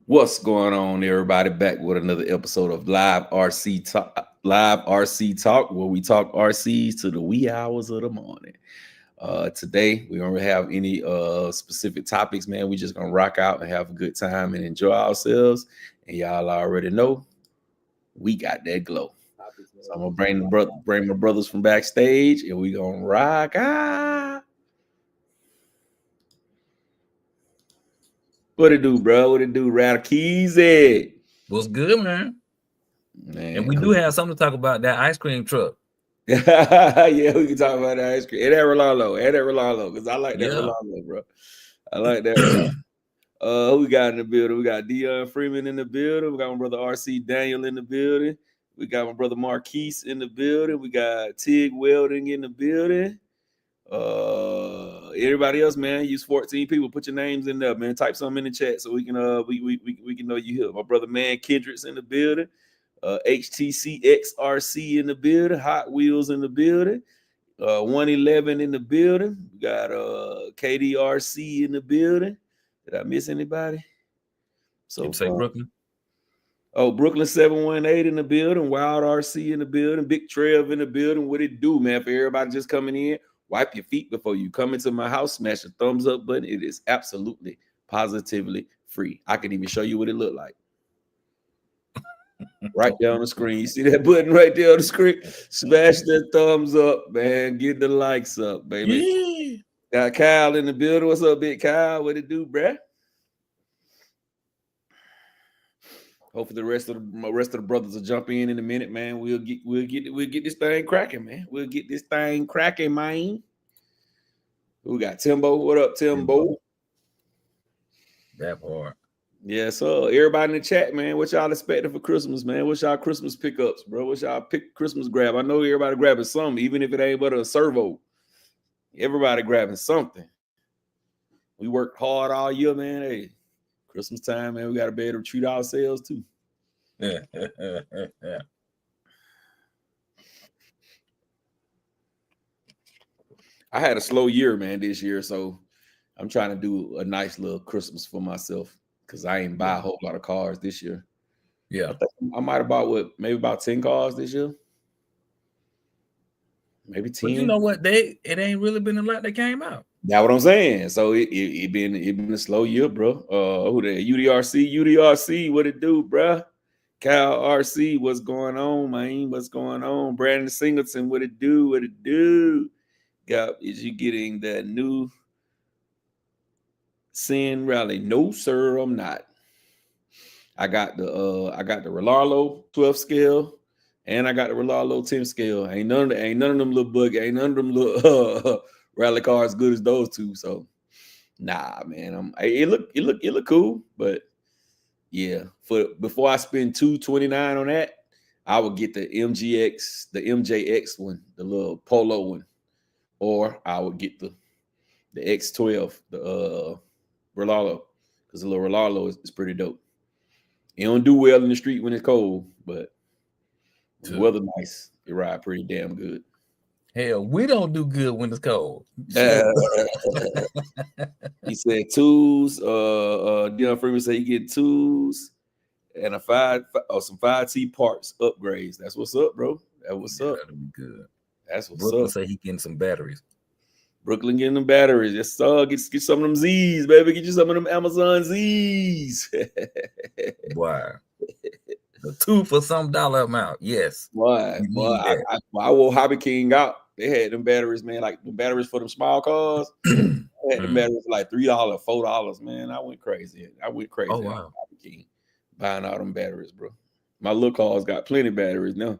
What's going on, everybody? Back with another episode of Live RC Talk, where we talk RCs to the wee hours of the morning. Today we don't really have any specific topics, man. We just gonna rock out and have a good time and enjoy ourselves. And y'all already know we got that glow. So I'm gonna bring my brothers from backstage, and we gonna rock out. What it do, bro? What it do? Radakeezy. What's good, man? Man, And we do have something to talk about that ice cream truck. Yeah, we can talk about that ice cream. And that Rolalo, because I like that Rolalo, bro. I like that Rolalo. Who we got in the building? We got Dion Freeman in the building. We got my brother RC Daniel in the building. We got my brother Marquise in the building. We got Tig Welding in the building. Everybody else, man, use 14 people. Put your names in there, man. Type something in the chat so we can we can know you here. My brother Man Kendrick's in the building. HTC XRC in the building. Hot Wheels in the building. 111 in the building. We got KDRC in the building. Did I miss anybody? So say Brooklyn. Oh, Brooklyn 718 in the building. Wild RC in the building. Big Trev in the building. What it do, man? For everybody just coming in, wipe your feet before you come into my house. Smash the thumbs up button. It is absolutely, positively free. I can even show you what it looked like. Right there on the screen. You see that button right there on the screen? Smash that thumbs up, man. Get the likes up, baby. Yeah. Got Kyle in the building. What's up, big Kyle? What it do, bruh? Hopefully the rest of the brothers will jump in a minute, man. We'll get this thing cracking, man. We'll get this thing cracking, man. We got Timbo. What up, Timbo? That part. Yeah, so everybody in the chat, man, what y'all expecting for Christmas, man? What's y'all Christmas pickups, bro? What's y'all Christmas grab? I know everybody grabbing something, even if it ain't but a servo. Everybody grabbing something. We worked hard all year, man. Hey, Christmas time, man, we got to be able to treat ourselves too. Yeah. I had a slow year, man, this year, so I'm trying to do a nice little Christmas for myself because I ain't buy a whole lot of cars this year. Yeah, I might have bought maybe about 10 cars this year. Maybe 10. But you know what? It ain't really been a lot that came out. That's what I'm saying. So it been a slow year, bro. Who that? UDRC, what it do, bro? Kyle RC, what's going on, man? What's going on? Brandon Singleton, what it do? What it do? Is you getting that new Sin rally? No, sir, I'm not. I got the Rolalo 12 scale, and I got the Rolalo 10 scale. Ain't none of them little rally cars good as those two. So nah, man. It look cool, but yeah, before I spend $229 on that, I would get the MJX one, the little polo one, or I would get the X12, the Rolalo, because the little Rolalo is pretty dope. It don't do well in the street when it's cold, but the weather nice. It ride pretty damn good. Hell, we don't do good when it's cold. He said tools. Dion Freeman said you get tools and some 5T parts upgrades. That's what's up, bro. That's what's up. That'll be good. That's what's Brooklyn up. say he getting some batteries. Brooklyn getting them batteries. Yes, sir. Get some of them Z's, baby. Get you some of them Amazon Z's. Wow. The $2 for some dollar amount. Yes. Boy, I wore Hobby King out. They had them batteries, man, like the batteries for them small cars. They had the batteries for like $3, $4, man. I went crazy. Oh, wow. Hobby King buying all them batteries, bro. My little cars got plenty of batteries now.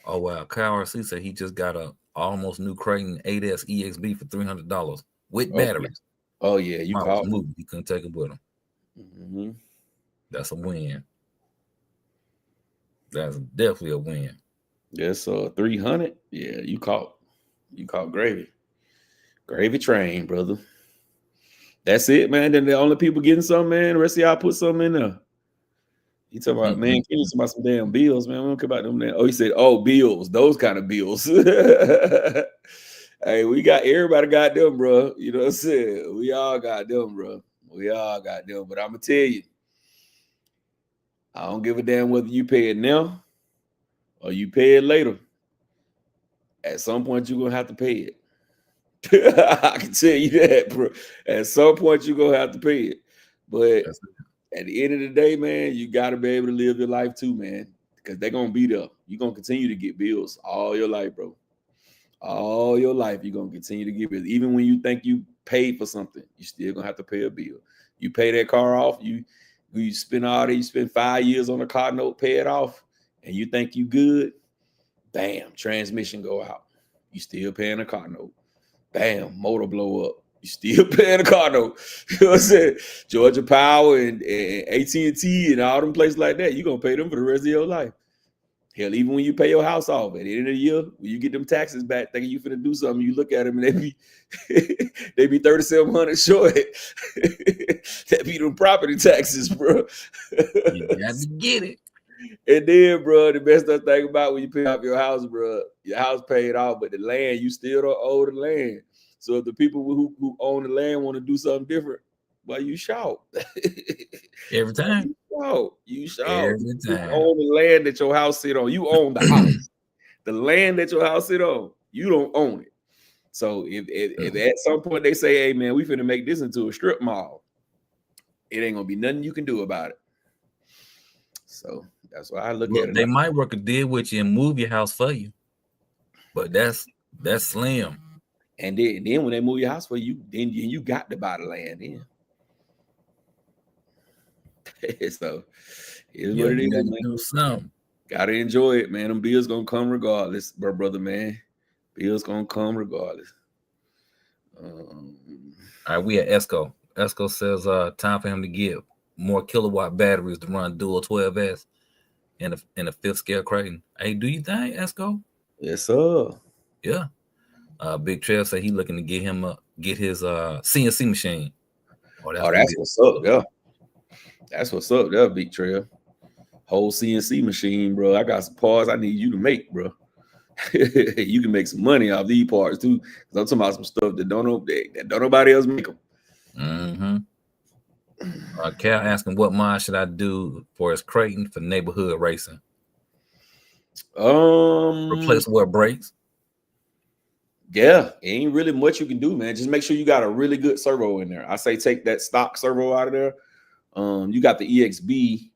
Oh, wow. Kyle RC said he just got a almost new Creighton 8S EXB for $300 with batteries. Oh, yeah. You caught him. He couldn't take it with him. Mm-hmm. That's a win. That's definitely a win. Yes, 300. Yeah, you caught gravy. Gravy train, brother. That's it, man. Then the only people getting something, man. The rest of y'all put something in there. You talking about, man, can you talk about some damn bills, man? We don't care about them. Oh, he said, bills. Those kind of bills. Hey, everybody got them, bro. You know what I'm saying? We all got them, bro. We all got them. But I'm gonna tell you, I don't give a damn whether you pay it now or you pay it later. At some point, you're gonna have to pay it. I can tell you that, bro. At some point, you're gonna have to pay it. But at the end of the day, man, you gotta be able to live your life too, man. Because they're gonna be there. You're gonna continue to get bills all your life, bro. All your life, you're gonna continue to get bills. Even when you think you paid for something, you still gonna have to pay a bill. You pay that car off, you spend all that, you spend 5 years on a car note, pay it off, and you think you good. Bam, transmission go out. You still paying a car note. Bam, motor blow up. You still paying a car note. You know what I'm saying? Georgia Power and AT&T and all them places like that, you're going to pay them for the rest of your life. Hell, even when you pay your house off at the end of the year, when you get them taxes back, thinking you finna do something, you look at them and they be they be $3,700 short. That be them property taxes, bro. You got to get it. And then, bro, the best thing about when you pay off your house, bro, your house paid off, but the land, you still don't owe the land. So if the people who own the land want to do something different, well, you shout. Every time. You shout. Every time. You own the land that your house sit on. You own the house. The land that your house sit on, you don't own it. So if at some point they say, hey, man, we finna make this into a strip mall, it ain't gonna be nothing you can do about it. So that's why I look at it. They might work a deal with you and move your house for you, but that's slim. And then when they move your house for you, then you got to buy the land in. So it's what it is, man. Do something. Gotta enjoy it, man. Them bills gonna come regardless, brother, man. Bills gonna come regardless. All right, we at ESCO. ESCO says time for him to give more kilowatt batteries to run dual 12S in a fifth scale Creighton. Hey, do you think, ESCO? Yes, sir. Yeah. Big Trail said he looking to get his CNC machine. That's what's up, yeah. That's what's up, there, Big Trail. Whole CNC machine, bro. I got some parts I need you to make, bro. You can make some money off these parts too. Cause I'm talking about some stuff that don't nobody else make them. Mm-hmm. Cal asking what mod should I do for his Creighton for neighborhood racing? Replace what brakes? Yeah, it ain't really much you can do, man. Just make sure you got a really good servo in there. I say take that stock servo out of there. You got the EXB,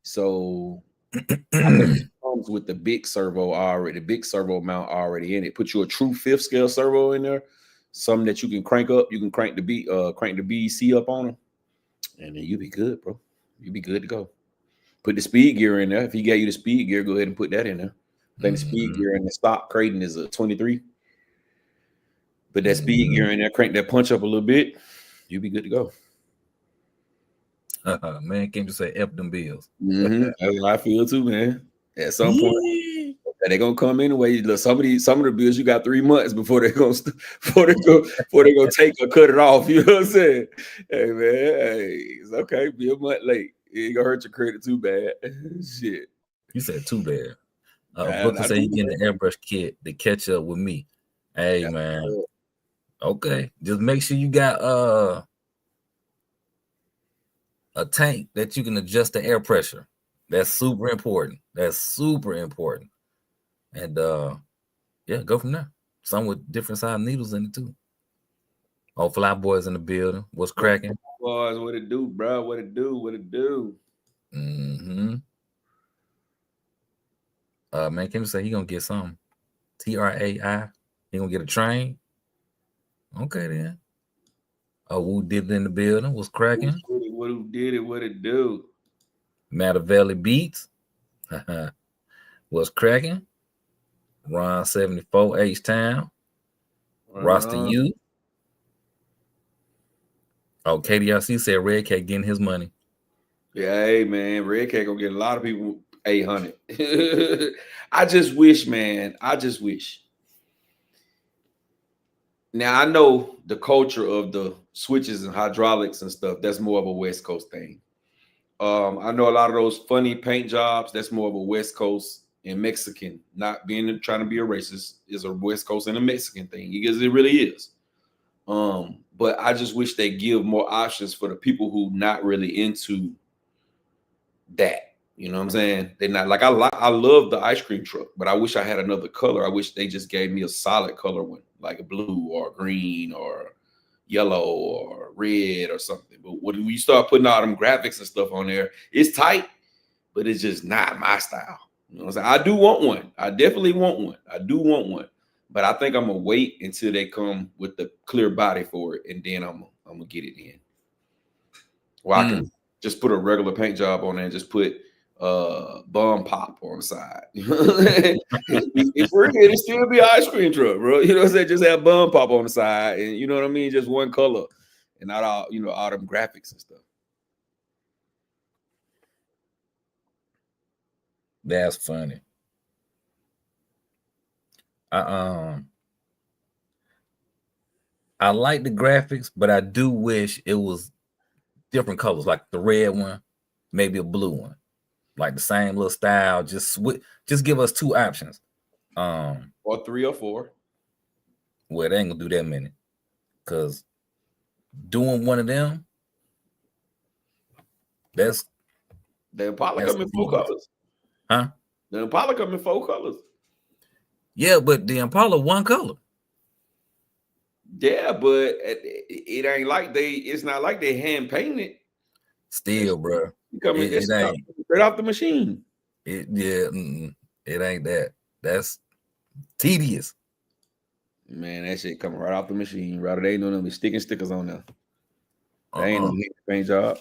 so I think it comes with the big servo already, the big servo mount already in it. Put you a true fifth scale servo in there, something that you can crank up. You can crank the BEC up on them, and then you'll be good, bro. You'll be good to go. Put the speed gear in there. If he gave you the speed gear, go ahead and put that in there. I think the speed gear in the stock Creighton is a 23. Put that speed gear in there, crank that punch up a little bit, you'll be good to go. Man, came to say F them bills. That's what I feel too, man. At some point, they're gonna come anyway. Look, some of the bills you got 3 months before they're gonna take or cut it off. You know what I'm saying? Hey man, it's okay. Be a month late. It ain't gonna hurt your credit too bad. Shit. You said too bad. Booker said he getting the airbrush kit to catch up with me. Hey man. Cool. Okay, just make sure you got a tank that you can adjust the air pressure. That's super important. And go from there. Some with different size needles in it too. Oh, Fly Boys in the building. What's cracking? Boys, what it do, bro? What it do? Man, Kim say he gonna get something. TRAI. He gonna get a train. Okay then. Who did it in the building? Was cracking. Who did it? What it do? Mattavelli Beats. Was cracking. Ron 74 H Town. Roster U. Oh, KDRC said Red Cat getting his money. Yeah, hey man, Red Cat gonna get a lot of people 800. I just wish, man. Now I know the culture of the switches and hydraulics and stuff. That's more of a West Coast thing. I know a lot of those funny paint jobs. That's more of a West Coast and Mexican. Not trying to be a racist, is a West Coast and a Mexican thing because it really is. But I just wish they give more options for the people who not really into that. You know what I'm saying? They're not like I love the ice cream truck, but I wish I had another color. I wish they just gave me a solid color one, like a blue or green or yellow or red or something. But when you start putting all them graphics and stuff on there, it's tight, but it's just not my style. You know what I'm saying? I do want one. I definitely want one. I do want one. But I think I'm gonna wait until they come with the clear body for it, and then I'm gonna get it in. Well, I can just put a regular paint job on there and just put bum pop on the side. It's pretty, it'll still be an ice cream truck, bro. You know what I'm saying? Just have bum pop on the side, and you know what I mean, just one color and not all, you know, all them graphics and stuff. That's funny. I like the graphics, but I do wish it was different colors, like the red one, maybe a blue one, like the same little style. Just give us two options. Or 3 or 4. Well, they ain't gonna do that many, because doing one of them, that's the Impala come in 4 colors. Huh? The Impala come in 4 colors. Yeah, but the Impala one color. Yeah, but it ain't like it's not like they hand painted. Still, bro. It ain't straight off the machine. It ain't that. That's tedious. Man, that shit coming right off the machine. Rather, they ain't no be sticking stickers on there. They ain't no paint job.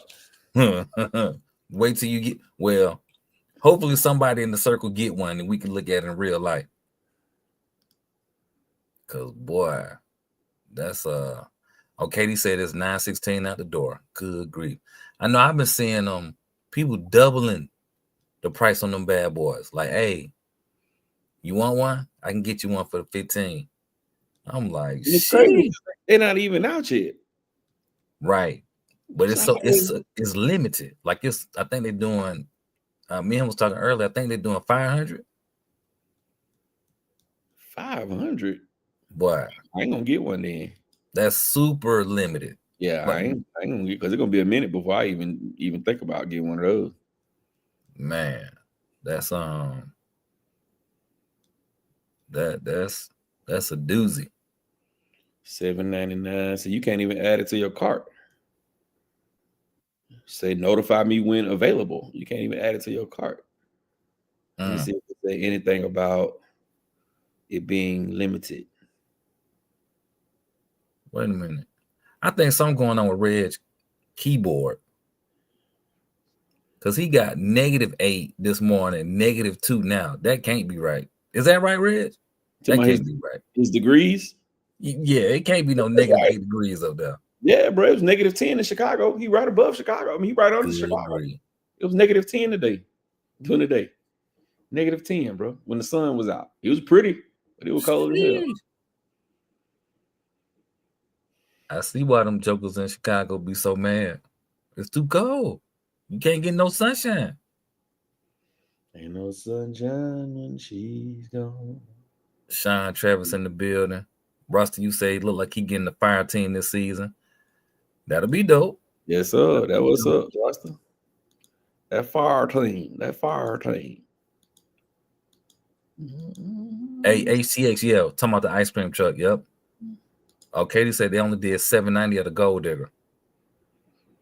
Wait till you get, well, hopefully somebody in the circle get one and we can look at it in real life. Cause boy, that's Katie said it's $916 out the door. Good grief. I know I've been seeing people doubling the price on them bad boys. Like, hey, you want one? I can get you one for the 15. I'm like, it's crazy. They're not even out yet. Right. But it's limited. Like I think they're doing me and him was talking earlier. I think they're doing 500. 500. Boy, I ain't gonna get one then. That's super limited. Yeah, I ain't gonna get, because it's gonna be a minute before I even think about getting one of those. Man, that's that's a doozy. $7.99. So you can't even add it to your cart. Say notify me when available. You can't even add it to your cart. Let me see if it say anything about it being limited. Wait a minute. I think something going on with Reg's keyboard. Because he got -8 this morning, -2 now. That can't be right. Is that right, Reg? That can't be right. His degrees? Yeah, it can't be no -8 degrees up there. Yeah, bro, it was -10 in Chicago. He right above Chicago. I mean, he right under Chicago. It was -10 today, during the day. -10, bro, when the sun was out. It was pretty, but it was cold as hell. I see why them jokers in Chicago be so mad. It's too cold. You can't get no sunshine. Ain't no sunshine when she's gone. Sean Travis in the building. Rusty, you say look like he getting the fire team this season. That'll be dope. Yes, sir. That was up, Rusty. That fire team. Hey, HTX, yeah. Talking about the ice cream truck. Yep. Okay, they said they only did 790 of the Gold Digger.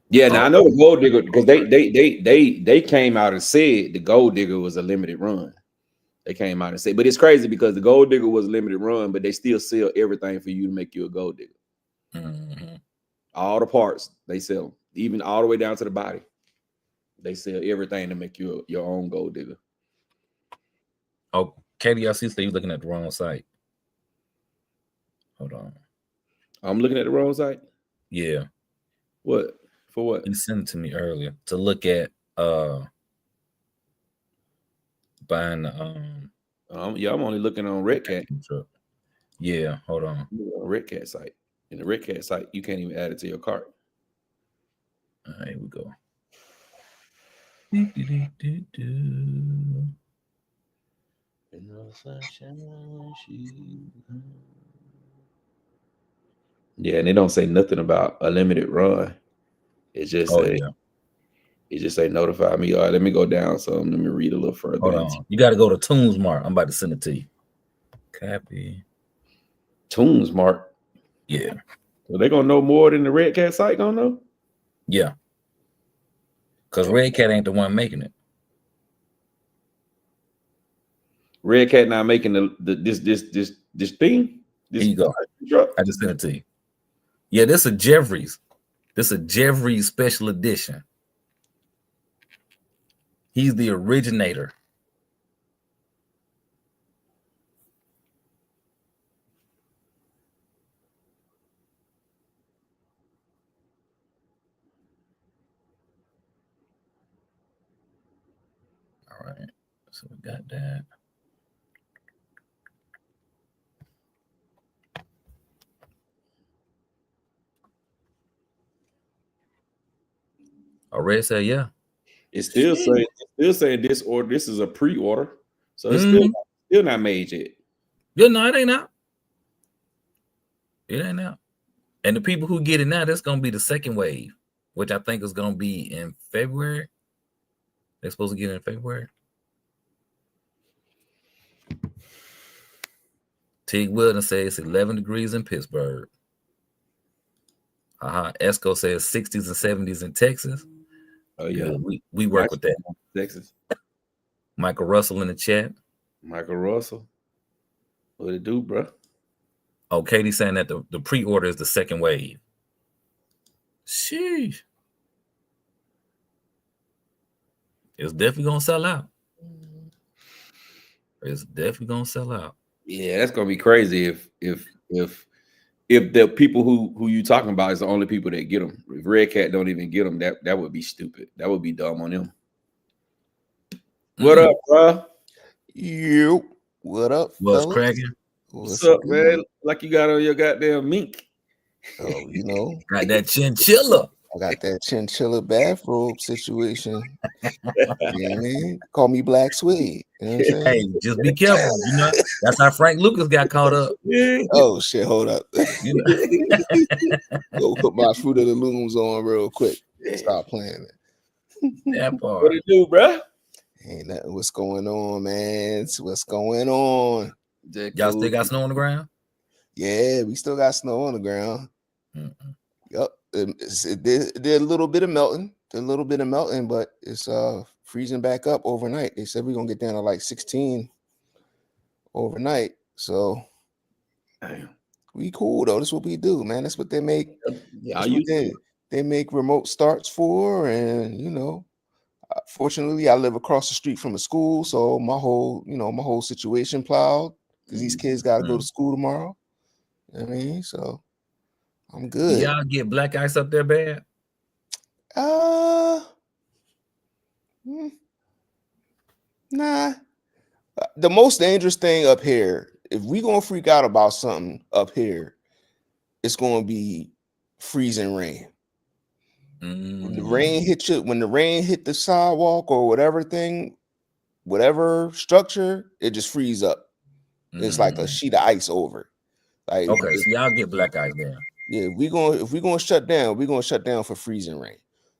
Yeah, now I know the Gold Digger, because they came out and said the Gold Digger was a limited run. They came out and said, but it's crazy because the Gold Digger was a limited run, but they still sell everything for you to make you a Gold Digger. Mm-hmm. All the parts they sell, even all the way down to the body. They sell everything to make you your own Gold Digger. Oh, KDRC said you're looking at the wrong site. Hold on. I'm looking at the wrong site? Yeah. What? For what? You sent it to me earlier to look at buying the yeah, I'm only looking on Red Cat. Yeah, hold on. Red Cat site. In the Red Cat site, you can't even add it to your cart. All right, here we go. Yeah, and they don't say nothing about a limited run. It just Oh say yeah. it just say notify me. All right, let me go down some. Let me read a little further. Hold on. You got to go to Tunes Mart. I'm about to send it to you. Copy. Tunes Mart. Yeah. So they gonna know more than the Red Cat site gonna know. Yeah. Because Red Cat ain't the one making it. Red Cat not making this thing. This Here you go. truck. I just sent it to you. Yeah, this is a Jeffries. This is a Jeffries special edition. He's the originator. All right. So we got that. Already said, yeah. It's still saying this order. This is a pre-order, so it's still not made yet. Yeah, no, it ain't out. It ain't out. And the people who get it now, that's gonna be the second wave, which I think is gonna be in February. They're supposed to get it in February. Tig Wilden says it's 11 degrees in Pittsburgh. Esco says 60s and 70s in Texas. Oh yeah, we work with that. Texas. Michael Russell in the chat. Michael Russell, what it do, bro? Oh, Katie's saying that the pre-order is the second wave. Sheesh. It's definitely gonna sell out. It's definitely gonna sell out. Yeah, that's gonna be crazy if the people who you talking about is the only people that get them. If Red Cat don't even get them, that would be stupid. That would be dumb on them. What up, bro? You. What up, What's cracking? What's up, man? Like you got on your goddamn mink. Oh, you know, got that chinchilla. I got that chinchilla bathrobe situation. You know what I mean? Call me Black Suede. You know what I'm saying? Hey, just be careful. You know, that's how Frank Lucas got caught up. Oh shit, hold up. Go put my Fruit of the Looms on real quick. Stop playing it. That part. What it do, bro? Ain't nothing. What's going on, man? What's going on? Y'all still got snow on the ground? Yeah, we still got snow on the ground. Mm-mm. Yep. It did a little bit of melting. But it's freezing back up overnight. They said we're gonna get down to like 16 overnight. So we cool though. That's what we do, man. That's what they make. Yeah, they make remote starts for, and you know, fortunately, I live across the street from a school, so my whole situation plowed because these kids got to go to school tomorrow. You know what I mean, so I'm good. Do y'all get black ice up there bad? Nah. The most dangerous thing up here, if we gonna freak out about something up here, it's gonna be freezing rain. When the rain hit the sidewalk or whatever structure, it just freeze up. It's like a sheet of ice over. Like, okay, so y'all get black ice there. Yeah, if we're gonna shut down, we're gonna shut down for freezing rain.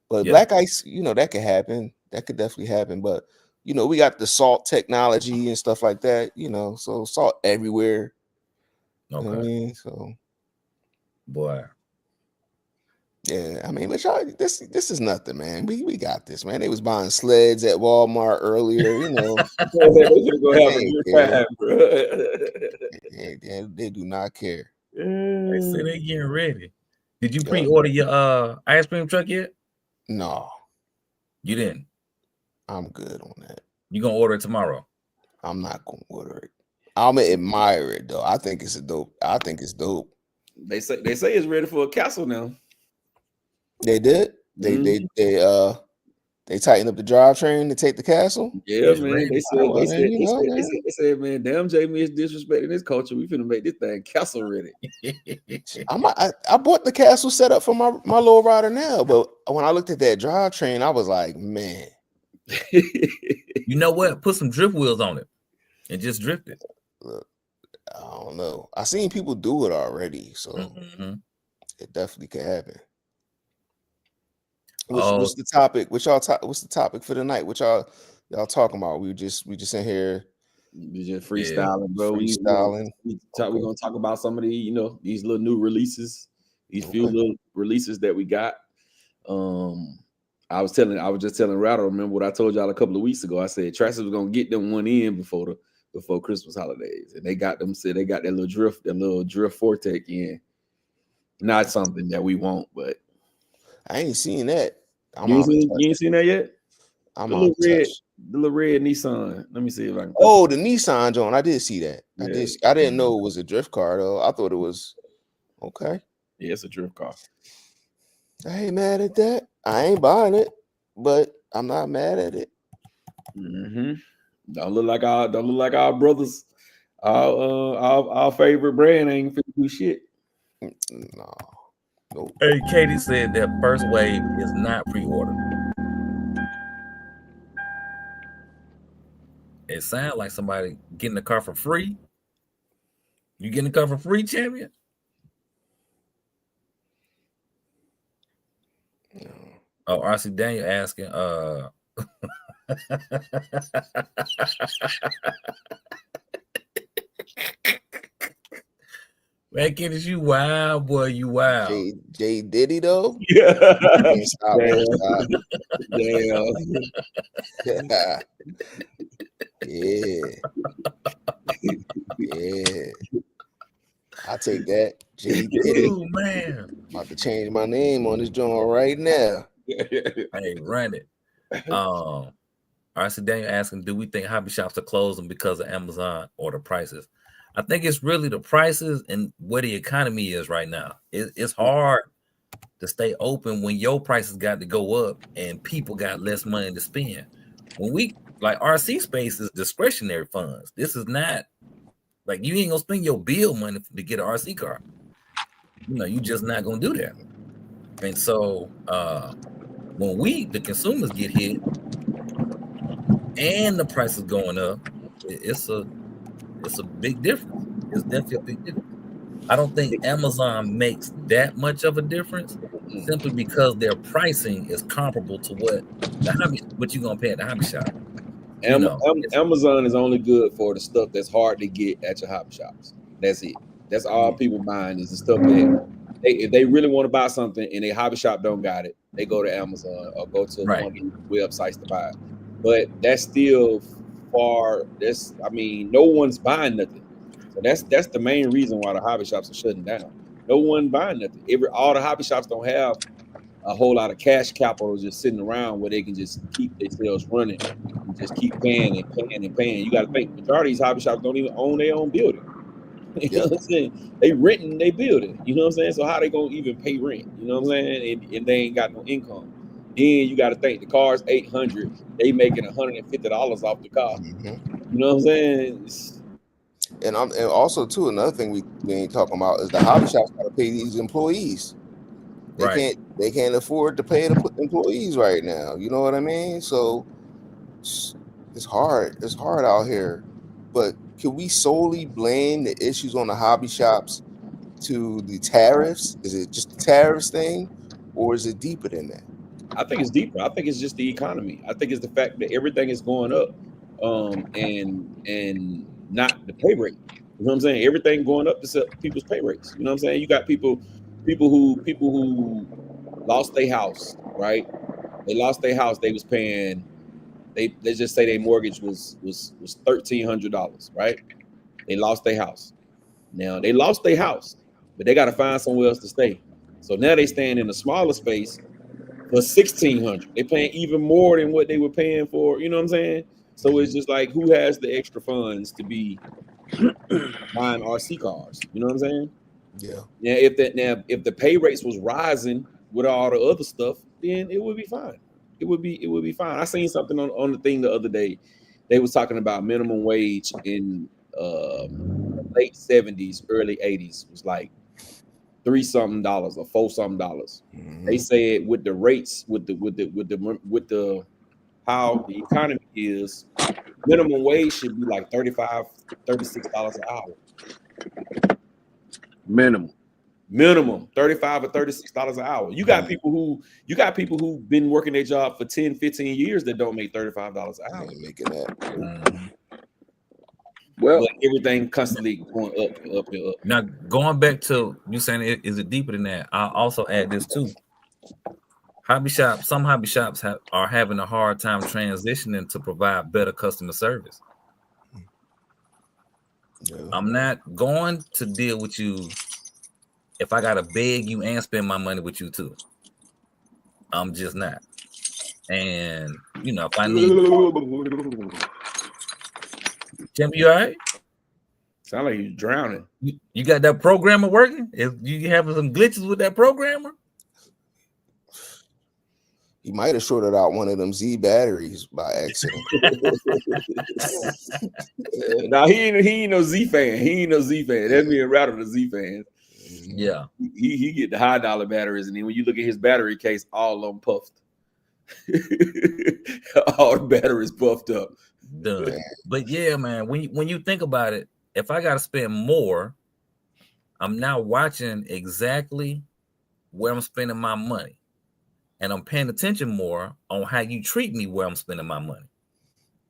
But black ice, you know, that could happen. That could definitely happen. But you know, we got the salt technology and stuff like that, you know, so salt everywhere. Okay. You know what I mean? So boy. Yeah, I mean, but y'all, this is nothing, man. We got this, man. They was buying sleds at Walmart earlier, you know. They do not care. They say they getting ready. Did you pre-order your ice cream truck yet? No. You didn't? I'm good on that. You gonna order it tomorrow? I'm not gonna order it. I'm gonna admire it though. I think it's dope. They say it's ready for a castle now. They did. They tightened up the drivetrain to take the castle. Yeah, man. They said, man, damn, Jamie is disrespecting this culture. We finna make this thing castle ready. I bought the castle set up for my low rider now, but when I looked at that drivetrain, I was like, man. You know what? Put some drift wheels on it and just drift it. Look, I don't know. I seen people do it already, so. Mm-hmm. It definitely can happen. Oh. What's the topic? What's the topic for the night? What y'all talking about? We just in here We just freestyling, bro. freestyling. We're gonna talk about some of the, these little new releases, these few Okay. little releases that we got. I was just telling Rattle, remember what I told y'all a couple of weeks ago. I said Travis was gonna get them one in before Christmas holidays, and they got that little drift Fortec in. Not something that we want, but I ain't seen that. you ain't seen that yet? I'm the out of touch. The little red Nissan. Let me see if I can. Oh, the Nissan John. I did see that. Yeah. I didn't know it was a drift car though. I thought it was okay. Yeah, it's a drift car. I ain't mad at that. I ain't buying it, but I'm not mad at it. Mm-hmm. Don't look like our brothers. Our favorite brand ain't finna do shit. No. Nope. Hey, Katie said that first wave is not pre-order. It sounds like somebody getting the car for free. You getting the car for free, champion? No. Oh, RC Daniel asking, man, kid, is you wild, boy? You wild. Jay Diddy though? Yeah. Stop. Damn. Yeah. I take that. Jay Diddy. Ooh, man. About to change my name on this joint right now. Hey, run it. RC Daniel asking, do we think hobby shops are closing because of Amazon or the prices? I think it's really the prices and where the economy is right now. It's hard to stay open when your prices got to go up and people got less money to spend. When we like RC space is discretionary funds. This is not like you ain't gonna spend your bill money to get an RC car. You just not gonna do that. And so when the consumers get hit and the price is going up, it's a big difference. It's definitely a big difference. I don't think Amazon makes that much of a difference simply because their pricing is comparable to what you're gonna pay at the hobby shop. Amazon is only good for the stuff that's hard to get at your hobby shops. That's it. That's all people buying is the stuff that if they really want to buy something and their hobby shop don't got it, they go to Amazon or go to one of these websites to buy it. But that's still no one's buying nothing. So that's the main reason why the hobby shops are shutting down. No one buying nothing. All the hobby shops don't have a whole lot of cash capital just sitting around where they can just keep their sales running and just keep paying and paying and paying. You got to think, majority of these hobby shops don't even own their own building. You know what I'm saying? They renting they building. You know what I'm saying? So how they gonna even pay rent? You know what I'm saying? And they ain't got no income. Then you got to think the car's $800. They making $150 off the car. Mm-hmm. You know what I'm saying? And also too, another thing we ain't talking about is the hobby shops got to pay these employees. They can't afford to pay the employees right now. You know what I mean? So it's hard. It's hard out here. But can we solely blame the issues on the hobby shops to the tariffs? Is it just the tariffs thing, or is it deeper than that? I think it's deeper. I think it's just the economy. I think it's the fact that everything is going up, and not the pay rate. You know what I'm saying? Everything going up to people's pay rates. You know what I'm saying? You got people who lost their house, right? They lost their house. They was paying. Let's just say their mortgage was $1,300, right? They lost their house. Now they lost their house, but they got to find somewhere else to stay. So now they staying in a smaller space for $1,600. They paying even more than what they were paying for. You know what I'm saying? So it's just like, who has the extra funds to be buying RC cars? You know what I'm saying? Yeah. If the pay rates was rising with all the other stuff, then it would be fine. It would be fine. I seen something on the thing the other day. They was talking about minimum wage in late 70s, early 80s was like $3-something or $4-something. Mm-hmm. They said with the rates, with how the economy is, minimum wage should be like $35, $36 an hour. Minimum. minimum $35 or $36 an hour. You got people who've been working their job for 10, 15 years that don't make $35 an hour. Making that. Mhm. Well, But everything constantly going up and up and up. Now, going back to you saying, is it deeper than that? I'll also add this too. Some hobby shops are having a hard time transitioning to provide better customer service. Yeah. I'm not going to deal with you if I gotta beg you and spend my money with you too. I'm just not. And if I need Jim, you all right? Sound like you're drowning. You got that programmer working? If you having some glitches with that programmer? He might have shorted out one of them Z batteries by accident. Nah, he ain't no Z fan. He ain't no Z fan. That's me and Rattle, the Z fans. Yeah. He get the high dollar batteries, and then when you look at his battery case, all of them puffed. All the batteries puffed up. Done. But yeah, man, when you think about it, if I gotta spend more, I'm now watching exactly where I'm spending my money. And I'm paying attention more on how you treat me where I'm spending my money.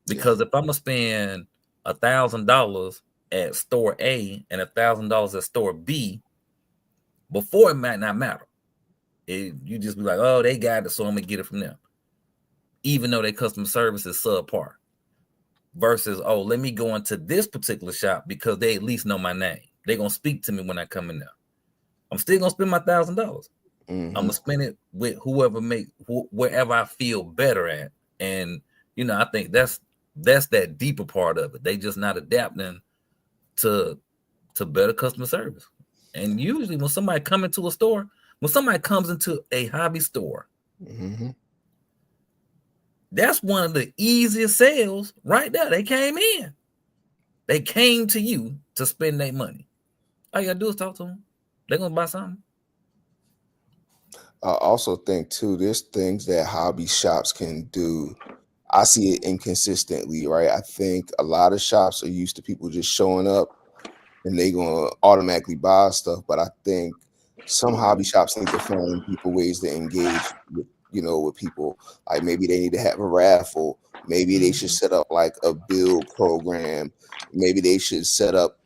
Because if I'm gonna spend $1,000 at store A and $1,000 at store B, before it might not matter. You just be like, oh, they got it, so I'm gonna get it from them. Even though their customer service is subpar. Versus, oh, let me go into this particular shop because they at least know my name. They're gonna speak to me when I come in there. I'm still gonna spend my $1,000. I'm gonna spend it with wherever I feel better at, and I think that's that deeper part of it. They just not adapting to better customer service. And usually, when somebody comes into a hobby store, that's one of the easiest sales right there. They came in, they came to you to spend their money. All you gotta do is talk to them. They're gonna buy something. I also think too, there's things that hobby shops can do. I see it inconsistently, right? I think a lot of shops are used to people just showing up and they gonna automatically buy stuff. But I think some hobby shops need to find people ways to engage with, with people. Like maybe they need to have a raffle. Maybe they should set up like a build program. Maybe they should set up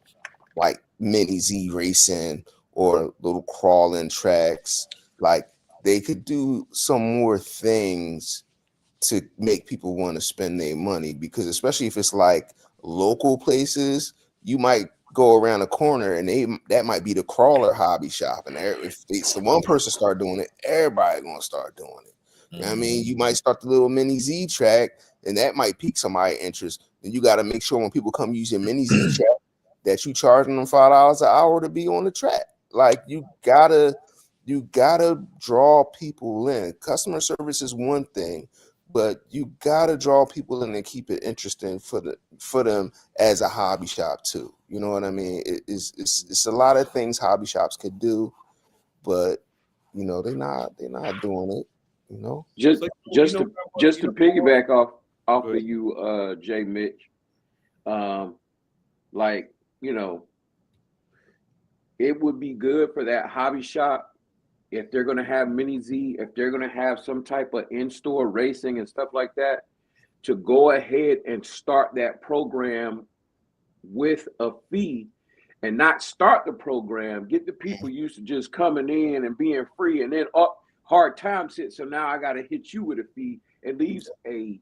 like mini Z racing or little crawling tracks. Like they could do some more things to make people want to spend their money, because especially if it's like local places, you might go around a corner and that might be the crawler hobby shop, and if one person start doing it, everybody gonna start doing it. You know what I mean? You might start the little mini Z track, and that might pique somebody's interest. And you got to make sure when people come use your mini Z track that you charging them $5 an hour to be on the track. Like you gotta draw people in. Customer service is one thing, but you gotta draw people in and keep it interesting for them as a hobby shop too. You know what I mean? It's a lot of things hobby shops could do, but they're not doing it. Just to piggyback off of you, Jay Mitch. It would be good for that hobby shop if they're going to have mini Z, if they're going to have some type of in-store racing and stuff like that, to go ahead and start that program with a fee and not start the program, get the people used to just coming in and being free, and then hard times hit. So now I got to hit you with a fee. It leaves a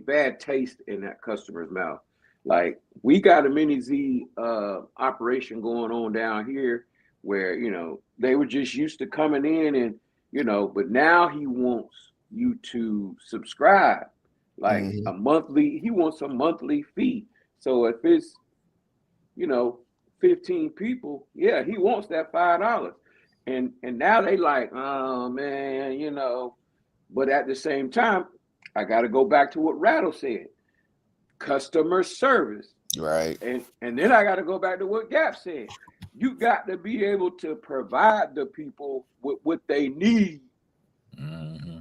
bad taste in that customer's mouth. Like we got a mini Z operation going on down here where, they were just used to coming in and, but now he wants you to subscribe like he wants a monthly fee. So if it's, 15 people, yeah, he wants that $5. And now they like, oh man, but at the same time, I got to go back to what Rattle said, customer service. Right. And then I got to go back to what Gap said. You got to be able to provide the people with what they need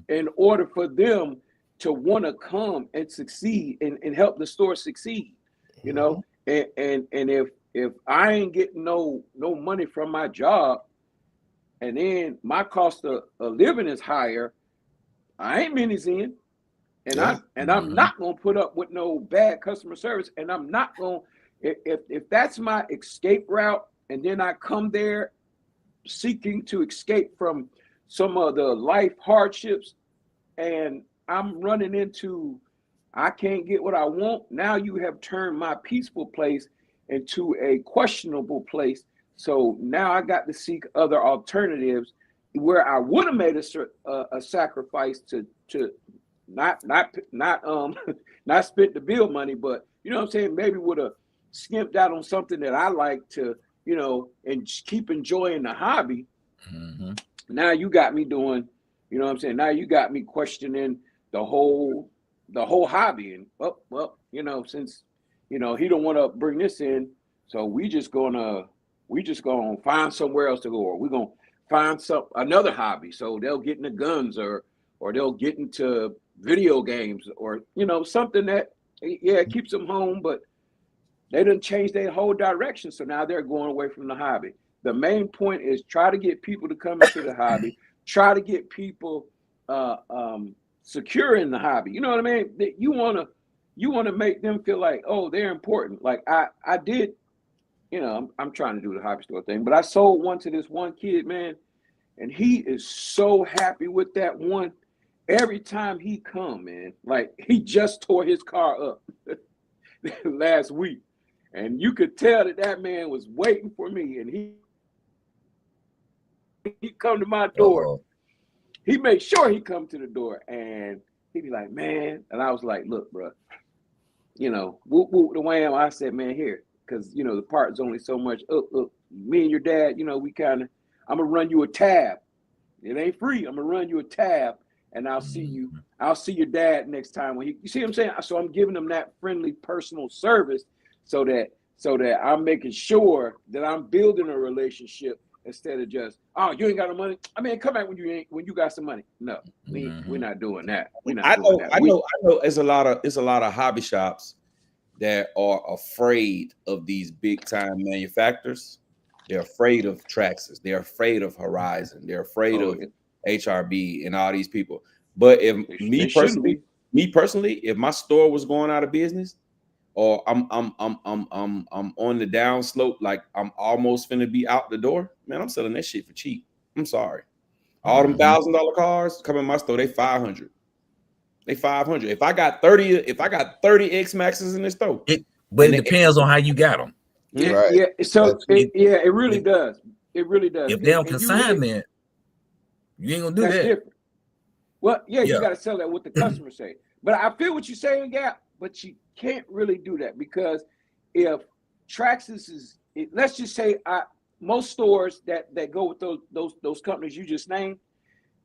in order for them to want to come and succeed and help the store succeed, and if I ain't getting no money from my job, and then my cost of living is higher, I ain't mini-Zing. And I'm not gonna put up with no bad customer service, and I'm not gonna if that's my escape route, and then I come there seeking to escape from some of the life hardships, and I'm running into I can't get what I want. Now you have turned my peaceful place into a questionable place. So now I got to seek other alternatives where I would have made a sacrifice to not spent the bill money, but you know what I'm saying, maybe would have skimped out on something that I like to, you know, and keep enjoying the hobby. Mm-hmm. Now you got me doing, you know what I'm saying, now you got me questioning the whole hobby. And well, you know, since you know he don't want to bring this in, so we just gonna find somewhere else to go, or we're gonna find another hobby. So they'll get into guns, or they'll get into video games, or you know, something that it keeps them home, but they didn't change their whole direction. So now they're going away from the hobby. The main point is try to get people to come into the hobby, try to get people secure in the hobby. You know what I mean? You wanna make them feel like, oh, they're important. Like I did, you know, I'm trying to do the hobby store thing, but I sold one to this one kid, man, and he is so happy with that one. Every time he come, man, like he just tore his car up last week, and you could tell that man was waiting for me, and he come to my door. Uh-oh. He made sure he come to the door, and he'd be like, man, and I was like, look, bro, you know, whoop whoop the wham. I said, man, here, because you know the part's only so much. Me and your dad, you know, I'm gonna run you a tab. It ain't free. I'm gonna run you a tab, and I'll see you. I'll see your dad next time when you see what I'm saying. So I'm giving them that friendly personal service, so that I'm making sure that I'm building a relationship instead of just, oh, you ain't got no money. I mean, come back when you got some money. No, we're not doing that. I know. It's a lot of hobby shops that are afraid of these big time manufacturers. They're afraid of Traxxas. They're afraid of Horizon. They're afraid of HRB and all these people. But if me personally, if my store was going out of business, or I'm on the down slope, like I'm almost finna be out the door, man, I'm selling that shit for cheap. I'm sorry. All them $1,000 cars come in my store, they 500. They 500. If I got 30 X Maxes in this store, but it depends on how you got them. Yeah, Right. yeah. So it really does. It really does. If they're on consignment, you ain't gonna do that. Different. Well, yeah, you got to sell that what the customer say. But I feel what you're saying, Gap. But you can't really do that, because if Traxxas is, let's just say, most stores that go with those companies you just named,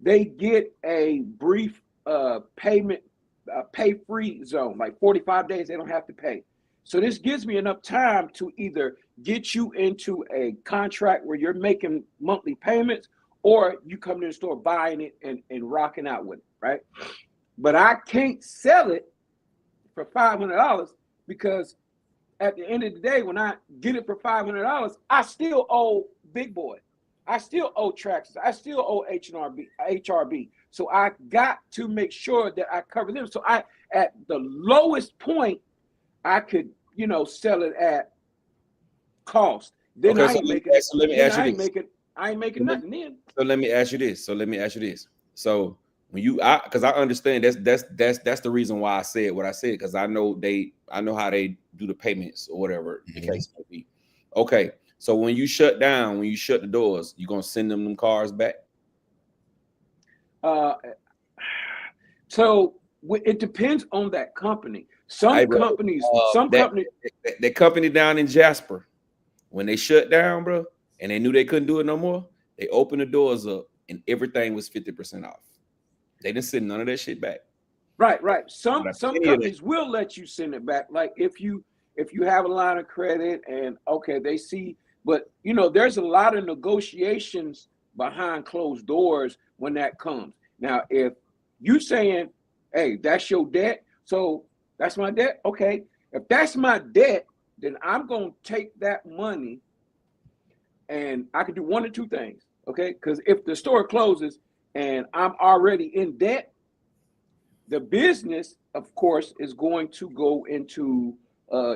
they get a brief payment, pay-free zone, like 45 days. They don't have to pay. So this gives me enough time to either get you into a contract where you're making monthly payments, or you come to the store buying it and rocking out with it, right? But I can't sell it for $500, because at the end of the day, when I get it for $500, I still owe Big Boy. I still owe Traxxas. I still owe HRB. So I got to make sure that I cover them. So at the lowest point, I could, you know, sell it at cost. Then I ain't making nothing then. So let me ask you this. So when because I understand that's the reason why I said what I said, because I know how they do the payments or whatever the case may be. Okay, so when you shut the doors, you gonna send them cars back? So it depends on that company. Some companies, that company down in Jasper, when they shut down, bro, and they knew they couldn't do it no more, they opened the doors up and everything was 50% off. They didn't send none of that shit back. Right. Some companies will let you send it back. Like if you have a line of credit and okay, they see, but you know, there's a lot of negotiations behind closed doors when that comes. Now, if you saying, hey, that's your debt, so that's my debt. Okay, if that's my debt, then I'm gonna take that money, and I could do one of two things. Okay, because if the store closes and I'm already in debt, the business, of course, is going to go into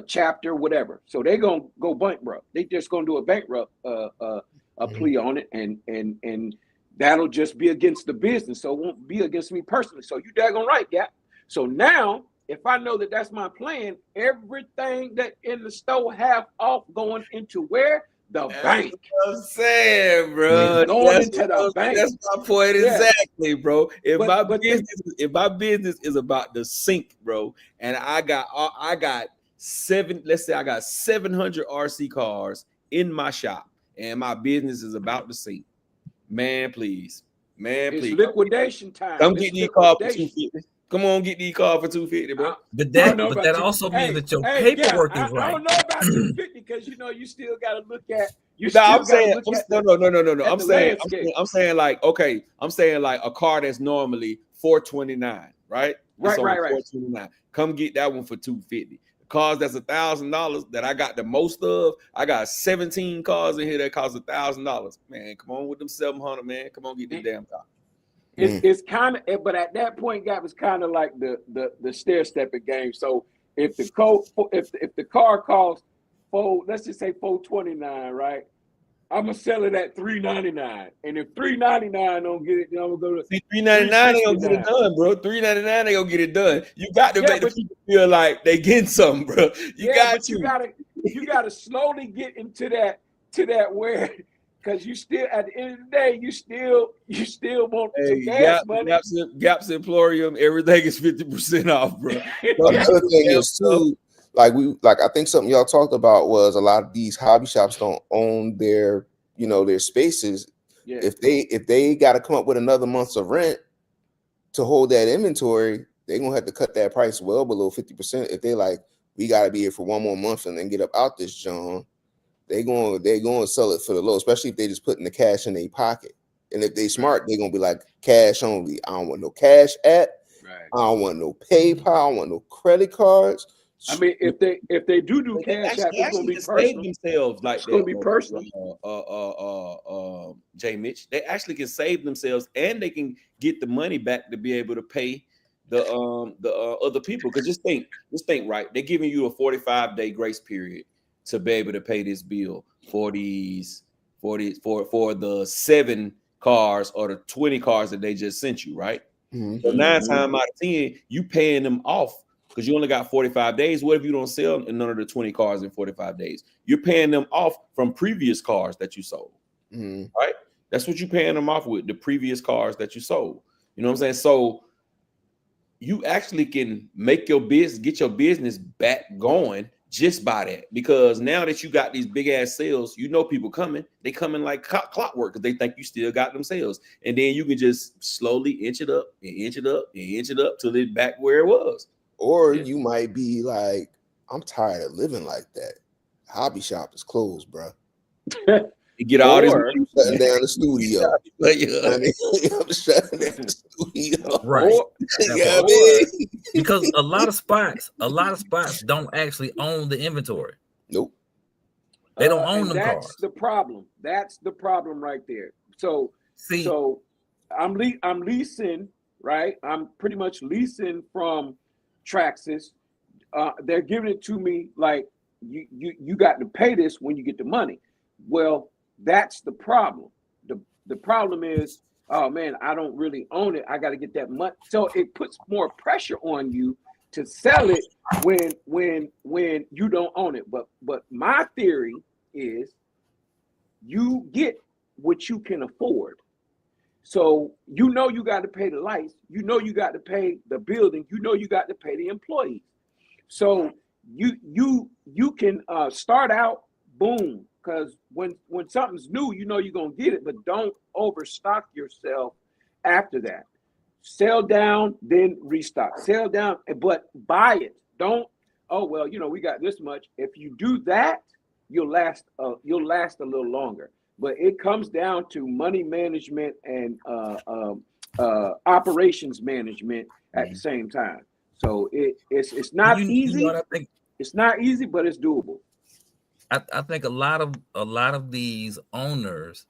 chapter whatever. So they're gonna go bankrupt. They just gonna do a bankrupt plea on it, and that'll just be against the business. So it won't be against me personally. So you daggone right, yeah. So now, if I know that that's my plan, everything that in the store have off going into where? The bank. What I'm saying, bro. Going into the bank. That's my point exactly, bro. If my business is about to sink, bro, and I got 700 RC cars in my shop, and my business is about to sink, man, please, it's liquidation time. Come get these cars for $250. Come on, get these cars for $250, bro. But that also means that your paperwork is right. I don't know about $250 because you still got to look at. I'm saying like, okay, I'm saying like a car that's normally $429, right? Right. $429. Come get that one for $250. Cars that's $1,000 that I got the most of. I got 17 cars in here that cost $1,000. Man, come on with them 700, man. Come on, get the damn car. It's kind of, but at that point, Gap, it's kind of like the stair stepping game. So if the car costs let's just say $429, right? I'm gonna sell it at $399, and if $399 don't get it, then I'm gonna go to $399. They gonna get it done, bro. $399. They gonna get it done. You got to make the people feel like they getting something, bro. You gotta slowly get into that where. Because you still, at the end of the day, you still want some gas money. Gaps Emporium, everything is 50% off, bro. The other thing is too, I think something y'all talked about was a lot of these hobby shops don't own their spaces. Yeah. If they got to come up with another month's of rent to hold that inventory, they're gonna have to cut that price well below 50%. If they like, we got to be here for one more month and then get up out this John. They're going to sell it for the low, especially if they just putting the cash in their pocket. And if they smart, they're going to be like, cash only. I don't want no cash app. Right. I don't want no PayPal. I don't want no credit cards. I mean, if they do cash app, it's going to be personal. Themselves like it's going to be personal. Jay Mitch, they actually can save themselves, and they can get the money back to be able to pay the other people. Because just think, right? They're giving you a 45-day grace period to be able to pay this bill for the 7 cars or the 20 cars that they just sent you, right? Mm-hmm. So 9 times out of 10, you paying them off because you only got 45 days. What if you don't sell none of the 20 cars in 45 days? You're paying them off from previous cars that you sold, right? That's what you're paying them off with, the previous cars that you sold. You know what I'm saying? So you actually can get your business back going just by that, because now that you got these big ass sales, people coming, they coming like clockwork because they think you still got them sales, and then you can just slowly inch it up and inch it up and inch it up till it's back where it was. Or you might be like, I'm tired of living like that. Hobby shop is closed, bro. You get all this shutting down the studio. I'm shutting down the studio. Right. Because a lot of spots don't actually own the inventory. Nope. They don't own them cars. That's the problem. That's the problem right there. So I'm leasing, right? I'm pretty much leasing from Traxxas. They're giving it to me like you got to pay this when you get the money. Well, that's the problem. The problem is, oh man, I don't really own it. I got to get that money. So it puts more pressure on you to sell it when you don't own it. But my theory is you get what you can afford. So you got to pay the lights, you got to pay the building, you got to pay the employees. So you can start out, boom. Because when something's new, you're going to get it, but don't overstock yourself after that. Sell down, then restock. Sell down, but buy it. Don't, we got this much. If you do that, you'll last a little longer. But it comes down to money management and operations management at the same time. So it's not easy. It's not easy, but it's doable. I think a lot of these owners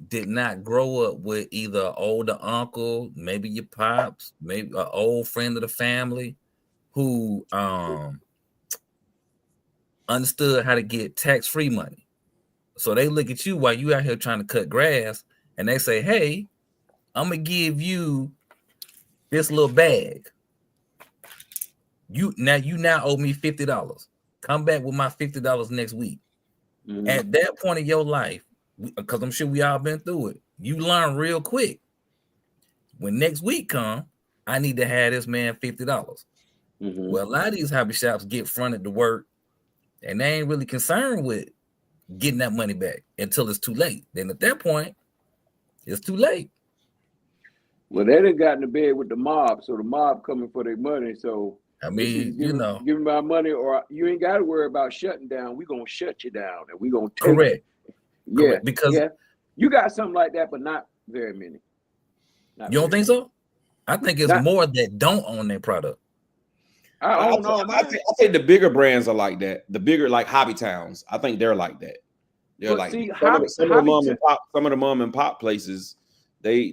did not grow up with either an older uncle, maybe your pops, maybe an old friend of the family who understood how to get tax-free money. So they look at you while you out here trying to cut grass and they say, hey, I'm gonna give you this little bag. You now owe me $50. Come back with my $50 next week. Mm-hmm. At that point in your life, because I'm sure we all been through it, you learn real quick. When next week come, I need to have this man $50. Mm-hmm. Well, a lot of these hobby shops get fronted to work, and they ain't really concerned with getting that money back until it's too late. Then at that point, it's too late. Well, they done got in the bed with the mob, so the mob coming for their money. So I mean, give me my money, or you ain't got to worry about shutting down. We gonna shut you down, and we gonna take correct. Yeah, correct. Because you got something like that, but not very many. You don't think so? I think it's more that don't own their product. I don't know. I think the bigger brands are like that. The bigger, like Hobby Towns, I think they're like that. They're like some of the mom and pop places. They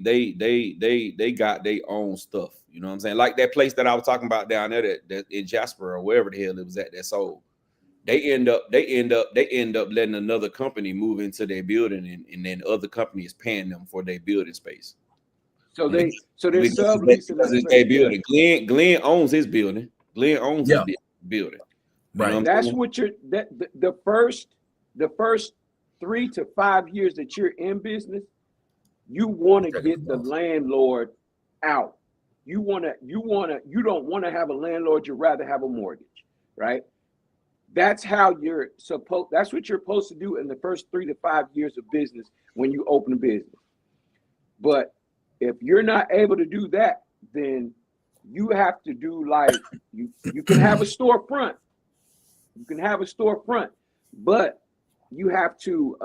got their own stuff. You know what I'm saying? Like that place that I was talking about down there that in Jasper or wherever the hell it was at that sold. They end up letting another company move into their building, and then other company is paying them for their building space. So they're subleasing it's their building. Glenn owns his building. Glenn owns his building. Right. You know that's what you're the first 3 to 5 years that you're in business, you want to get the landlord out. You don't want to have a landlord, you'd rather have a mortgage, right? That's how that's what you're supposed to do in the first 3 to 5 years of business when you open a business. But if you're not able to do that, then you have to do like you can have a storefront. You can have a storefront, but you have to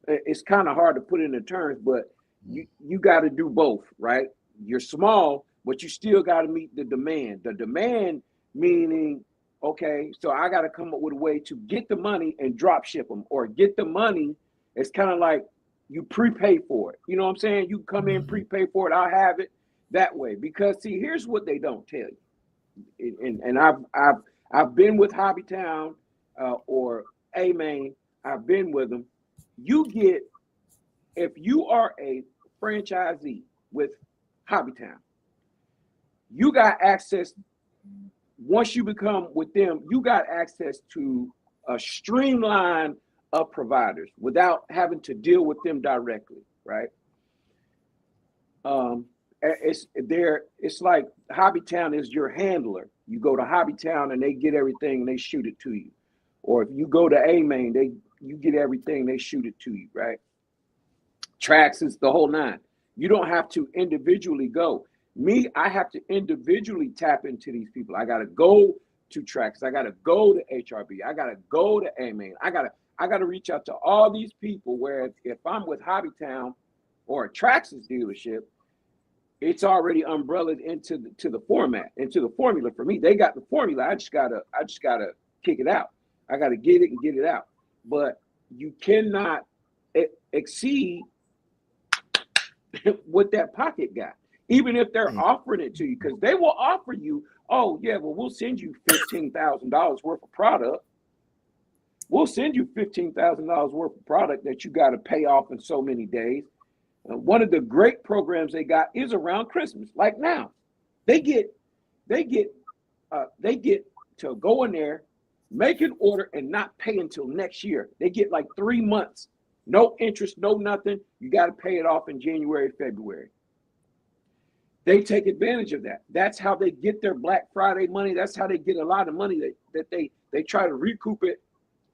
it's kind of hard to put into terms, but you got to do both, right? You're small, but you still got to meet the demand. The demand meaning, okay, so I got to come up with a way to get the money and drop ship them, or get the money. It's kind of like you prepay for it. You know what I'm saying? You come in, prepay for it. I'll have it that way. Because see, here's what they don't tell you. And I've been with Hobbytown or A-Main. I've been with them. You get, if you are a franchisee with Hobbytown, you got access. Once you become with them, you got access to a streamline of providers without having to deal with them directly, right? It's like Hobbytown is your handler. You go to Hobbytown and they get everything and they shoot it to you. Or if you go to A-Main, you get everything, they shoot it to you, right? Trax is the whole nine. You don't have to individually go. Me, I have to individually tap into these people. I gotta go to Trax. I gotta go to HRB. I gotta go to A-Main. I gotta reach out to all these people. Where if I'm with Hobbytown or a Traxxas dealership, it's already umbrellaed into the format, into the formula. For me, they got the formula. I just gotta kick it out. I gotta get it and get it out. But you cannot exceed what that pocket got, even if they're offering it to you, because they will offer you, oh yeah, well, we'll send you $15,000 worth of product. We'll send you $15,000 worth of product that you got to pay off in so many days. One of the great programs they got is around Christmas. Like now, they get to go in there, make an order, and not pay until next year. They get like 3 months, no interest, no nothing. You got to pay it off in January, February. They take advantage of that. That's how they get their Black Friday money. That's how they get a lot of money that they try to recoup it,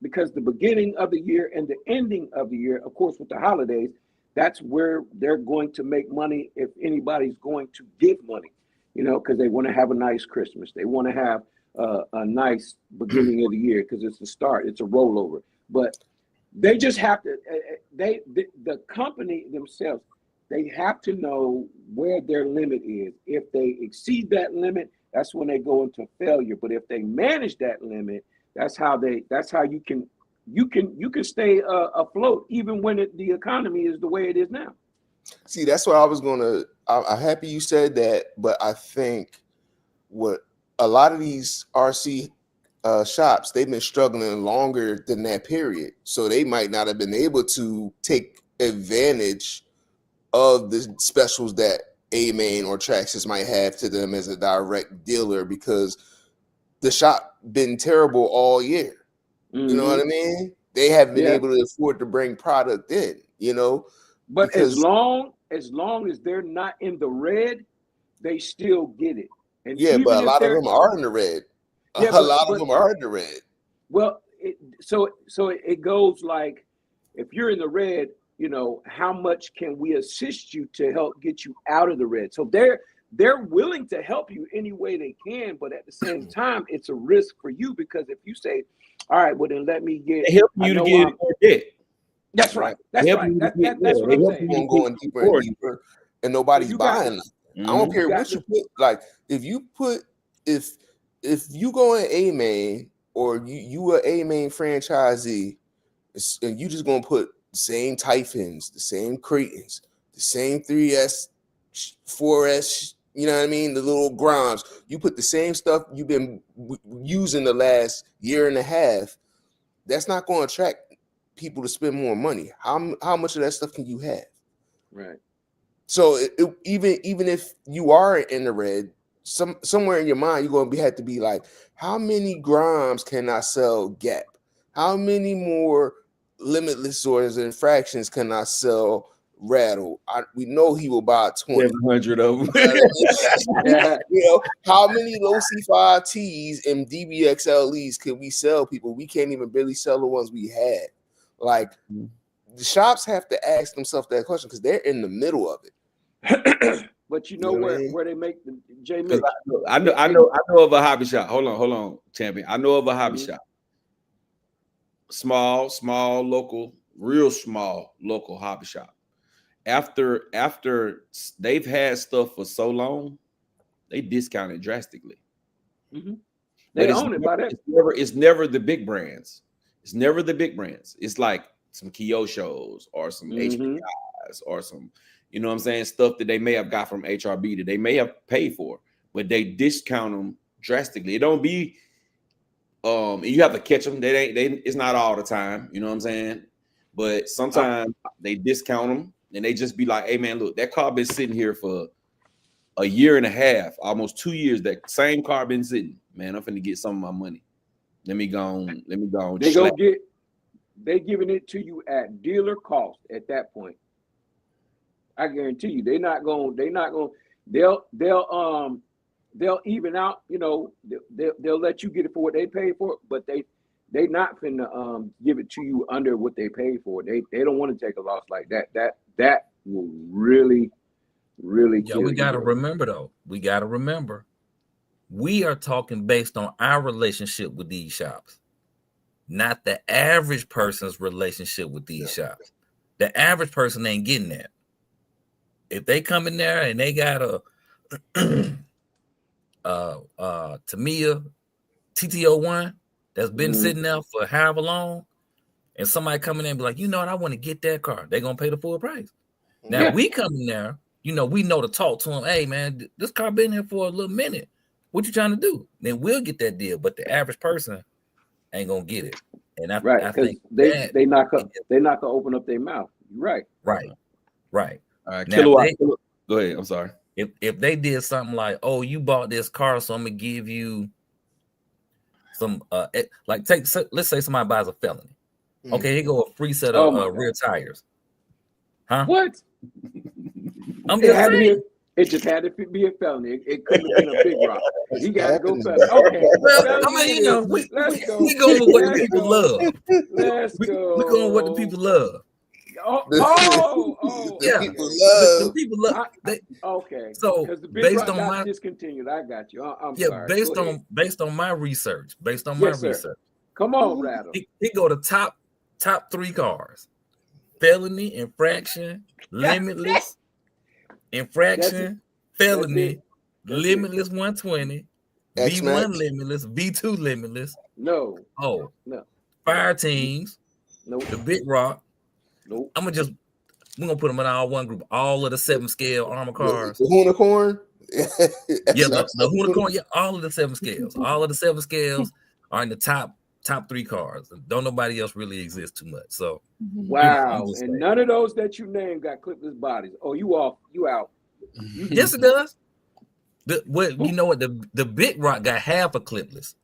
because the beginning of the year and the ending of the year, of course, with the holidays, that's where they're going to make money if anybody's going to give money, you know, because they want to have a nice Christmas. They want to have a nice beginning of the year because it's the start. It's a rollover. But they just have to, the company themselves, they have to know where their limit is. If they exceed that limit, that's when they go into failure. But if they manage that limit, that's how you can you can stay afloat even when the economy is the way it is now. See, that's what I was gonna. I'm happy you said that, but I think what a lot of these RC shops, they've been struggling longer than that period, so they might not have been able to take advantage of the specials that A-Main or Traxxas might have to them as a direct dealer, because the shop been terrible all year. You know what I mean? They haven't been able to afford to bring product in, you know. But as long as they're not in the red, they still get it. And but a lot of them are in the red. A lot of them are in the red. Well, so it goes like, if you're in the red, you know, how much can we assist you to help get you out of the red? So they're willing to help you any way they can, but at the same time, it's a risk for you, because if you say, all right, well then let me get help you to get more debt. That's right. That's right. That's what I'm saying. Going deeper and deeper, and nobody's buying them. I don't care what you put. Like if you go in A-Main, or you are A-Main franchisee, and you just gonna put the same Typhons, the same Cretans, the same 3S, 4S, you know what I mean? The little Grimes. You put the same stuff you've been using the last year and a half. That's not going to attract people to spend more money. How much of that stuff can you have? Right. So even if you are in the red, somewhere in your mind you're going to have to be like, how many Grimes can I sell Gap? How many more Limitless orders and fractions can I sell Rattle? We know he will buy 700 of them. You know, how many low C5 Ts and DBXLEs can we sell people? We can't even barely sell the ones we had. Like, the shops have to ask themselves that question, because they're in the middle of it. But you know where they make the J Mitch? I know of a hobby shop. Hold on, champion. I know of a hobby shop. Small, local, real small local hobby shop. After they've had stuff for so long, they discount it drastically. They own it by that. It's never the big brands. It's never the big brands. It's like some Kyoshos or some HPIs or some, you know what I'm saying, stuff that they may have got from HRB that they may have paid for, but they discount them drastically. It don't be you have to catch them. It's not all the time, you know what I'm saying? But sometimes they discount them and they just be like, hey man, look, that car been sitting here for a year and a half, almost 2 years. That same car been sitting. Man, I'm finna get some of my money. Let me go. They giving it to you at dealer cost at that point. I guarantee you, they'll even out, you know, they'll let you get it for what they pay for, but they not finna give it to you under what they paid for. They don't want to take a loss like that. That will really kill we got to you. remember though. We got to remember, we are talking based on our relationship with these shops, not the average person's relationship with these shops. The average person ain't getting that. If they come in there and they got a Tamiya TT01 that's been sitting there for however long, and somebody come in there and be like, you know what, I want to get that car, they're gonna pay the full price. Now we come in there, you know, we know to talk to them. Hey man, this car been here for a little minute. What you trying to do? Then we'll get that deal. But the average person ain't gonna get it. And I think they not gonna open up their mouth. Right. Right. All right, now, Kilowatt. Go ahead. I'm sorry. If they did something like, oh, you bought this car, so I'm gonna give you some like let's say somebody buys a felony. Okay, here go a free set of rear tires. Huh? What? It just had to be a felony. It couldn't have been a big rock. You gotta go felony. Okay. Well, I mean, you know, we going with what the people love. Let's go. We're going with what the people love. Yeah. The people love. Okay. So based on my discontinued, I got you. I'm sorry. Based on my research, Come on, Rattle. He go to top 3 cars: felony, infraction, limitless, infraction, felony, limitless 120, V1 limitless, V2 limitless. No. 5 fire teams, Nope. the Big Rock. Nope. We're gonna put them in all one group. All of the 7 scale armor cars. The unicorn. Yeah, the unicorn. Yeah, all of the 7 scales. All of the 7 scales are in the top 3 cars. Don't nobody else really exist too much. So Wow. just And saying. none of those that you named got clipless bodies. Oh, you off. You out. Yes, it does. You know what? The Big Rock got half a clipless.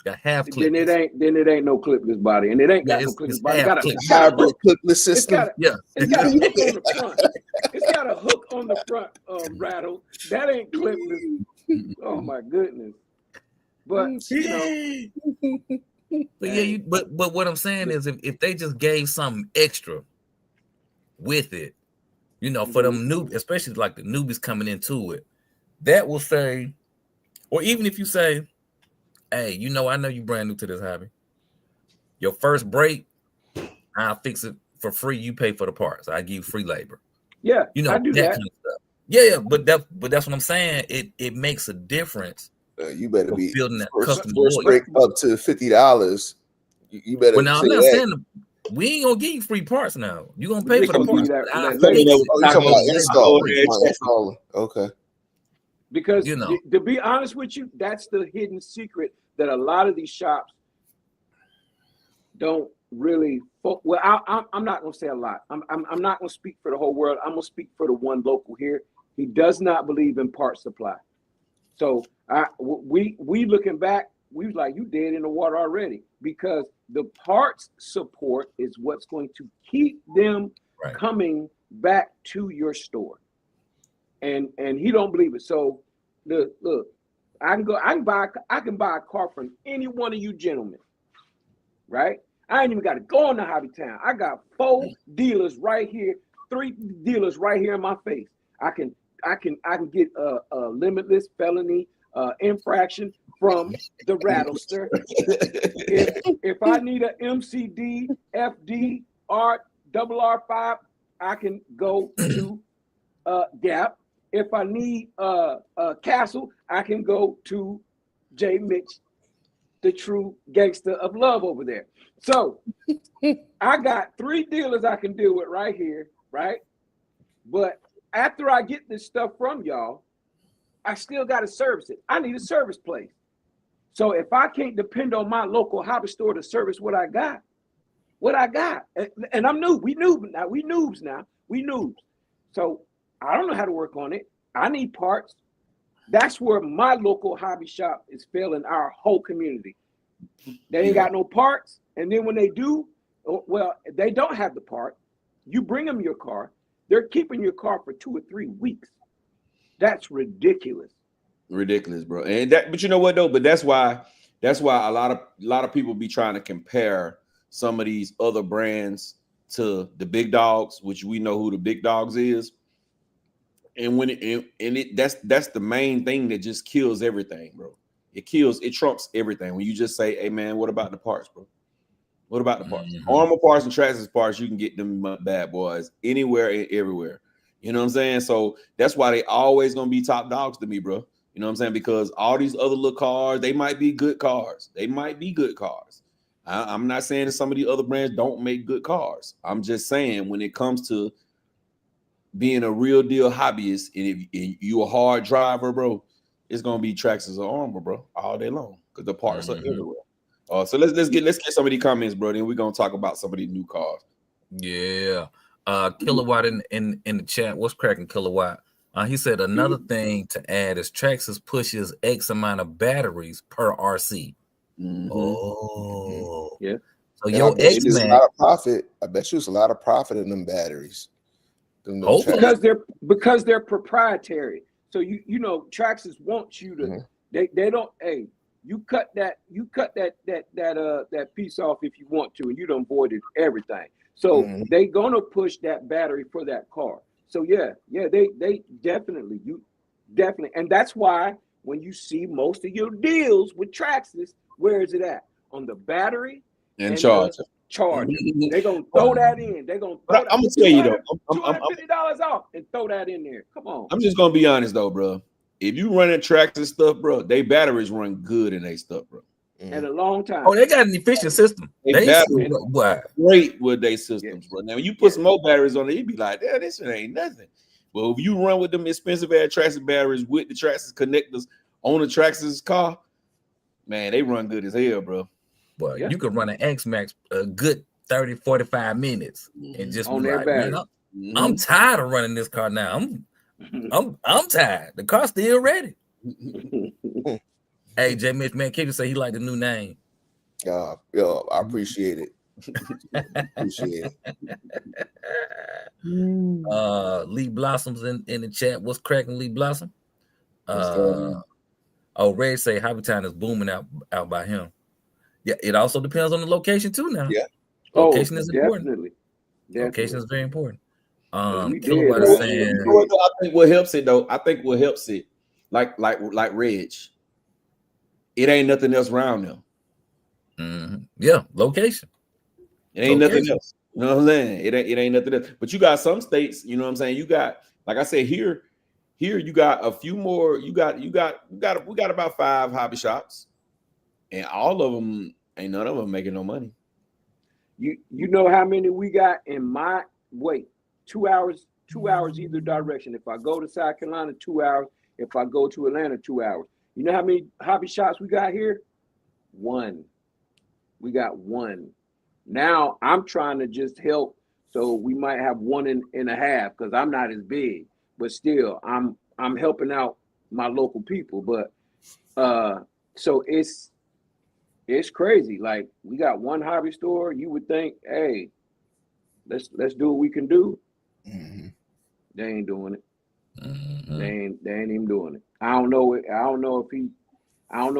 Got half clipless. Then it ain't no clipless body, and it ain't got no it's clipless body. It got a hybrid clipless It's system. got a hook on the front. It's got a hook on the front, Rattle. That ain't clipless. Oh my goodness. But you know, But what I'm saying is if they just gave something extra with it, you know, for them new, especially like the newbies coming into it, that will say, or even if you say, hey, you know, I know you brand new to this hobby. Your first break, I'll fix it for free. You pay for the parts. I give you free labor. yeah, You know, I do that. kind of stuff. Yeah, but that's what I'm saying. It makes a difference. You better be Building that first custom break up to $50. You better. Well, now I'm say not that. saying we ain't gonna give you free parts now. You're gonna pay We for the gonna parts. give you that I'll later. fix it. Oh, you talking about install? Yeah. Installer. Okay. Because You know. to be honest with you, that's the hidden secret that a lot of these shops don't really. Well, I'm not gonna say a lot. I'm not gonna speak for the whole world. I'm gonna speak for the one local here. He does not believe in part supply. So we looking back, we was like, you dead in the water already, because the parts support is what's going to keep them Right. coming back to your store. And he don't believe it. So look, I can buy a car from any one of you gentlemen, right? I ain't even got to go on the Hobby Town. I got 4 dealers right here, 3 dealers right here in my face. I can get a limitless felony infraction from the Rattlester. If I need a MCD, FD, R5, I can go to Gap. If I need Castle, I can go to J. Mitch, the true gangster of love over there. So I got 3 dealers I can deal with right here, right? But after I get this stuff from y'all, I still got to service it. I need a service place. So if I can't depend on my local hobby store to service what I got, and I'm new. We noobs now. So I don't know how to work on it. I need parts. That's where my local hobby shop is failing our whole community. They ain't got no parts. And then when they do, well, they don't have the part. You bring them your car. They're keeping your car for 2 or 3 weeks. That's ridiculous. Ridiculous, bro. And that, but you know what though? But that's why a lot of people be trying to compare some of these other brands to the big dogs, which we know who the big dogs is. And when that's the main thing that just kills everything, bro. It trumps everything. When you just say, hey man, what about the parts, bro? What about the parts? Mhm. Armor parts and Traxxas parts, you can get them bad boys anywhere and everywhere. You know what I'm saying? So that's why they always gonna be top dogs to me, bro. You know what I'm saying? Because all these other little cars, they might be good cars. I'm not saying that some of the other brands don't make good cars. I'm just saying when it comes to being a real deal hobbyist, and if you a hard driver, bro, it's gonna be Traxxas or Armor, bro, all day long because the parts are everywhere. So let's get some of these comments, bro. Then we're gonna talk about some of these new cars. Yeah. Kilowatt in the chat. What's cracking, Kilowatt? He said another thing to add is Traxxas pushes X amount of batteries per RC. Oh, yeah. So And your X a man, lot of profit. I bet you it's a lot of profit in them batteries. Because they're proprietary. So you know Traxxas wants you to. They don't. Hey, you cut that piece off if you want to, and you done voided everything. So they gonna push that battery for that car. So yeah, they definitely, and that's why when you see most of your deals with Traxxas, where is it at? On the battery and charger. They're gonna throw that in. They're gonna throw I'm gonna tell you though, $250 off and throw that in there. Come on. I'm just gonna be honest though, bro. If you running Traxxas stuff, bro, they batteries run good in their stuff, bro. in a long time. Oh, they got an efficient system. They battery what? great with their systems, bro. Now, when you put Yeah. some more batteries on it, you'd be like, yeah, this shit ain't nothing. But if you run with them expensive ass Traxxas batteries with the Traxxas connectors on the Traxxas car, man, they run good as hell, bro. Well, Yeah. you could run an X-Max a good 30, 45 minutes and just On be their like, man, battery. I'm tired of running this car now. I'm tired. The car's still ready. Hey, J. Mitch, man, Kid say he like the new name. Yo, I appreciate it. Appreciate it. Lee Blossoms in the chat. What's cracking, Lee Blossom? What's Ray say Hobbytown is booming out by him. Yeah, it also depends on the location too now. Yeah. Location is important. Definitely. Location is very important. We Kilowatt did, is right? saying, You know what, though? I think what helps it though, like Reg, it ain't nothing else around them. Yeah, location. It ain't nothing Location. else. You know what I'm saying? It ain't nothing else. But you got some states, you know what I'm saying? You got, like I said, here you got a few more. We got about 5 hobby shops, and all of them ain't none of them making no money. You know how many we got in my 2 hours either direction. If I go to South Carolina, 2 hours. If I go to Atlanta, 2 hours. You know how many hobby shops we got here? 1. We got 1. Now I'm trying to just help, so we might have 1.5 because I'm not as big, but still I'm helping out my local people. But so it's crazy. Like, we got 1 hobby store. You would think, hey, let's do what we can do. They ain't doing it. They ain't even doing it. I don't know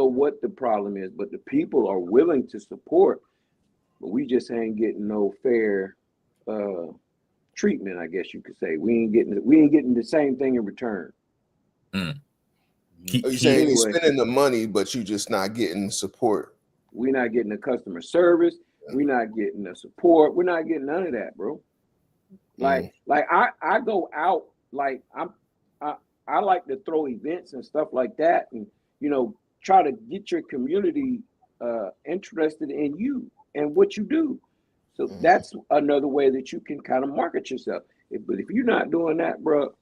what the problem is, but the people are willing to support, but we just ain't getting no fair treatment, I guess you could say. We ain't getting the same thing in return. You're saying you're spending the money, but you just not getting support. We're not getting the customer service. We're not getting the support. We're not getting none of that, bro. Like I go out, like I like to throw events and stuff like that, and try to get your community interested in you and what you do. So that's another way that you can kind of market yourself. But if you're not doing that, bro,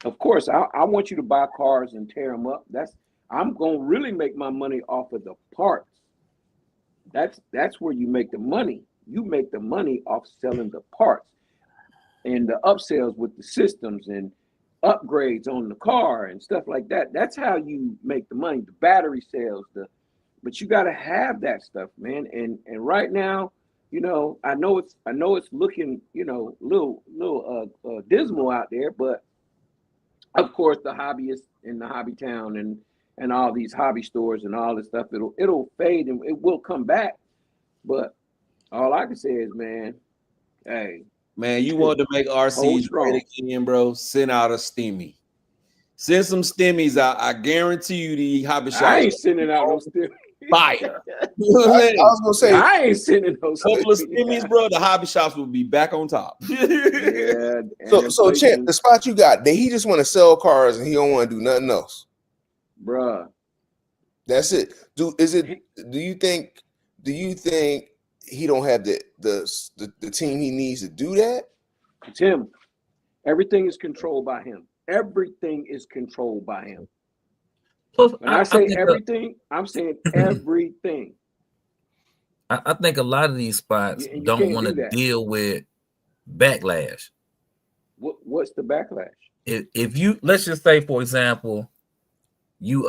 of course I want you to buy cars and tear them up. I'm gonna really make my money off of the parts. That's where you make the money. You make the money off selling the parts and the upsells with the systems and upgrades on the car and stuff like that. That's how you make the money. The battery sales, but you got to have that stuff, man. And right now, I know it's looking, little dismal out there, but of course the hobbyists in the hobby town and all these hobby stores and all this stuff, it'll fade and it will come back. But all I can say is, man, hey, man, you want to make RCs great again, bro? Send out a stimmy. Send some stimmies out. I guarantee you the hobby shops. I ain't sending out no stimmies. Fire. I was gonna say, I ain't sending no couple of stimmies, bro. The hobby shops will be back on top. Yeah, so Champ, the spot you got, he just want to sell cars and he don't want to do nothing else, bruh. That's it. Do you think he don't have the team he needs to do that? It's him. Everything is controlled by him. Everything is controlled by him. Plus, When I say everything, I'm saying everything. I think a lot of these spots You don't want to deal with backlash. What's the backlash? If you, let's just say, for example, you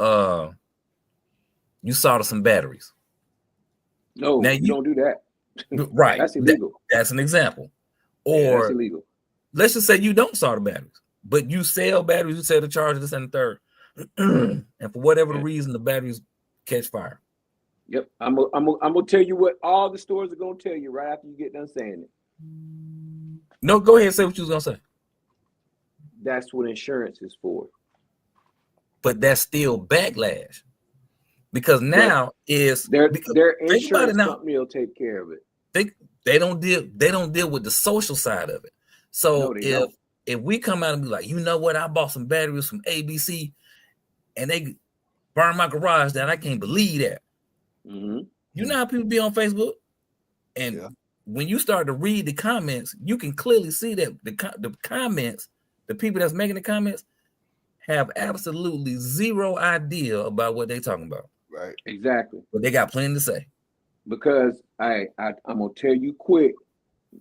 solder some batteries. No, now you don't do that. Right. That's illegal. That's an example. Or that's illegal. Let's just say you don't solder batteries, but you sell batteries, you sell the charger, this and the third. And for whatever the reason, the batteries catch fire. Yep. I'm gonna tell you what all the stores are gonna tell you right after you get done saying it. No, go ahead and say what you was gonna say. That's what insurance is for. But that's still backlash. Because now their insurance company will take care of it. They don't deal with the social side of it. So if we come out and be like, you know what, I bought some batteries from ABC and they burned my garage down, I can't believe that. Mhm. You know how people be on Facebook, and Yeah. when you start to read the comments, you can clearly see that the comments, the people that's making the comments, have absolutely zero idea about what they're talking about, Right. Exactly. but they got plenty to say. Because I'm gonna tell you quick,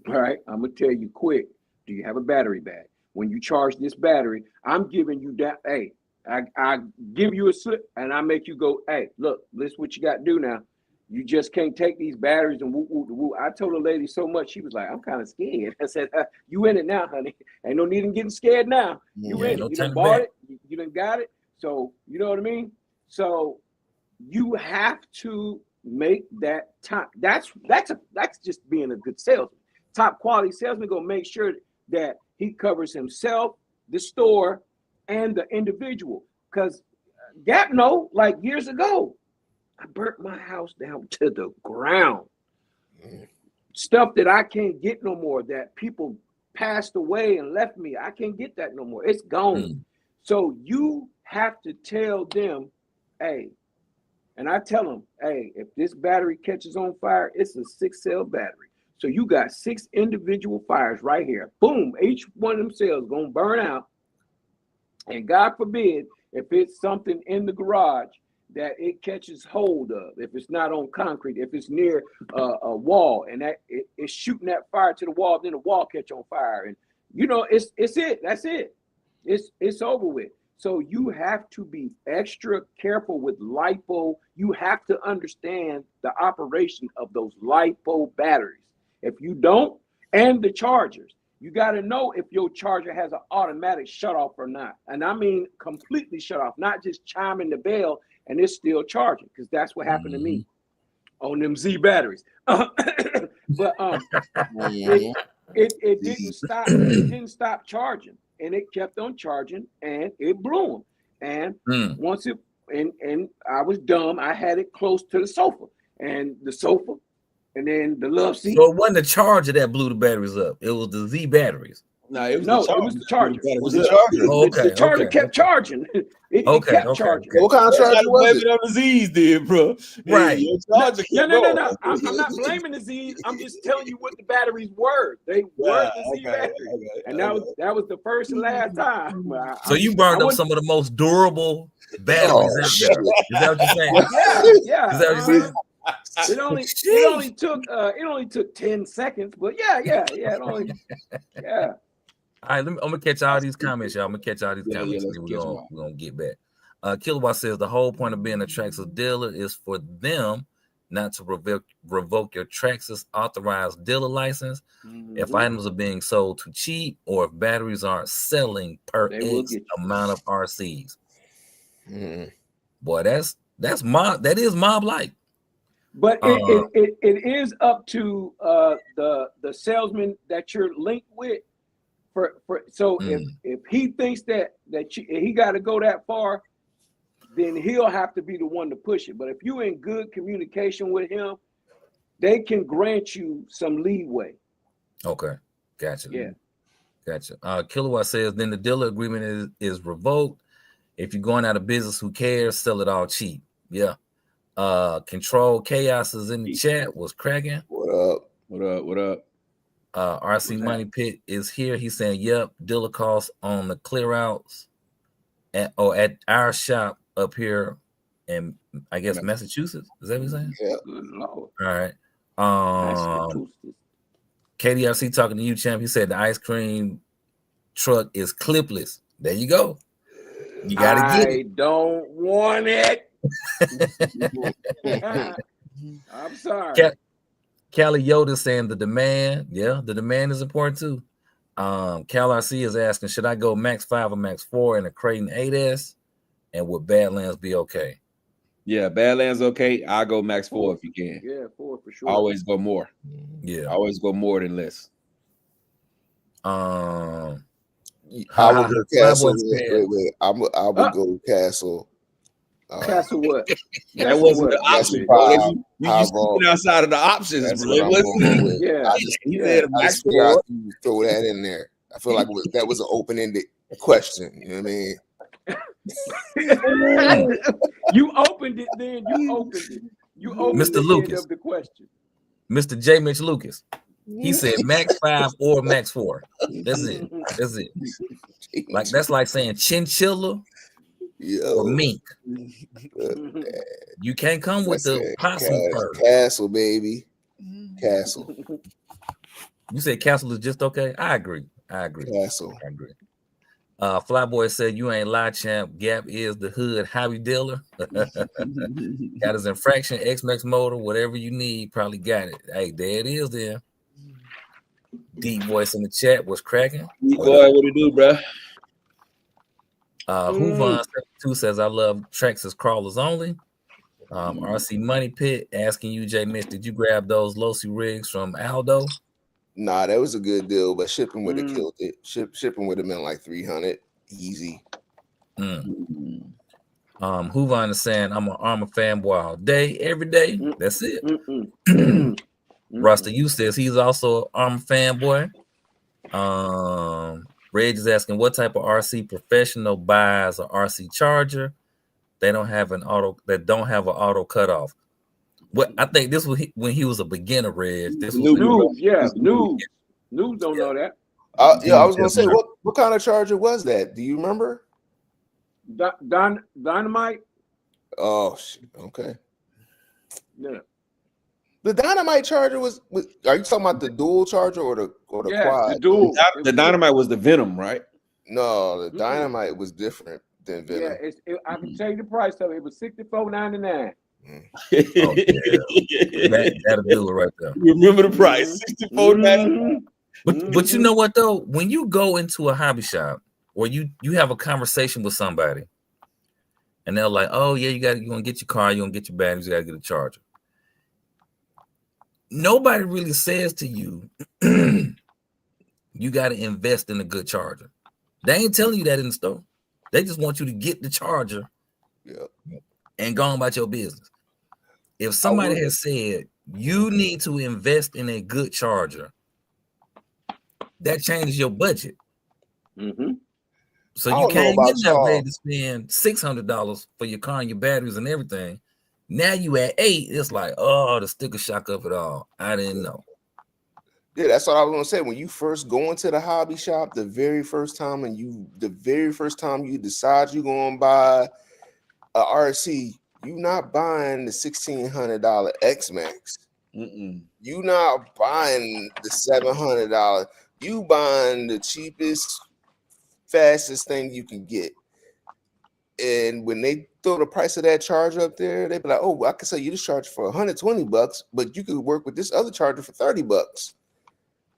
right? I'm gonna tell you quick. Do you have a battery bag? When you charge this battery, I'm giving you that. Hey, I give you a slip and I make you go, hey, look, this is what you got to do now. You just can't take these batteries and woo woo woo. I told a lady so much, she was like, I'm kind of scared. I said, you in it now, honey. Ain't no need in getting scared now. You in it. no You time done to bought back. it. You done got it. So you know what I mean? So you have to make that top. That's just being a good salesman. Top quality salesman gonna make sure that he covers himself, the store, and the individual. Because Gap know, like years ago, I burnt my house down to the ground. Stuff that I can't get no more, that people passed away and left me. I can't get that no more. It's gone. So you have to tell them, hey, and I tell them, hey, if this battery catches on fire, it's a 6-cell battery. So you got 6 individual fires right here. Boom, each one of them cells gonna burn out. And God forbid, if it's something in the garage that it catches hold of, if it's not on concrete, if it's near a wall and that it's shooting that fire to the wall, then the wall catch on fire. And you know, it's it. That's it. It's over with. So you have to be extra careful with LiPo. You have to understand the operation of those LiPo batteries. If you don't, and the chargers, you got to know if your charger has an automatic shut off or not. And I mean completely shut off, not just chiming the bell and it's still charging, because that's what happened to me on them Z batteries. But it didn't stop. It didn't stop charging, and it kept on charging, and it blew them. And once it and I was dumb. I had it close to the sofa, and the sofa, and then the love seat. So it wasn't the charger that blew the batteries up. It was the Z batteries. No, it was the charger. It was the charger. Oh, okay, The charger kept charging. It kept charging. What kind of charger was it? On the Z's did, bro. Right. Your charger kept going. No. I'm not blaming the Z's. I'm just telling you what the batteries were. They were the Z batteries. And that was the first and last time. So you burned up some of the most durable batteries out there. Is that what you're saying? Yeah. Is that what you're saying? It only took 10 seconds, but yeah. All right, I'm gonna catch all these comments, y'all. I'm gonna catch all these comments. And we're gonna get back. Kilowatt says the whole point of being a Traxxas dealer is for them not to revoke your Traxxas authorized dealer license if items are being sold too cheap or if batteries aren't selling per X amount of RCs. Boy, that is mob like. But it is up to the salesman that you're linked with. If he thinks that he got to go that far, then he'll have to be the one to push it. But if you're in good communication with him, they can grant you some leeway. Okay, gotcha. Yeah, gotcha. Kilowatt says then the dealer agreement is revoked. If you're going out of business, who cares? Sell it all cheap. Yeah. Control Chaos is in the chat. Was cracking. What up? RC Money Pit is here. He's saying, yep, dealer costs on the clear outs at our shop up here in, I guess, Massachusetts. Is that what you're saying? Yeah. good Lord. All right. KDRC talking to you, champ. He said the ice cream truck is clipless. There you go. You gotta get it. I don't want it. I'm sorry. Callie Yoda saying the demand. Yeah, the demand is important too. Cal RC is asking, should I go Max 5 or Max 4 in a Creighton 8S? And would Badlands be okay? Yeah, Badlands okay. I'll go Max 4 if you can. Yeah, 4 for sure. Always go more. Yeah. Always go more than less. I would go Castle. Wait. I would go Castle. Castle what? That wasn't the option, bro. You stepping outside of the options, bro. Yeah. I just forgot to throw that in there. I feel like that was an open-ended question. You know what I mean? You opened it, then you opened it. You opened Mr. the end Lucas. of the question. Mr. J. Mitch Lucas. He said Max 5 or Max 4. That's it. That's it. Like that's like saying chinchilla or mink. You can't come with the possum fur. Castle, baby. Castle. You said Castle is just okay. I agree. Castle. I agree. Flyboy said you ain't lie, champ. Gap is the hood hobby dealer. Got his infraction, X-Max motor, whatever you need, probably got it. Hey, there it is there. Deep voice in the chat was cracking. Boy, what it do, bro? Huvon72 says I love Traxxas crawlers only. RC Money Pit asking you, J Mitch, did you grab those Losi rigs from Aldo? Nah, that was a good deal, but shipping would have killed it. Shipping would have been like 300 easy. Huvon is saying I'm an Armor fanboy all day, every day. That's it. Rasta U says he's also an Armor fanboy. Reg is asking what type of RC professional buys an RC charger. They don't have an auto cutoff. What I think this was when he was a beginner, Reg. This was News don't know that. I was gonna say what kind of charger was that? Do you remember? Dynamite. Oh shit. Okay. Yeah. The Dynamite charger was. Are you talking about the dual charger or the quad? The dual. The Dynamite was the Venom, right? No, the Dynamite was different than Venom. Yeah, I can tell you the price of it. It was $64.99. Oh, yeah. That'll do it right there. Remember the price, $64.99. But you know what though? When you go into a hobby shop or you have a conversation with somebody, and they're like, "Oh yeah, you're gonna get your car, you're gonna get your batteries, you gotta get a charger." Nobody really says to you, you got to invest in a good charger. They ain't telling you that in the store. They just want you to get the charger and go on about your business. If somebody has said you need to invest in a good charger, that changes your budget. So you can't get that ready to spend $600 for your car and your batteries and everything. Now you at 8, it's like, oh, the sticker shock of it all. I didn't know. Yeah, that's what I was gonna say. When you first go into the hobby shop, the very first time you decide you're gonna buy a RC, you're not buying the $1,600 X-Max. You're not buying the $700. You buying the cheapest, fastest thing you can get. And when they throw the price of that charger up there, they be like, "Oh, I can sell you this charger for $120, but you could work with this other charger for $30."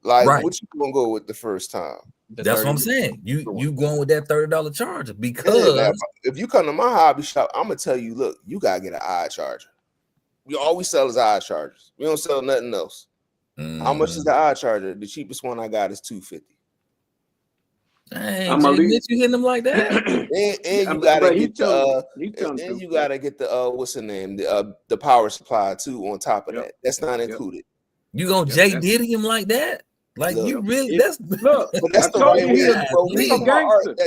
Like, what you gonna go with the first time? That's what I'm saying. You going with that $30 charger because if you come to my hobby shop, I'm gonna tell you, look, you gotta get an eye charger. We always sell is eye chargers. We don't sell nothing else. How much is the eye charger? The cheapest one I got is $250. Dang, you hitting them like that? and you gotta get the what's the name? The power supply too on top of that. That's not included. You gonna Jay Diddy him like that? Like you really? That's but that's the right way.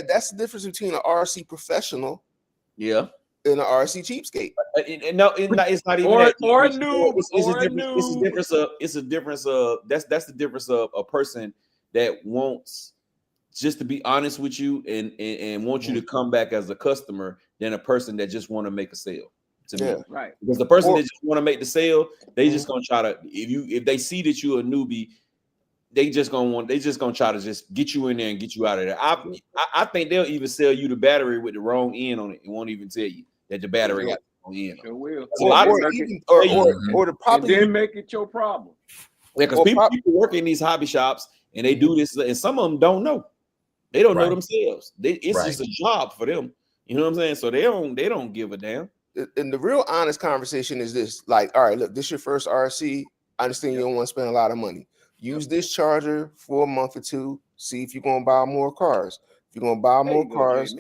That's the difference between an RC professional, and an RC cheapskate. No, it's not even or that. Or a noob. It's a difference of that's the difference of a person that wants just to be honest with you and want you to come back as a customer than a person that just want to make a sale. To me, right? Because the person that just want to make the sale, they just gonna try to if they see that you're a newbie, they just gonna try to just get you in there and get you out of there. I think they'll even sell you the battery with the wrong end on it. It won't even tell you that the battery got the wrong end. Sure will. Or the problem, and then make it your problem. Yeah, because people work in these hobby shops and they do this, and some of them don't know. They don't know themselves. It's just a job for them. You know what I'm saying? So they don't give a damn. And the real honest conversation is this: like, all right, look, this is your first RC. I understand you don't want to spend a lot of money. Use this charger for a month or two. See if you're gonna buy more cars. If you're gonna buy more cars,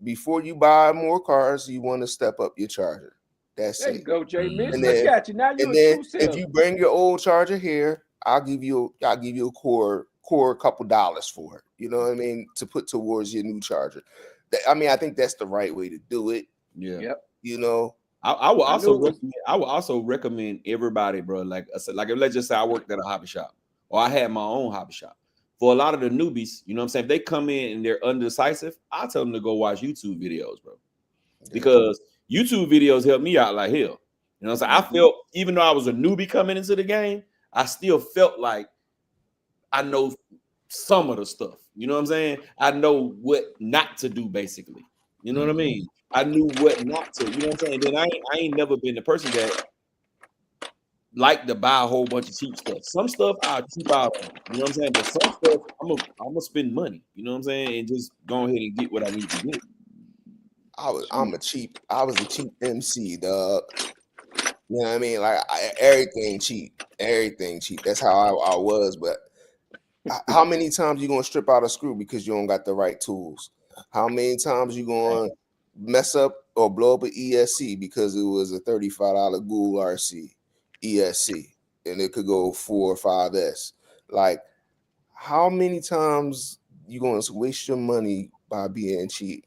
before you buy more cars, you want to step up your charger. That's there you go, Jay Mitch. And Look at you. Now you're a true seller. If you bring your old charger here, I'll give you a core couple dollars for it. You know what I mean? To put towards your new charger. I mean, I think that's the right way to do it. Yeah. You know, I will I also knew it was- recommend. I will also recommend everybody, bro. Like I said, like if let's just say I worked at a hobby shop or I had my own hobby shop. For a lot of the newbies, you know what I'm saying? If they come in and they're undecisive, I tell them to go watch YouTube videos, bro. Because YouTube videos help me out like hell. You know what I'm saying? I felt, even though I was a newbie coming into the game, I still felt like I know some of the stuff. You know what I'm saying? I know what not to do, basically. You know what I mean? I knew what not to. You know what I'm saying? Then I ain't never been the person that like to buy a whole bunch of cheap stuff. Some stuff I'll cheap out on. You know what I'm saying? But some stuff I'm gonna spend money. You know what I'm saying? And just go ahead and get what I need to get. I was a cheap MC, dog. You know what I mean? Like everything cheap. That's how I was. But how many times you gonna strip out a screw because you don't got the right tools? How many times you gonna mess up or blow up an ESC because it was a $35 Google RC ESC and it could go 4 or 5S? Like, how many times you gonna waste your money by being cheap?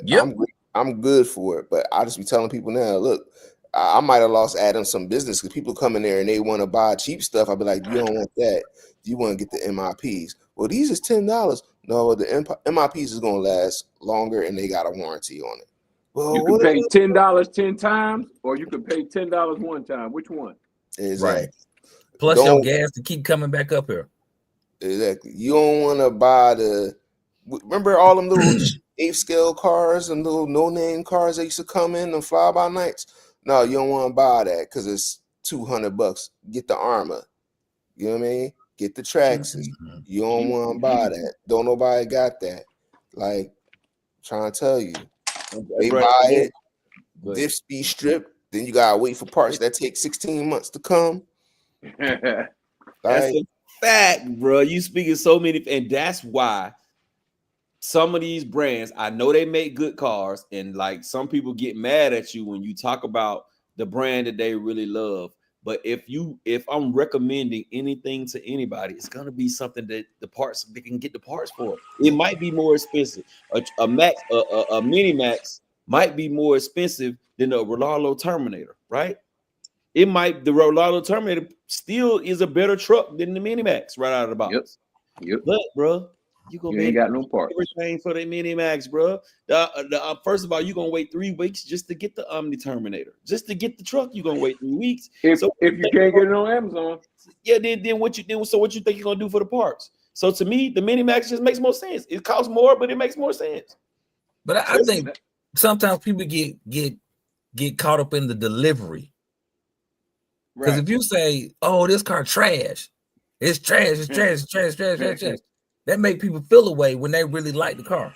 Yep. I'm good for it, but I just be telling people now, look, I might have lost Adam some business because people come in there and they want to buy cheap stuff. I'll be like, you don't want that. You want to get the MIPs. Well, these is $10. No, the MIPs is going to last longer and they got a warranty on it. Well, you can pay $10 10 times, or you can pay $10 one time. Which one? Exactly. Right. Plus your gas to keep coming back up here. Exactly. You don't want to buy remember all them little 8th scale cars and little no-name cars that used to come in and fly by nights? No, you don't want to buy that because it's $200. Get the Armor. You know what I mean? Get the Traxxas. You don't want to buy that. Don't nobody got that. Like, trying to tell you. They buy it, diffs be stripped, then you gotta wait for parts that take 16 months to come. That's a fact, bro. You speaking so many, and that's why some of these brands, I know they make good cars, and like some people get mad at you when you talk about the brand that they really love. But if I'm recommending anything to anybody, it's gonna be something that they can get the parts for. It might be more expensive. A Mini Max might be more expensive than the Rolalo Terminator, right? The Rolalo Terminator still is a better truck than the Mini Max right out of the box. Yep. But bro, you ain't got no parts. Everything for the Mini Max, bro. First of all, you're gonna wait 3 weeks just to get the Omni Terminator. Just to get the truck, you're gonna wait 3 weeks. If you can't get it on Amazon, yeah, then what you do? So what you think you're gonna do for the parts? So to me, the Mini Max just makes more sense. It costs more, but it makes more sense. But I think sometimes people get caught up in the delivery. Because if you say, "Oh, this car trash," it's trash. That make people feel away when they really like the car.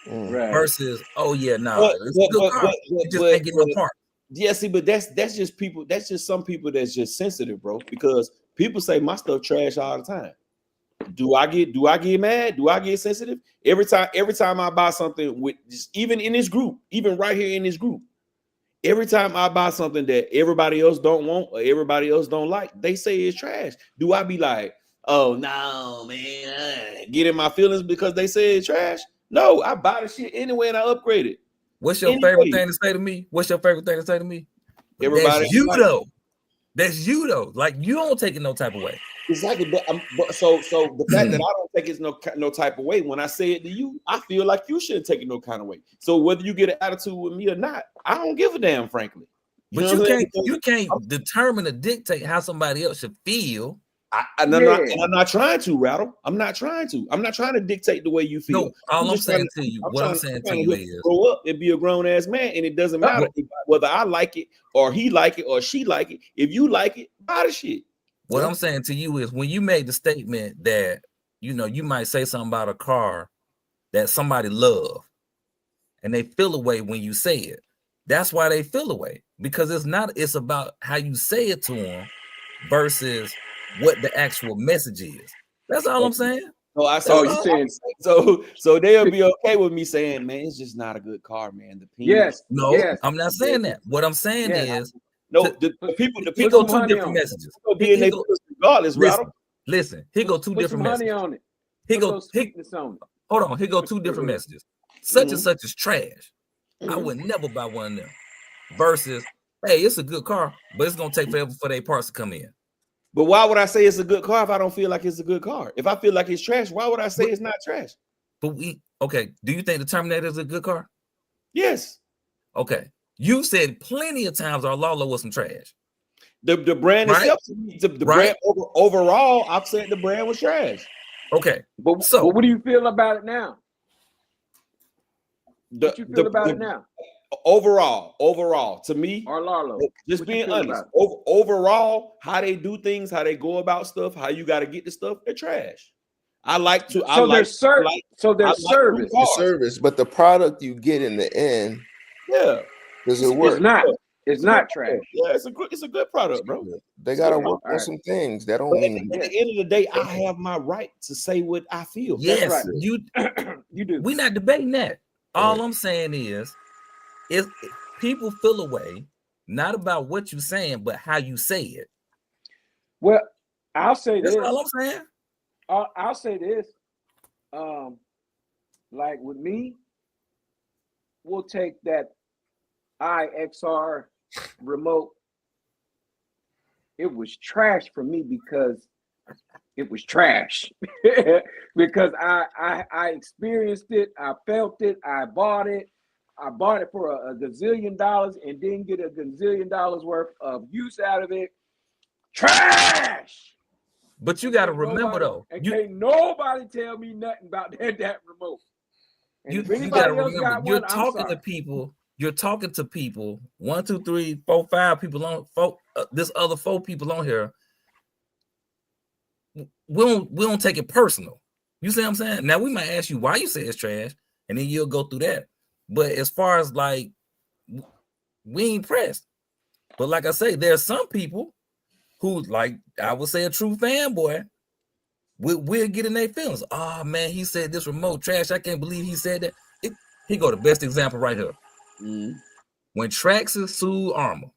Versus, oh yeah, it's a good car. You just can't get no part. Yeah, see, but that's just people. That's just some people that's just sensitive, bro. Because people say my stuff trash all the time. Do I get mad? Do I get sensitive? Every time I buy something with even in this group, even right here in this group, every time I buy something that everybody else don't want or everybody else don't like, they say it's trash. Do I be like, oh no, man, get in my feelings because they say it's trash? No, I buy the shit anyway and I upgrade it. What's your favorite thing to say to me? Everybody, that's you though. Like you don't take it no type of way. Exactly, but so the fact that I don't take it no type of way, when I say it to you, I feel like you shouldn't take it no kind of way. So whether you get an attitude with me or not, I don't give a damn, frankly. But you can't determine or dictate how somebody else should feel. I'm not trying to, Rattle. I'm not trying to dictate the way you feel. No, all I'm saying to you is grow up and be a grown ass man, and it doesn't matter whether I like it or he like it or she like it. If you like it, buy the shit. What I'm saying to you is when you made the statement that you might say something about a car that somebody love, and they feel away when you say it. That's why they feel away, because it's about how you say it to them versus what the actual message is. That's all I'm saying. So they'll be okay with me saying, man, it's just not a good car, man. I'm not saying that. What I'm saying is the people go two different messages. Regardless, listen, here go two different messages. Hold on, here go two different messages. Such and such is trash. I would never buy one of them. versus, hey, it's a good car, but it's gonna take forever for their parts to come in. But why would I say it's a good car if I don't feel like it's a good car? If I feel like it's trash, why would I say it's not trash? But okay, do you think the Terminator is a good car? Yes. Okay. You said plenty of times our Lala was some trash. The brand Right. itself, the brand overall, I've said the brand was trash. Okay. But what do you feel about it now? What you feel about it now? Overall, to me, Or Larlo? just What you being feel honest, about it? overall, how they do things, how they go about stuff, how you got to get the stuff, they're trash. I like to. So there's service. The service, but the product you get in the end, Yeah, does it work? It's not trash. Yeah, it's a good product, bro. They gotta Okay, work on alright. some things. That don't But mean at the end of the day, I have my right to say what I feel. Yes, right. you do. we're not debating that. All Right. I'm saying is people feel a way, not about what you're saying, but how you say it. Well, I'll say That's this. all I'm saying. I'll say this. Like with me, we'll take that iXR remote. It was trash for me because it was trash. Because I experienced it, I felt it, I bought it. I bought it for a gazillion dollars and didn't get a gazillion dollars worth of use out of it. Trash. But you got to Can't remember nobody- though, can't nobody tell me nothing about that remote. And you if got anybody to else remember got you're one, I'm talking sorry. to people. You're talking to people. 1, 2, 3, 4, 5 people on. This other 4 people on here. We don't take it personal. You see what I'm saying? Now we might ask you why you say it's trash, and then you'll go through that. But as far as like, we ain't pressed. But like I say, there's some people who, like I would say, a true fanboy. We'll get in their feelings. Oh man, he said this remote trash. I can't believe he said that. He go the best example right here. When Traxxas sued Armour.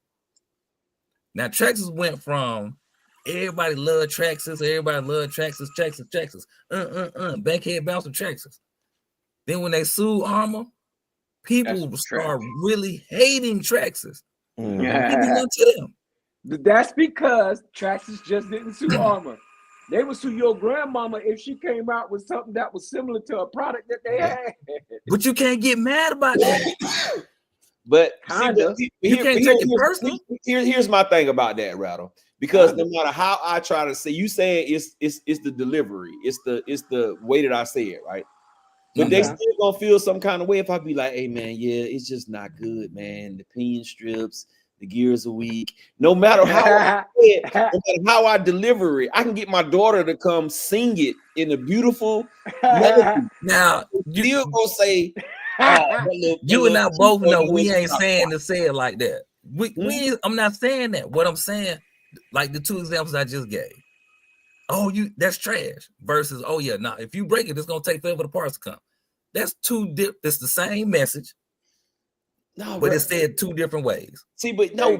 Now Traxxas went from everybody loved Traxxas, everybody loved Traxxas. Bankhead bouncer Traxxas. Then when they sued Armour, people start really hating Traxxas. To them. That's because Traxxas just didn't sue Armour. They would sue your grandmama if she came out with something that was similar to a product that they had. But you can't get mad about that. But Kinda. You can't take it personal. Here's my thing about that, Rattle. Because no matter how I try to say, you saying it's the delivery, it's the way that I say it, right? But they still gonna feel some kind of way if I be like, hey man, yeah, it's just not good, man. The pinion strips, the gears are weak. No matter how I say it, no matter how I deliver it, I can get my daughter to come sing it in a beautiful melody. Now You still gonna say, you and I both know we ain't saying to say it like that. I'm not saying that. What I'm saying, like the 2 examples I just gave. Oh, that's trash versus, oh yeah, now if you break it, it's gonna take forever for the parts to come. That's it's the same message. No, but it's said 2 different ways. See, but no,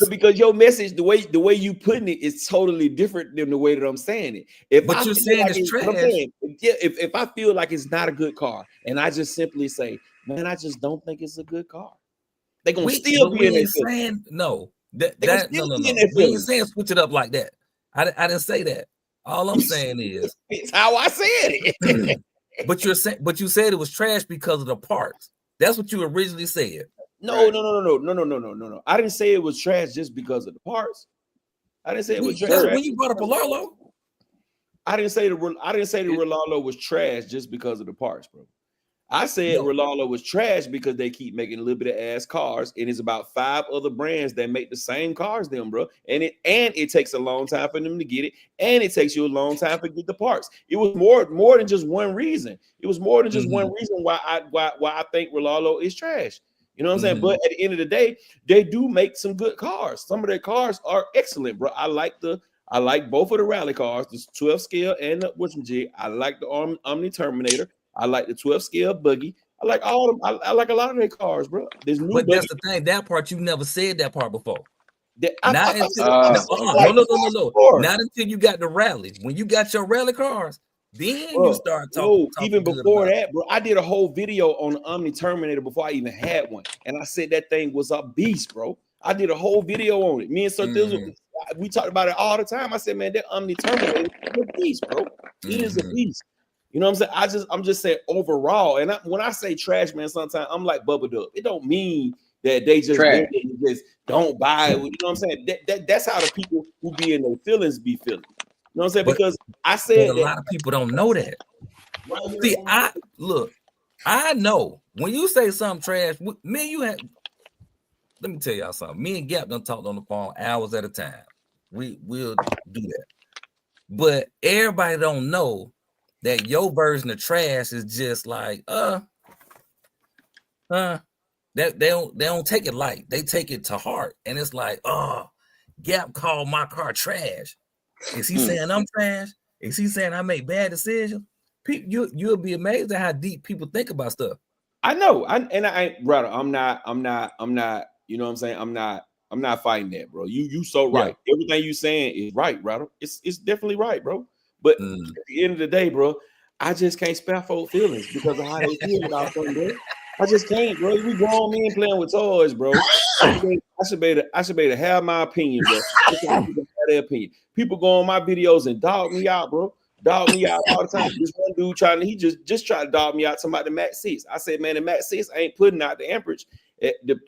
because your message, the way you putting it is totally different than the way that I'm saying it. If you're saying it's trash. If I feel like it's not a good car, and I just simply say, man, I just don't think it's a good car, they're gonna still be in their saying no. No. We ain't saying switch it up like that. I didn't say that. All I'm saying is it's how I said it. But you said it was trash because of the parts. That's what you originally said. No. I didn't say it was trash just because of the parts. I didn't say it was trash. When you brought up a Larlo, I didn't say the Rolalo was trash just because of the parts, bro. I said Rolalo was trash because they keep making a little bit of ass cars, and it's about 5 other brands that make the same cars, them, bro. And it takes a long time for them to get it, and it takes you a long time to get the parts. It was more than just one reason. It was more than just one reason why I think Rolalo is trash. You know what I'm saying? But at the end of the day, they do make some good cars. Some of their cars are excellent, bro. I like both of the rally cars, the 12 scale and the I like the Omni Terminator. I like the 12 scale buggy. I like all of them. I like a lot of their cars, bro. That's the thing. That part, you never said that part before. No. Not until you got the rally. When you got your rally cars, Then Bro, you start no, talking even good before about that, bro, I did a whole video on the Omni Terminator before I even had one, and I said that thing was a beast, bro. I did a whole video on it. Me and Sir Thizzle, we talked about it all the time. I said, man, that Omni Terminator is a beast, bro. It is a beast. You know what I'm saying? I'm just saying overall, and when I say trash, man, sometimes I'm like Bubba Dub. It don't mean that they just Trash. just don't buy it. You know what I'm saying? That's how the people who be in their feelings be feeling. You know what I'm saying? But- Because I But said a that. lot of people don't know that. See, I know when you say something trash, me and you have. Let me tell y'all something. Me and Gap done talked on the phone hours at a time. We'll do that. But everybody don't know that your version of trash is just like, that they don't take it light. They take it to heart. And it's like, Gap called my car trash. Is he saying I'm trash? Is he saying I make bad decisions? People, you'll be amazed at how deep people think about stuff. I know, brother. I'm not. You know what I'm saying? I'm not fighting that, bro. You so right. Yeah. Everything you saying is right, brother. It's definitely right, bro. But at the end of the day, bro, I just can't spare folk feelings because of how they feel about something, bro. I just can't, bro. We grown men playing with toys, bro. I should be able to have my opinion, bro. I should have their opinion. People go on my videos and dog me out, bro. Dog me out all the time. This one dude he just tried to dog me out talking about the Max 6. I said, man, the Max 6 ain't putting out the amperage.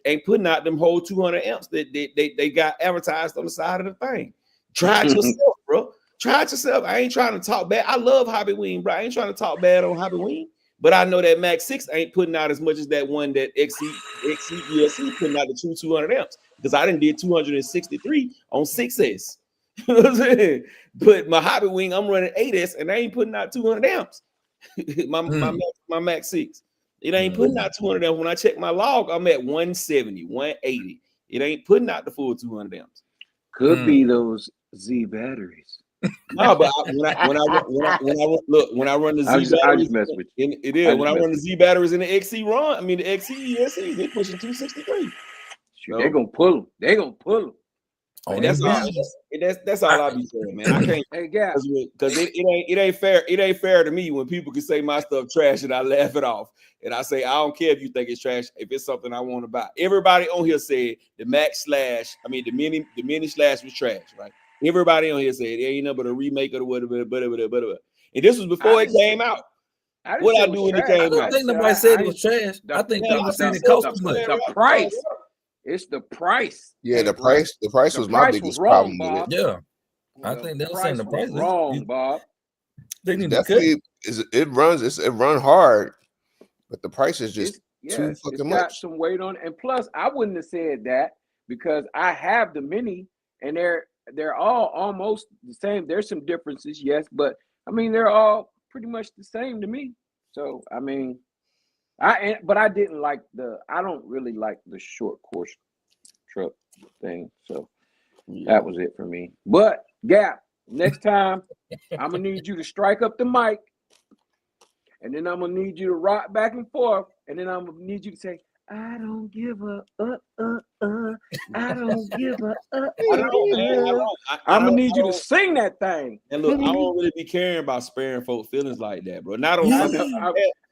Ain't putting out them whole 200 amps that they got advertised on the side of the thing. Try it yourself, bro. Try it yourself. I ain't trying to talk bad. I love Hobbywing, bro. I ain't trying to talk bad on Hobbywing. But I know that Max 6 ain't putting out as much as that one that XC putting out the 200 amps. Because I done did 263 on 6S. You know what I'm saying? But my Hobbywing, I'm running 8S and I ain't putting out 200 amps. my Max 6. It ain't putting out 200 amps. When I check my log, I'm at 170, 180. It ain't putting out the full 200 amps. Could be those Z batteries. No, but when I run the Z batteries, I just mess with you. It is when I run the Z batteries in the XC run. I mean the XC ESC, they pushing 263. So they're gonna pull them. They're gonna pull them. And that's all I be saying, man. I can't because it ain't fair. It ain't fair to me when people can say my stuff trash and I laugh it off. And I say I don't care if you think it's trash. If it's something I want to buy, everybody on here said the the mini slash was trash, right? Everybody on here said it ain't nothing but a remake of the whatever. And this was before it came out. What I do when it came out? I don't think nobody said it was trash. I think people said it cost too much. The price. It's the price. Yeah, the price. The price was my biggest problem with it. Yeah, I think they were saying the price wrong, Bob. They need definitely it run hard, but the price is just too fucking much. Got some weight on it. And plus, I wouldn't have said that because I have the mini, and they're all almost the same. There's some differences, yes, but I mean they're all pretty much the same to me. So I mean. I don't really like the short course truck thing. So that was it for me. But Gap, next time I'm gonna need you to strike up the mic, and then I'm gonna need you to rock back and forth, and then I'm gonna need you to say, I don't give a I don't give a I'm gonna need you to sing that thing. And look, I don't really be caring about sparing folk feelings like that, bro. Not on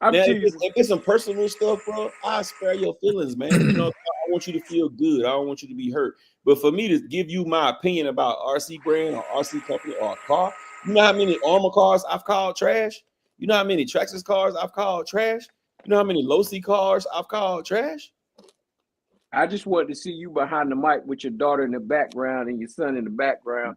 if it's some personal stuff, bro, I spare your feelings, man. You know, I want you to feel good. I don't want you to be hurt. But for me to give you my opinion about RC brand or RC company or a car, you know how many Armor cars I've called trash? You know how many Traxxas cars I've called trash? You know how many Losi cars I've called trash? I just wanted to see you behind the mic with your daughter in the background and your son in the background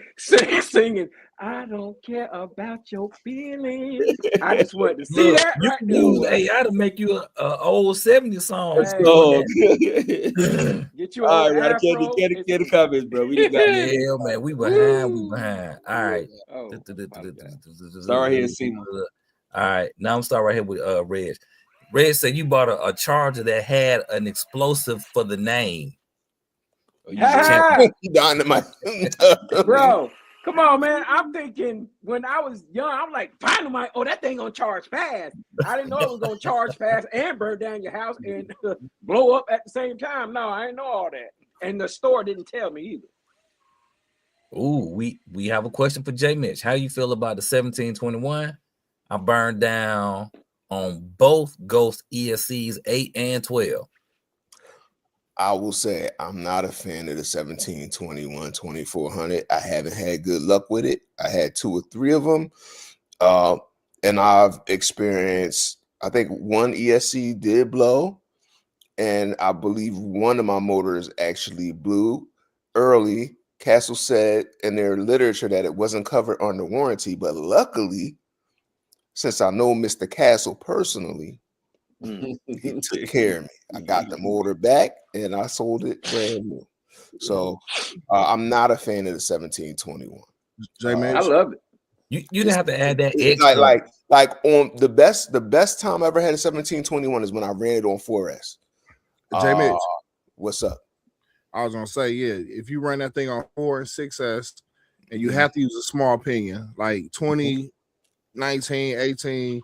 singing. I don't care about your feelings. I just wanted to see that. You right can use AI to make you a old 70s song. Get you all right, get the comments, bro. We just got man. We behind. All right. Start right here and see. All right. Now I'm starting right here with Reg. Reg said you bought a Charger that had an explosive for the name. Dynamite. Bro, come on, man. I'm thinking when I was young, I'm like, dynamite. Oh, that thing gonna charge fast. I didn't know it was gonna charge fast and burn down your house and blow up at the same time. No, I didn't know all that. And the store didn't tell me either. Ooh, we have a question for J Mitch. How you feel about the 1721? I burned down on both Ghost ESCs 8 and 12. I will say I'm not a fan of the 1721 2400. I haven't had good luck with it. I had 2 or 3 of them. And I've experienced, I think one ESC did blow. And I believe one of my motors actually blew early. Castle said in their literature that it wasn't covered under warranty. But luckily, since I know Mr. Castle personally, he took care of me. I got the motor back and I sold it brand new. So I'm not a fan of the 1721. I love it. You didn't have to add that extra. Like on the best time I ever had a 1721 is when I ran it on 4S. J Mitch, what's up? I was gonna say, yeah, if you run that thing on 4 and 6S and you have to use a small pinion, like 20, 19, 18,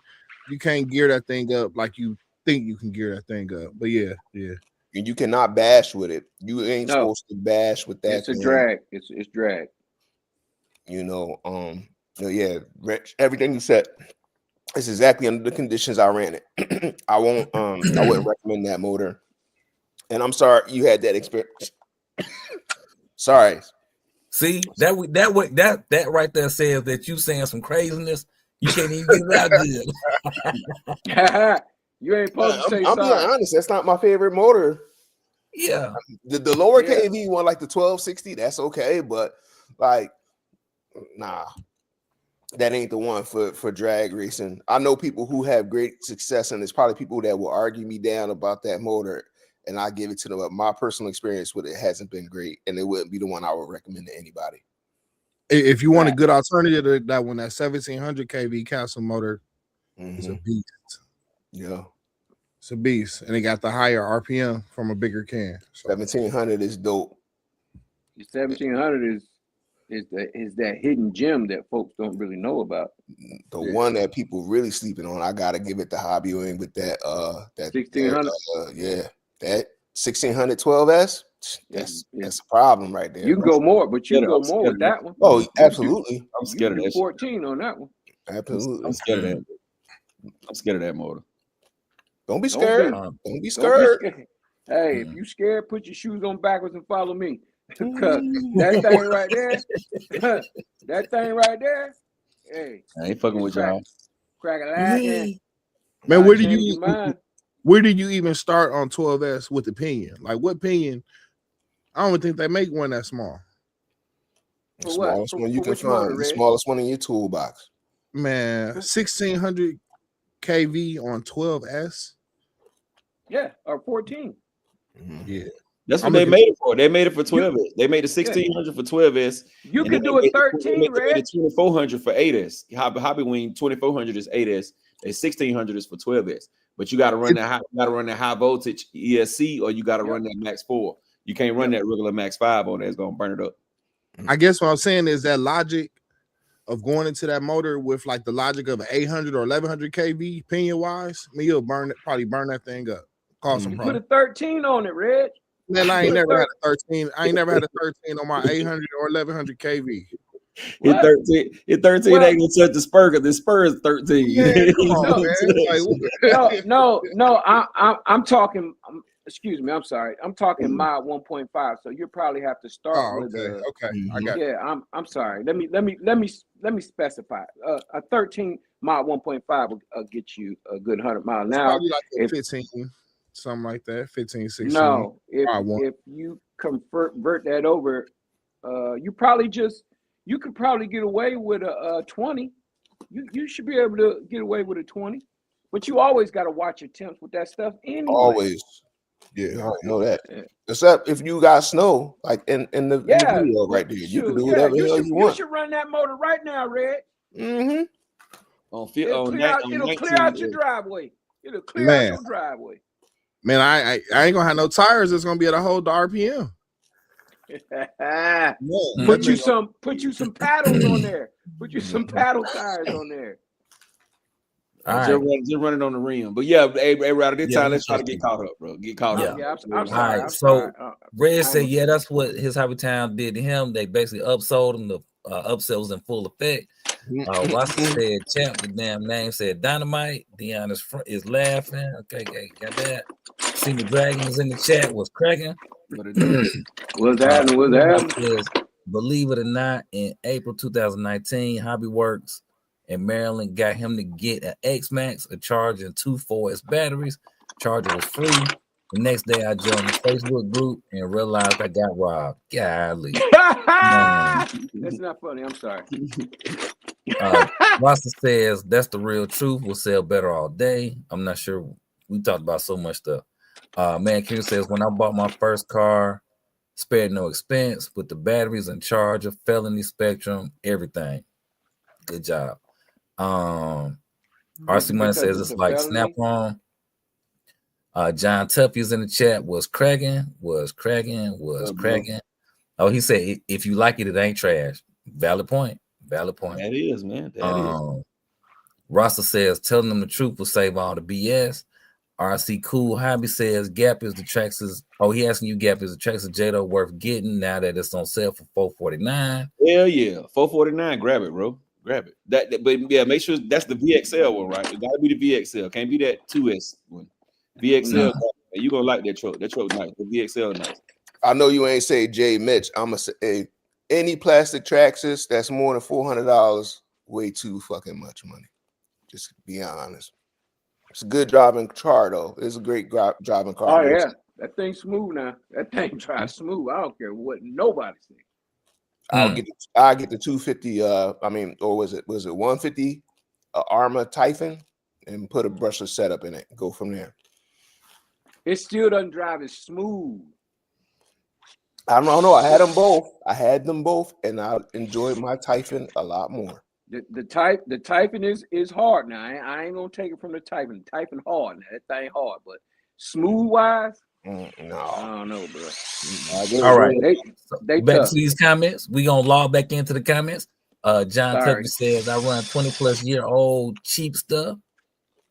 you can't gear that thing up like you think you can gear that thing up. But yeah. And you cannot bash with it. You ain't supposed to bash with that. It's a drag. It's drag. You know, yeah, Rich, everything you said is exactly under the conditions I ran it. I wouldn't recommend that motor. And I'm sorry you had that experience. Sorry. See, that right there says that you saying some craziness. You can't even get it out good. You ain't supposed to say I'm being honest. That's not my favorite motor. Yeah. The lower KV one, like the 1260, that's okay. But like, nah, that ain't the one for drag racing. I know people who have great success, and there's probably people that will argue me down about that motor, and I give it to them. But my personal experience with it hasn't been great, and it wouldn't be the one I would recommend to anybody. If you want a good alternative to that one, that 1700 kV Castle motor is a beast. Yeah, it's a beast, and it got the higher RPM from a bigger can. So 1700 is dope. The 1700 is that hidden gem that folks don't really know about. The one that people really sleeping on, I gotta give it the Hobby Wing with that 1600. That 1600 12S. That's a problem right there. You can go more, but you can go more with that one. Oh, absolutely. I'm scared of that. 14 on that one. Absolutely. I'm scared of that. I'm scared of that motor. Don't be scared. Don't be scared. Hey, if you scared, put your shoes on backwards and follow me. Because that thing right there, hey, I ain't fucking with y'all. Crack a lag. Man, where did you even start on 12S with the pinion? Like what pinion? I don't even think they make one that small. The smallest one you can find. The smallest one in your toolbox. Man, 1600 kV on 12S. Yeah, or 14. Yeah. That's what they made it for. They made it for 12S. They made the 1600 for 12S. You can do a 13, right? 2400 for 8S. Hobby Wing 2400 is 8S. A 1600 is for 12S. But you got to run that high voltage ESC, or you got to run that Max 4. You can't run that regular Max 5 on there. It's gonna burn it up. I guess what I'm saying is that logic of going into that motor with like the logic of an 800 or 1100 kV pinion wise, I mean, you'll probably burn that thing up. Cause some put a 13 on it, Red. Man, I ain't never had a 13. I ain't never had a 13 on my 800 or 1100 kV. Hit 13 ain't gonna touch the spur because the spur is 13. Yeah, come on, no. I'm talking. Excuse me. I'm sorry. I'm talking mod 1.5. So you probably have to start with I got it. I'm sorry. Let me specify. A 13 mod 1.5 will get you a good 100 miles now. Probably like 15, something like that. 15, 16. No, if you convert that over, you could probably get away with a 20. You should be able to get away with a 20, but you always got to watch your temps with that stuff anyway. Always. Yeah, I know that. Yeah. Except if you got snow, like in the video right there, you can do whatever the hell you want. You should run that motor right now, Red. Mm-hmm. It'll clear out your driveway. It'll clear out your driveway. Man, I ain't gonna have no tires. It's gonna be at a whole RPM. Put you some paddles on there. Put you some paddle tires on there. All Just, right. just running on the rim. But yeah, hey, Ryder, this Yeah, time let me let's try to trust get you. caught up, bro. Get caught Yeah. up. Yeah, I'm All sorry. right. I'm So sorry. Red I'm said, a- yeah, that's what his Hobby Town did to him. They basically upsold him. The upsell was in full effect. Rossi said, champ, the damn name said Dynamite. Dion is laughing. Okay, got that. Senior Dragon was in the chat, was cracking. What it do? What's happening? What's happening? Says, believe it or not, in April 2019, Hobbyworks in Maryland got him to get an X-Max, a charger, and 2 4S batteries. Charger was free. The next day, I joined the Facebook group and realized I got robbed. Golly. That's not funny. I'm sorry. Rasta says that's the real truth. Will sell better all day. I'm not sure. We talked about so much stuff. Man Q says when I bought my first car, spared no expense with the batteries and charger, felony spectrum, everything. Good job. RC Money Because says it's it's a like felony? Snap on. John Tuffy's in the chat. Was cracking. Oh, he said if you like it, it ain't trash. Valid point. That is, man. That is. Rasta says telling them the truth will save all the BS. RC Cool Hobby says Gap is the Traxxas. Oh, he asking you Gap is the Traxxas Jado worth getting now that it's on sale for $449. Hell yeah, $449. Grab it, bro. Grab it. But yeah, make sure that's the VXL one, right? It gotta be the VXL. Can't be that 2S one. VXL. You gonna like that truck? That truck nice. The VXL nice. I know you ain't say Jay Mitch. I'm gonna say any plastic Traxxas that's more than $400, way too fucking much money. Just be honest. It's a good driving car though. It's a great driving car. Oh yeah, that thing's smooth now. That thing drives smooth. I don't care what nobody says. I'll get the 250. Or was it 150 Arma Typhon and put a brushless setup in it. Go from there. It still doesn't drive as smooth. I don't know. I had them both, and I enjoyed my Typhon a lot more. The Typhon is hard now. I ain't gonna take it from the Typhon. Typhon hard now. That thing hard, but smooth wise, No. I don't know, bro. All right. They back tough. to these comments. We gonna log back into the comments. John Sorry. Tucker says I run 20+ year old cheap stuff.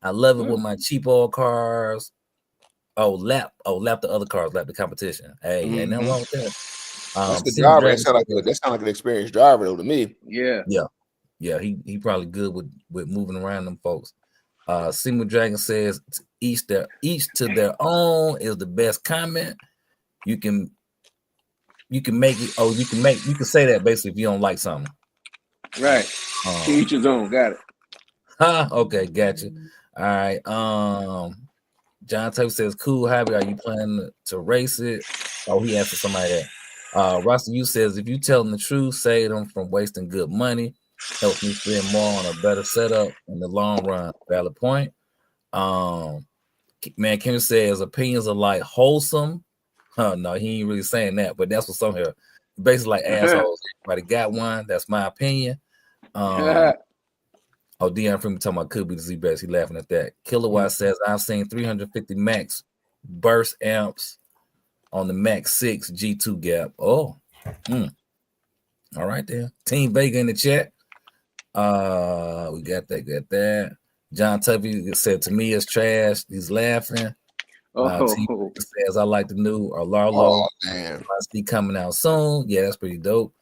I love it with my cheap old cars. Lap the other cars, lap the competition. Hey, ain't nothing wrong with that. That's the driver. That sound like an experienced driver though to me. Yeah, he probably good with moving around them folks. Seymour Dragon says each to their own is the best comment. You can make it. Oh, you can say that basically if you don't like something. Right. To each his own. Got it. Okay, gotcha. All right. John Taylor says, "Cool hobby. Are you planning to race it?" Oh, he asked for somebody that. Rasta U says, "If you tell them the truth, save them from wasting good money. Help me spend more on a better setup in the long run." Valid point. Man, Kim says opinions are like wholesome. No, he ain't really saying that, but that's what's on here. Basically, like assholes. Everybody got one. That's my opinion. Dion Freeman talking about could be the Z-Bass. He laughing at that. Kilowatt says I've seen 350 max burst amps on the Max 6 G2 Gap. All right there. Team Vega in the chat. We got that. John Tuffy said to me it's trash. He's laughing. Team says I like the new Larlo. Oh man, I see coming out soon. Yeah, that's pretty dope.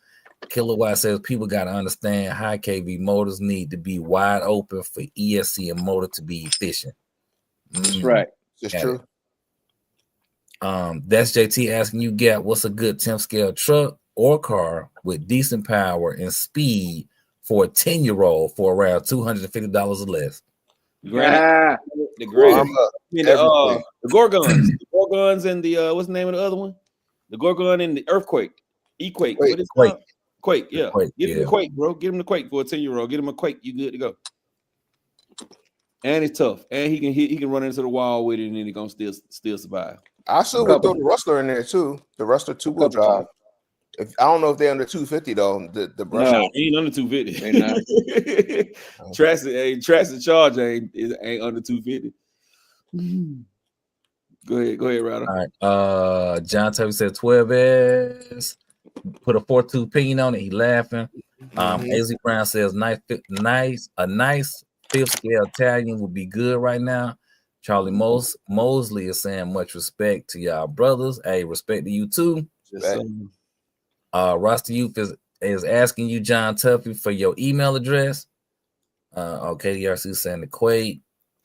Kilowatt says people got to understand high KV motors need to be wide open for ESC and motor to be efficient. That's right. It's true. That's JT asking you, Gap, what's a good 10th scale truck or car with decent power and speed for a 10-year-old for around $250 or less? The Gorgons. The Gorgons and the what's the name of the other one? The Gorgon and the Earthquake. Equake. What is it called? Quake, yeah. Get him the Quake, bro. Get him the Quake for a 10-year-old. Get him a Quake. You good to go. And it's tough. And he can run into the wall with it and then he's gonna still survive. I still would throw the Rustler in there too. The Rustler 2-wheel drive. I don't know if they're under 250 though. The brush he ain't under 250. Traxxas Charge ain't under 250. Go ahead, Ryder. All right. John Taylor said 12S. Put a 4.2 pinion on it. He laughing. AZ Brown says nice fifth scale Italian would be good right now. Charlie Mosley is saying much respect to y'all brothers. Hey, respect to you too. Yes, Rusty Youth is asking you, John Tuffy, for your email address. Okay, KDRC saying the Quake.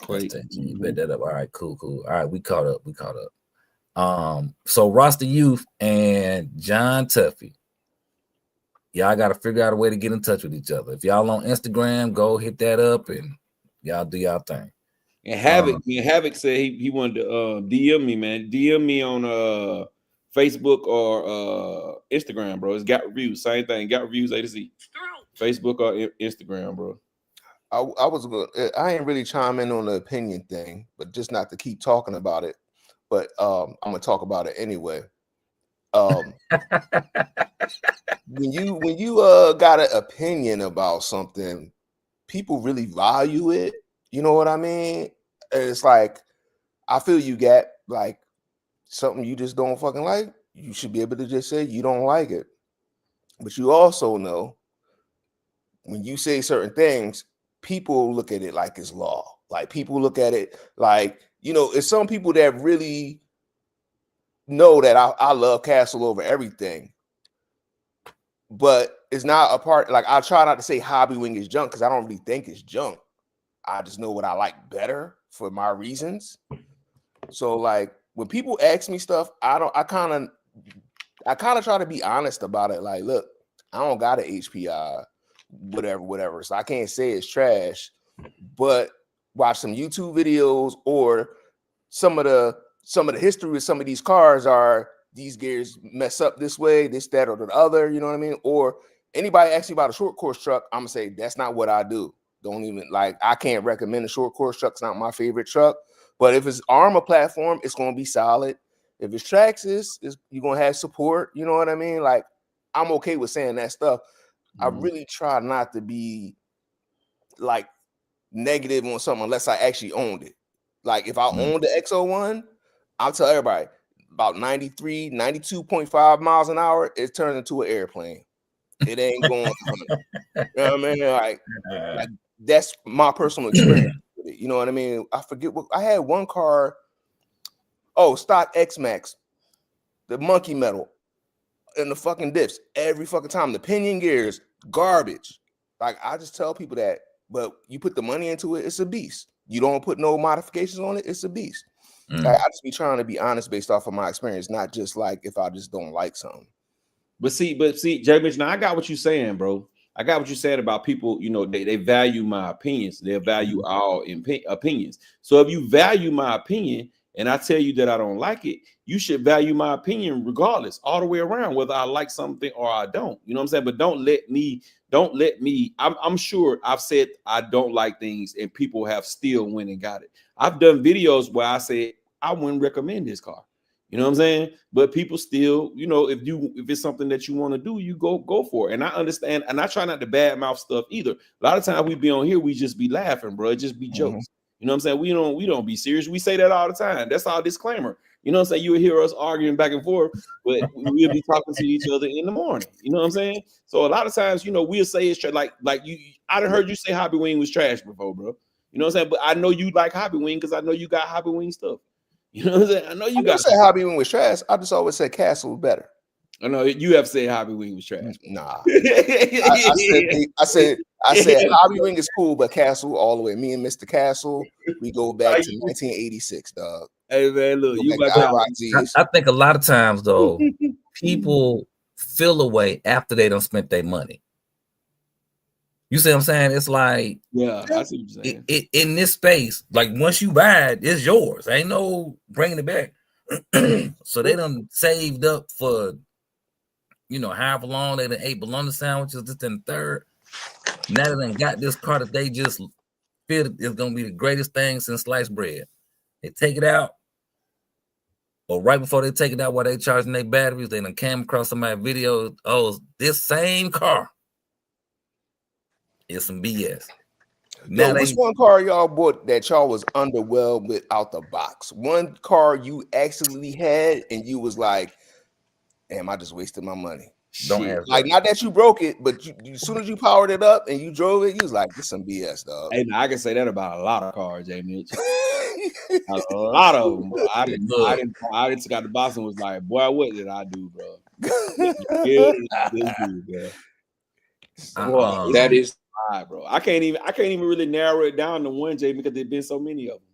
You bet that up. All right, cool. All right, we caught up. So Rusty Youth and John Tuffy, y'all got to figure out a way to get in touch with each other. If y'all on Instagram, go hit that up and y'all do y'all thing. And Havoc said he wanted to DM me, man. DM me on Facebook or Instagram, bro. It's Got Reviews, same thing. Got Reviews A to Z. Facebook or Instagram, bro. I ain't really chime in on the opinion thing, but just not to keep talking about it. But I'm gonna talk about it anyway. When you got an opinion about something, people really value it. You know what I mean? It's like, I feel you got like something you just don't fucking like. You should be able to just say you don't like it. But you also know when you say certain things, people look at it like it's law. Like people look at it like, you know, it's some people that really know that I love Castle over everything. But it's not a part, like I try not to say Hobby Wing is junk because I don't really think it's junk. I just know what I like better for my reasons. So like when people ask me stuff, I kind of try to be honest about it. Like, look, I don't got an HPI, whatever. So I can't say it's trash, but watch some YouTube videos or some of the history of some of these cars are these gears mess up this way, this, that, or the other, you know what I mean? Or anybody asks me about a short course truck, I'm gonna say that's not what I do. Don't even I can't recommend a short course truck. It's not my favorite truck. But if it's Arrma platform, it's gonna be solid. If it's Traxxas, you're gonna have support. You know what I mean? Like, I'm okay with saying that stuff. I really try not to be like negative on something unless I actually owned it. Like if I owned the X01, I'll tell everybody about 93, 92.5 miles an hour, it turns into an airplane. It ain't going. You know what I mean? Like that's my personal experience with it. You know what I mean? I forget what I had one car. Oh, stock X-Max, the monkey metal, and the fucking diffs every fucking time. The pinion gears, garbage. Like I just tell people that, but you put the money into it, it's a beast. You don't put no modifications on it, it's a beast. I just be trying to be honest based off of my experience, not just like if I just don't like something. But see, Jay Mitch, now I got what you're saying, bro. I got what you said about people, you know, they value my opinions. They value all opinions. So if you value my opinion and I tell you that I don't like it, you should value my opinion regardless, all the way around, whether I like something or I don't. You know what I'm saying? But don't let me, I'm sure I've said I don't like things and people have still went and got it. I've done videos where I said I wouldn't recommend this car. You know what I'm saying? But people still, you know, if it's something that you want to do, you go for it. And I understand, and I try not to badmouth stuff either. A lot of times we be on here, we just be laughing, bro. It just be jokes. You know what I'm saying? We don't be serious. We say that all the time. That's our disclaimer. You know what I'm saying? You will hear us arguing back and forth, but we'll be talking to each other in the morning. You know what I'm saying? So a lot of times, you know, we'll say it's like you. I done heard you say Hobby Wing was trash before, bro. You know what I'm saying? But I know you like Hobby Wing because I know you got Hobby Wing stuff. You know what I'm saying? I know you got. Say Hobby Wing was trash. I just always said Castle was better. I know you have said Hobby Wing was trash. Nah, I said Hobby Wing is cool, but Castle all the way. Me and Mr. Castle, we go back to 1986, dog. Hey man, look, I think a lot of times though, people feel away after they don't spent their money. You see what I'm saying? It's like, yeah, I see what you're saying. In this space, like once you buy it, it's yours. Ain't no bringing it back. So they done saved up for, you know, however long they done ate bologna sandwiches, this and the third. Now they done got this car that they just feel is gonna be the greatest thing since sliced bread. They take it out, or right before they take it out while they charging their batteries, they done came across somebody's video. Oh, this same car. It's some BS. Now, which one car y'all bought that y'all was underwhelmed with out the box? One car you actually had and you was like, damn, I just wasted my money. Don't Shit. ask Like, that. not that you broke it, but as soon as you powered it up and you drove it, you was like, "This some BS, dog." Hey, now, I can say that about a lot of cars, J. Mitch. A lot of them. Bro. I didn't took out the box and was like, boy, what did I do, bro? Yeah, this dude, bro. Boy, That is bro. I can't even really narrow it down to one, J, because there's been so many of them.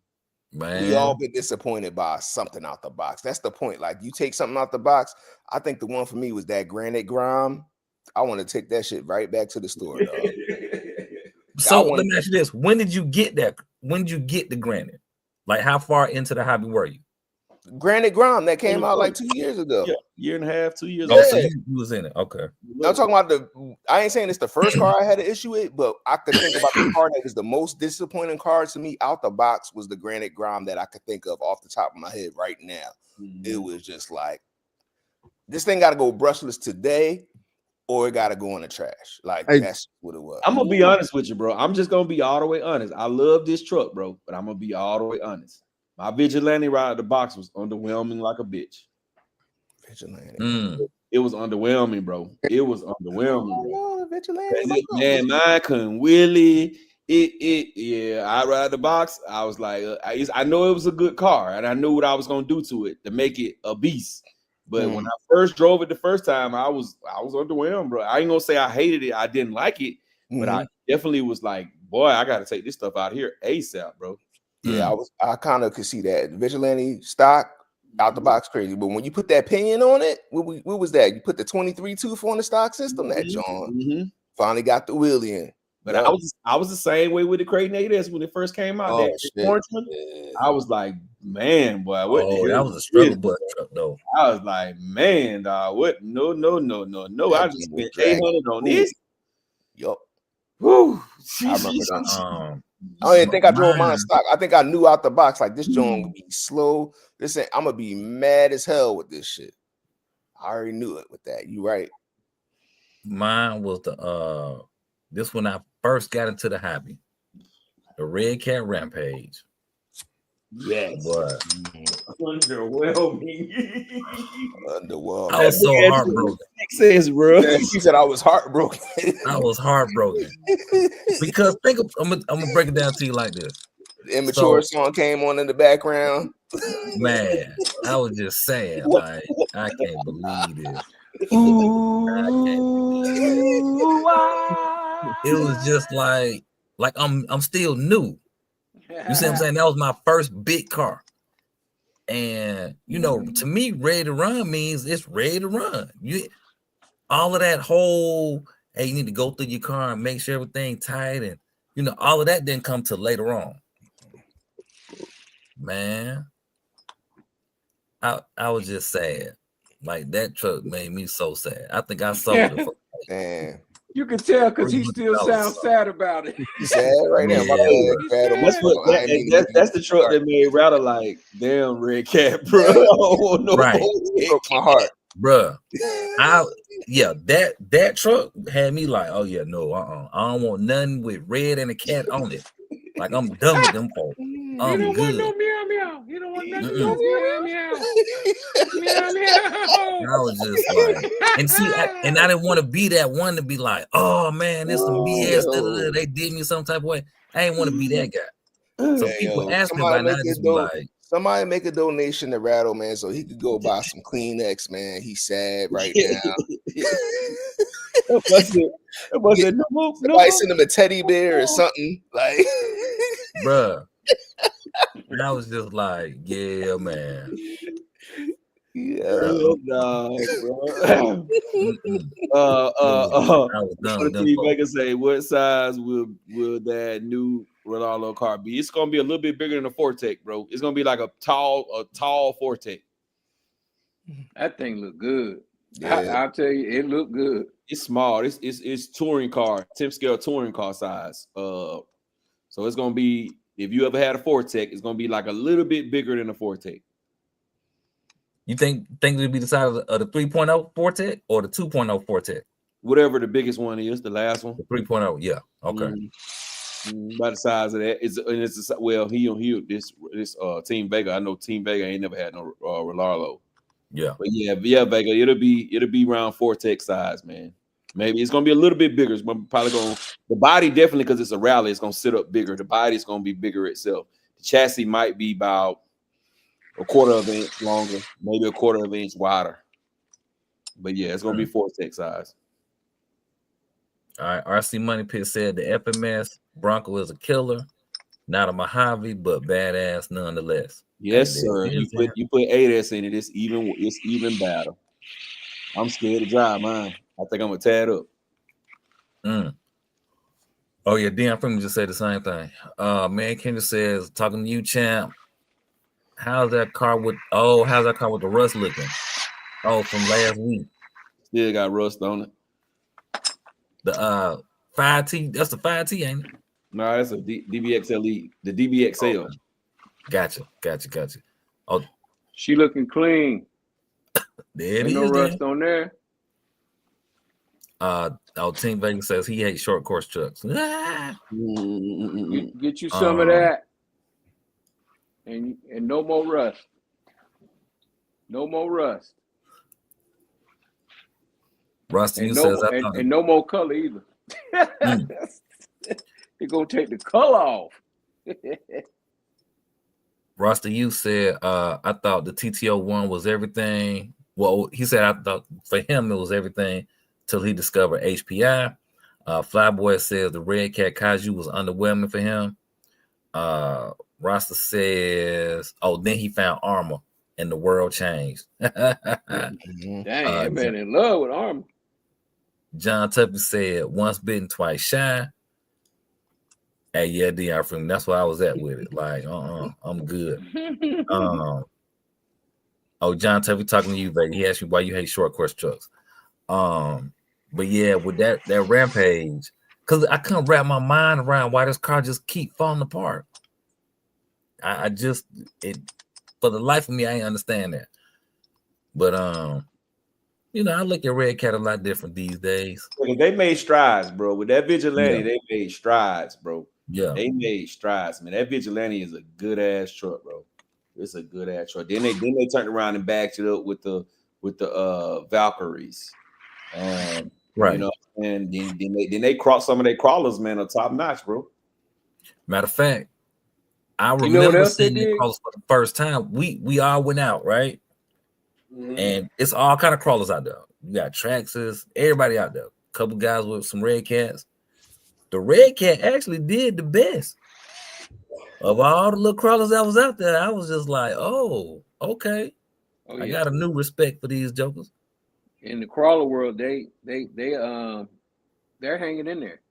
We all Man. been disappointed by something out the box. That's the point. Like, you take something out the box. I think the one for me was that Granite Grime. I want to take that shit right back to the store, dog. So wanna- let me ask you this: when did you get that? When did you get the Granite? Like, how far into the hobby were you? Granite Grime that came out like 2 years ago. Yeah, year and a half, 2 years Oh, so Yeah. you was in it. Okay. I'm talking about I ain't saying it's the first car I had to issue it, but I could think about the car that was the most disappointing car to me out the box was the Granite Grime that I could think of off the top of my head right now. It was just like, this thing got to go brushless today, or it got to go in the trash. Like, Hey, that's what it was. I'm gonna be honest with you, bro. I'm just gonna be all the way honest. I love this truck, bro, but I'm gonna be all the way honest. My Vigilante ride at the box was underwhelming like a bitch. Vigilante. It was underwhelming, bro. It was underwhelming, bro. Oh, Vigilante. Man, mine couldn't wheelie. Yeah. I ride the box. I was like, I know it was a good car, and I knew what I was gonna do to it to make it a beast. But when I first drove it the first time, I was underwhelmed, bro. I ain't gonna say I hated it. I didn't like it, but I definitely was like, boy, I got to take this stuff out here ASAP, bro. Yeah, I kind of could see that. Vigilante stock out the box crazy, but when you put that pinion on it, what was that? You put the 23 tooth on the stock system. That John finally got the wheelie in. But I was the same way with the Creighton 8S when it first came out. I was like, man, boy, what? Oh, that was a struggle bus truck, though. I was like, man, dog, what? No. I just spent $800 on this. Yup. Woo. I remember that. I don't even think I drove mine stock. I think I knew out the box like this joint would be slow. I'm gonna be mad as hell with this shit. I already knew it with that. You right. Mine was the this when I first got into the hobby, the Red Cat Rampage. Yes, but underwhelming. I was so heartbroken. Says, bro. She said I was heartbroken. I was heartbroken because I'm gonna break it down to you like this. The Immature song came on in the background. Man, I was just saying, like, I can't believe this. It was just like I'm still new. You see what I'm saying? That was my first big car. And you know, to me, ready to run means it's ready to run. All of that whole, hey, you need to go through your car and make sure everything tight, and you know, all of that didn't come till later on. Man, I was just sad. Like, that truck made me so sad. I think I sold it for man. You can tell because he still sounds sad about it. He's sad right now. That's the truck that made Rattle like, damn, Red Cat, bro. Right. It broke my heart, bro. That truck had me like, oh yeah, no, I don't want nothing with red and a cat on it. Like, I'm done with them folks. I'm you don't good. want no meow meow. You don't want nothing no meow meow. Meow meow. I was just like, and see, I didn't want to be that one to be like, oh man, this some BS. They did me some type of way. I didn't want to be that guy. So people ask me about that, just be like, somebody make a donation to Rattle, man, so he could go buy some Kleenex, man. He's sad right now. Somebody send him a teddy bear or something, like, bruh. And I was just like, yeah, man. Yeah, bro. Vega say, what size will that new Ronaldo car be? It's gonna be a little bit bigger than a Forte, bro. It's gonna be like a tall Forte. That thing look good. Yeah. I'll tell you, it looked good. It's small. It's touring car, 10 scale touring car size. So it's gonna be, if you ever had a Forte, it's gonna be like a little bit bigger than a Forte. You think it would be the size of the 3.0 Forte or the 2.0 Forte? Whatever the biggest one is, the last one. The 3.0, yeah. Okay. By the size of that, it's Team Vega. I know Team Vega ain't never had no Rolalo. Yeah. But yeah, Vega, it'll be around Vortex size, man. Maybe it's gonna be a little bit bigger. It's probably gonna the body definitely because it's a rally. It's gonna sit up bigger. The body's gonna be bigger itself. The chassis might be about a quarter of an inch longer, maybe a quarter of an inch wider. But yeah, it's gonna be Vortex size. All right. RC Money Pit said the FMS Bronco is a killer, not a Mojave, but badass nonetheless. Yes, And sir. it You is put 8S in it. It's even better. I'm scared to drive mine. I think I'm gonna tear it up. Oh yeah, Dion Freeman just said the same thing. Man, Kendra says, talking to you, champ. How's that car with the rust looking? Oh, from last week. Still got rust on it. The 5T, that's the 5T, ain't it? No, that's a DBXLE, the DBXL. Okay. Gotcha. Oh, She looking clean. there it Ain't no is. rust on there. Team Vegas says he hates short course trucks. Get you some of that, and no more rust. No more rust. Rusty And says, and no more color either. They're gonna take the color off. Rusty, you said, I thought the TTO one was everything. Well, he said, I thought for him it was everything till he discovered HPI. Flyboy says the Red Cat Kaiju was underwhelming for him. Rasta says, then he found armor and the world changed. Dang, that man in love with armor. John Tuppy said, once bitten, twice shy. Hey, yeah, DR Freeman, that's where I was at with it. Like, I'm good. John Tuppy talking to you, baby. He asked you why you hate short course trucks. But yeah, with that Rampage, because I couldn't wrap my mind around why this car just keep falling apart. I just for the life of me, I ain't understand that. But I look at Red Cat a lot different these days. They made strides, bro. With that Vigilante, Yeah. They made strides, bro. Yeah, They made strides, man. That Vigilante is a good ass truck, bro. It's a good ass truck. Then they turned around and backed it up with the Valkyries. right. You know, and then they crossed some of their crawlers, man, are top notch, bro. Matter of fact, I You know what remember else they seeing the did? crawlers for the first time. We all went out, right? Mm-hmm. And it's all kind of crawlers out there. You got Traxxas, everybody out there. A couple guys with some Red Cats. The Red Cat actually did the best of all the little crawlers that was out there. I was just like, oh, okay. Oh, I yeah. got a new respect for these jokers. In the crawler world, they're hanging in there.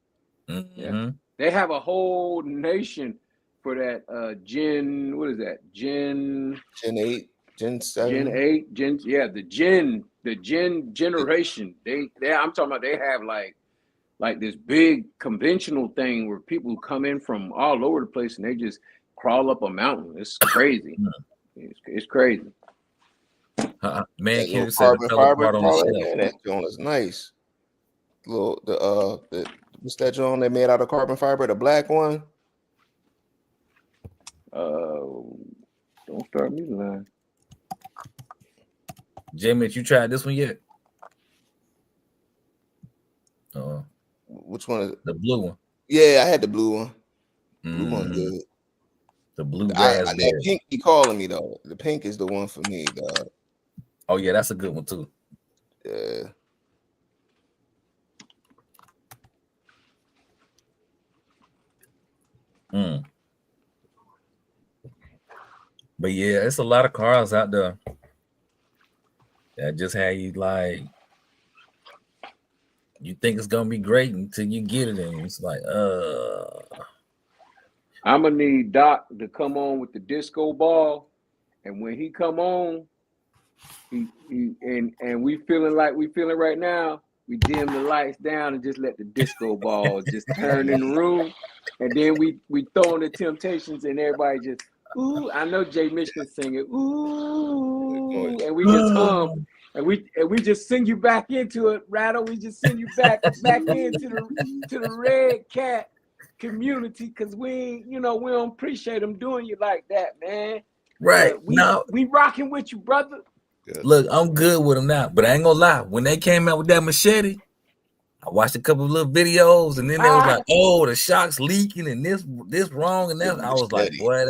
Mm-hmm. Yeah. They have a whole nation for that Gen. What is that? Gen 8, Gen 7. Gen 8, the Gen generation. They I'm talking about they have like this big conventional thing where people come in from all over the place and they just crawl up a mountain. It's crazy. It's crazy. Man, That Kendrick said carbon fiber part on the crawler, shelf. man, that joint is nice. What's that joint they made out of carbon fiber? The black one. Don't start me lying. Jamie, you tried this one yet? Which one is it? The blue one. Yeah, I had the blue one. Blue one Mhm. good. The blue That raspberry. pink he calling me though. The pink is the one for me, dog. Oh yeah, that's a good one too. Yeah. But yeah, it's a lot of cars out there that just have you like, you think it's gonna be great until you get it, and it's like, I'm gonna need Doc to come on with the disco ball, and when he come on, he we feeling right now. We dim the lights down and just let the disco ball just turn in the room, and then we throw in the Temptations and everybody just ooh. I know Jay Michigan singing ooh, and we just hum. And we just send you back into it, Rattle. We just send you back into the Red Cat community because we don't appreciate them doing you like that, man. right? We rocking with you, brother. Good. Look, I'm good with them now, but I ain't gonna lie. When they came out with that machete, I watched a couple of little videos, and then they was like, "Oh, the shock's leaking, and this wrong, and that." I was like, Machete. "Boy,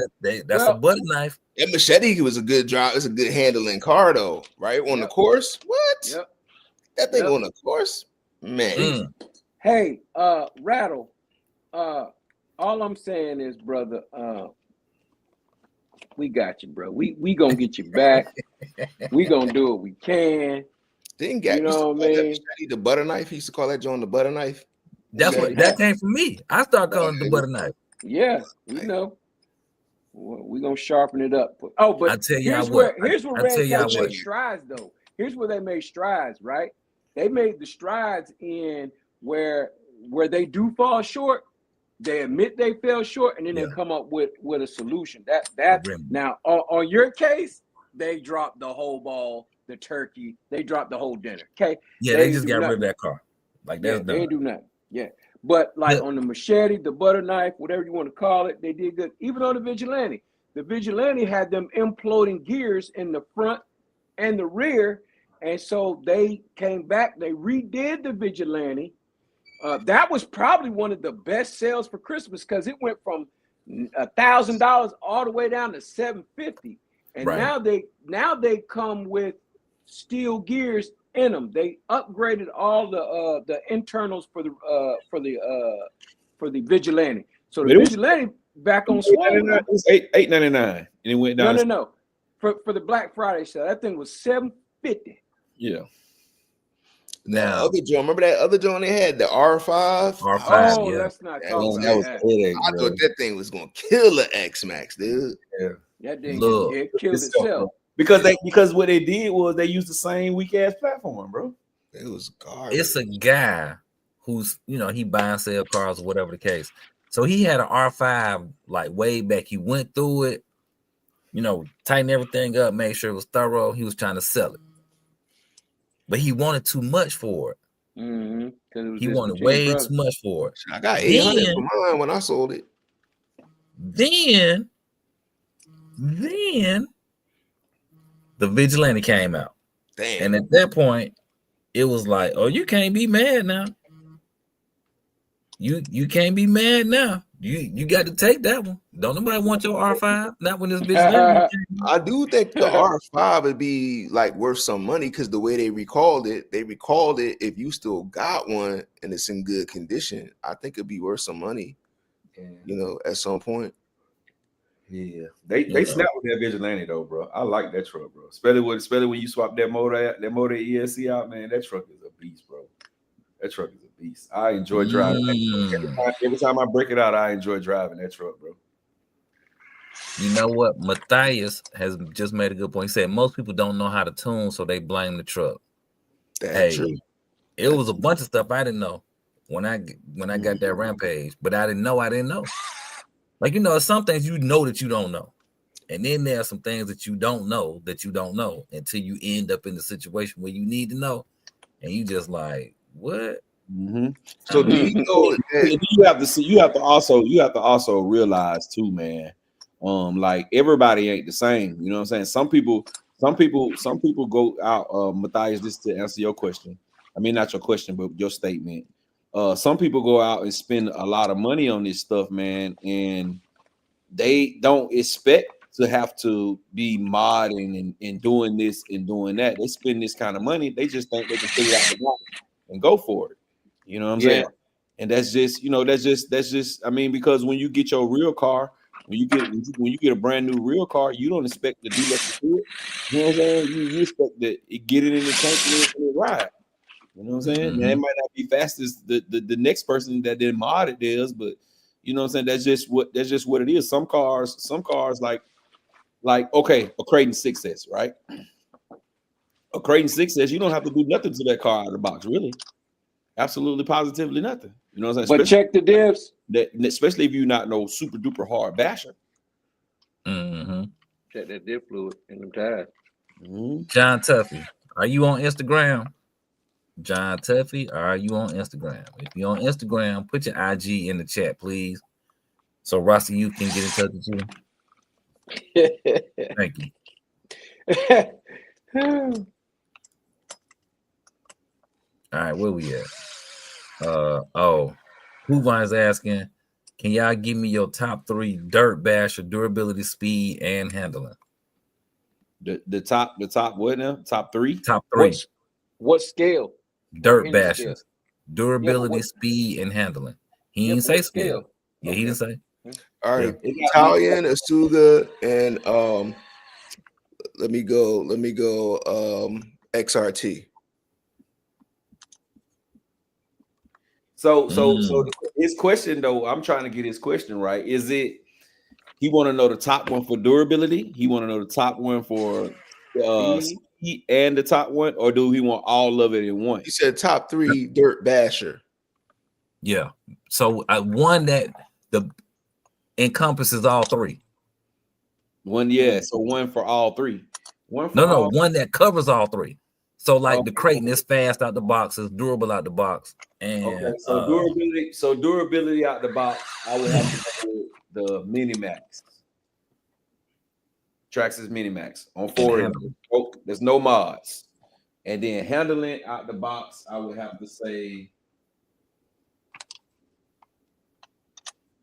that's a Well- butter knife." That machete was a good drive. It's a good handling car though, right? On the course. What? Yep. That thing Yep. on the course? Man. Mm. Hey, Rattle. All I'm saying is, brother, we got you, bro. We gonna get you back. We gonna do what we can. Didn't Gap You used to know call what I that mean? machete the butter knife? He used to call that joint the butter knife. That's what that came from me. I started calling it the butter knife. Yeah, we know. We gonna sharpen it up. Oh, but I tell y'all here's what. where here's where I Red tell y'all Cat what. made strides though. Here's where they made strides, right? They made the strides in where they do fall short. They admit they fell short, and then Yeah. they come up with a solution. That Remedy. now on your case, they dropped the whole ball, the turkey. They dropped the whole dinner. Okay. Yeah, They they just do got rid of nothing. that car. Like Yeah, that's they done. ain't do nothing. Yeah. But like Look. on the machete, the butter knife, whatever you want to call it, they did good. Even on the Vigilante had them imploding gears in the front and the rear. And so they came back, they redid the Vigilante. That was probably one of the best sales for Christmas because it went from $1,000 all the way down to $750. And Right. now they come with steel gears in them. They upgraded all the internals for the Vigilante. So the But it was- Vigilante back on swole. It was $8.99, and it went down. No. For the Black Friday sale, that thing was $750. Yeah. Now Other joint, remember that other joint they had, the R5? R5, Oh, yeah. let's not That talk was- about that was that. headache, I bro. thought that thing was gonna kill the X-Max, dude. That thing Look, it killed It's itself. because what they did was they used the same weak ass platform, bro. It was garbage. it's a guy who's he buy and sell cars or whatever the case. So he had an R5 like way back. He went through it, tightened everything up, made sure it was thorough. He was trying to sell it, but he wanted too much for it. Mm-hmm. He wanted way too much for it. I got 800 Then- for mine when I sold it. Then the Vigilante came out. Damn. And at that point, it was like, oh, you can't be mad now. You can't be mad now. You got to take that one. Don't nobody want your R5. Not when this Vigilante came out. I do think the R5 would be like worth some money because the way they recalled it if you still got one and it's in good condition, I think it'd be worth some money, at some point. Yeah, they Yeah. snapped with that Vigilante though, bro. I like that truck, bro. Especially when you swap that motor ESC out, man. That truck is a beast, bro. That truck is a beast. I enjoy driving. Every time I break it out, I enjoy driving that truck, bro. You know what? Matthias has just made a good point. He said most people don't know how to tune, so they blame the truck. That's true. It was a bunch of stuff I didn't know when I got that Rampage, but I didn't know. Like, some things that you don't know. And then there are some things that you don't know until you end up in the situation where you need to know. And you just like, what? Mm-hmm. So do you know that You have to also realize too, man. Like everybody ain't the same. You know what I'm saying? Some people go out. Matthias, just to answer your question. I mean, not your question, but your statement. Some people go out and spend a lot of money on this stuff, man, and they don't expect to have to be modding and doing this and doing that. They spend this kind of money. They just think they can figure out the block and go for it. You know what I'm saying? And that's just. I mean, because when you get your real car, when you get a brand new real car, you don't expect to do nothing to it. You know what I'm saying? You expect to get it in the tank and it ride. You know what I'm saying? Mm-hmm. And it might not be fast as the next person that did mod it does, but you know what I'm saying? That's just what it is. Some cars like okay, a Creighton 6S, right? A Creighton 6S, you don't have to do nothing to that car out of the box, really. Absolutely, positively nothing. You know what I'm saying? But check the divs. Especially if you're not no super duper hard basher. Mm-hmm. Check that diff fluid in them tires. Mm-hmm. John Tuffy, are you on Instagram? John Tuffy, are you on Instagram? If you're on Instagram, put your IG in the chat, please. So Rossi, you can get in touch with you. Thank you. All right, where we at? Hoovine's asking, can y'all give me your top 3 dirt basher durability, speed, and handling? The top what now? Top 3? Top 3 What scale? dirt Any bashers, scale. durability, what- speed, and handling. He Yeah, didn't say what scale. scale? Yeah, he didn't say. All right, It got- Italian, Asuga, and let me go XRT. So his question though, I'm trying to get his question right. Is it he want to know the top one for durability? He want to know the top one for speed and the top one, or do he want all of it in one? He said top 3 dirt basher. Yeah. So one that encompasses all 3. One, yeah. So one for all 3. One for No, all, one that covers all 3. So like Oh. the Creighton is fast out the box, is durable out the box, and okay. So durability. So durability out the box. I would have to go with the Minimax. Traxxas Minimax on 4. There's no mods. And then handling out the box, I would have to say,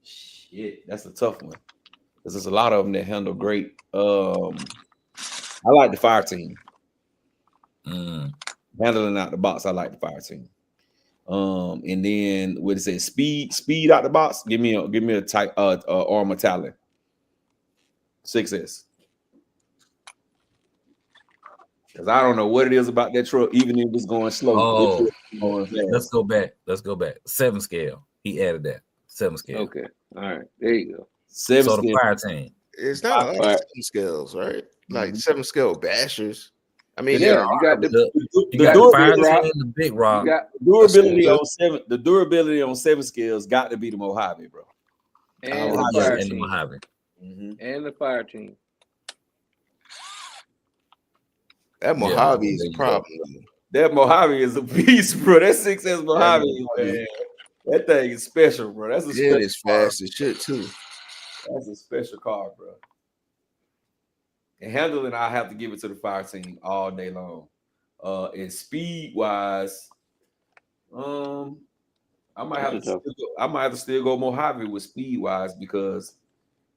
shit, that's a tough one. Because there's a lot of them that handle great. I like the Fire Team. Handling out the box, I like the Fire Team. And then what it says, speed out the box. Give me a type Armor Talon 6S. Because I don't know what it is about that truck, even if it's going slow. Let's go back. 7 scale. He added that 7 scale. Okay. All right. There you go. 7 So scale. the Fire Team. It's not a lot of 7 scales, right? Like 7 scale bashers. I mean, Yeah, you got the Fire Team, the Big Rock. you got Durability on 7. The durability on 7 scales got to be the Mojave, bro. and the Fire and the Team. Mojave. And the Fire Team. that Mojave is a problem. That Mojave is a beast, bro. That 6S Mojave, man. That thing is special, bro. That's a special It is fast as shit too. That's a special car, bro. And handling, I have to give it to the Fire Team all day long. And speed wise, I might have to still go Mojave with speed wise because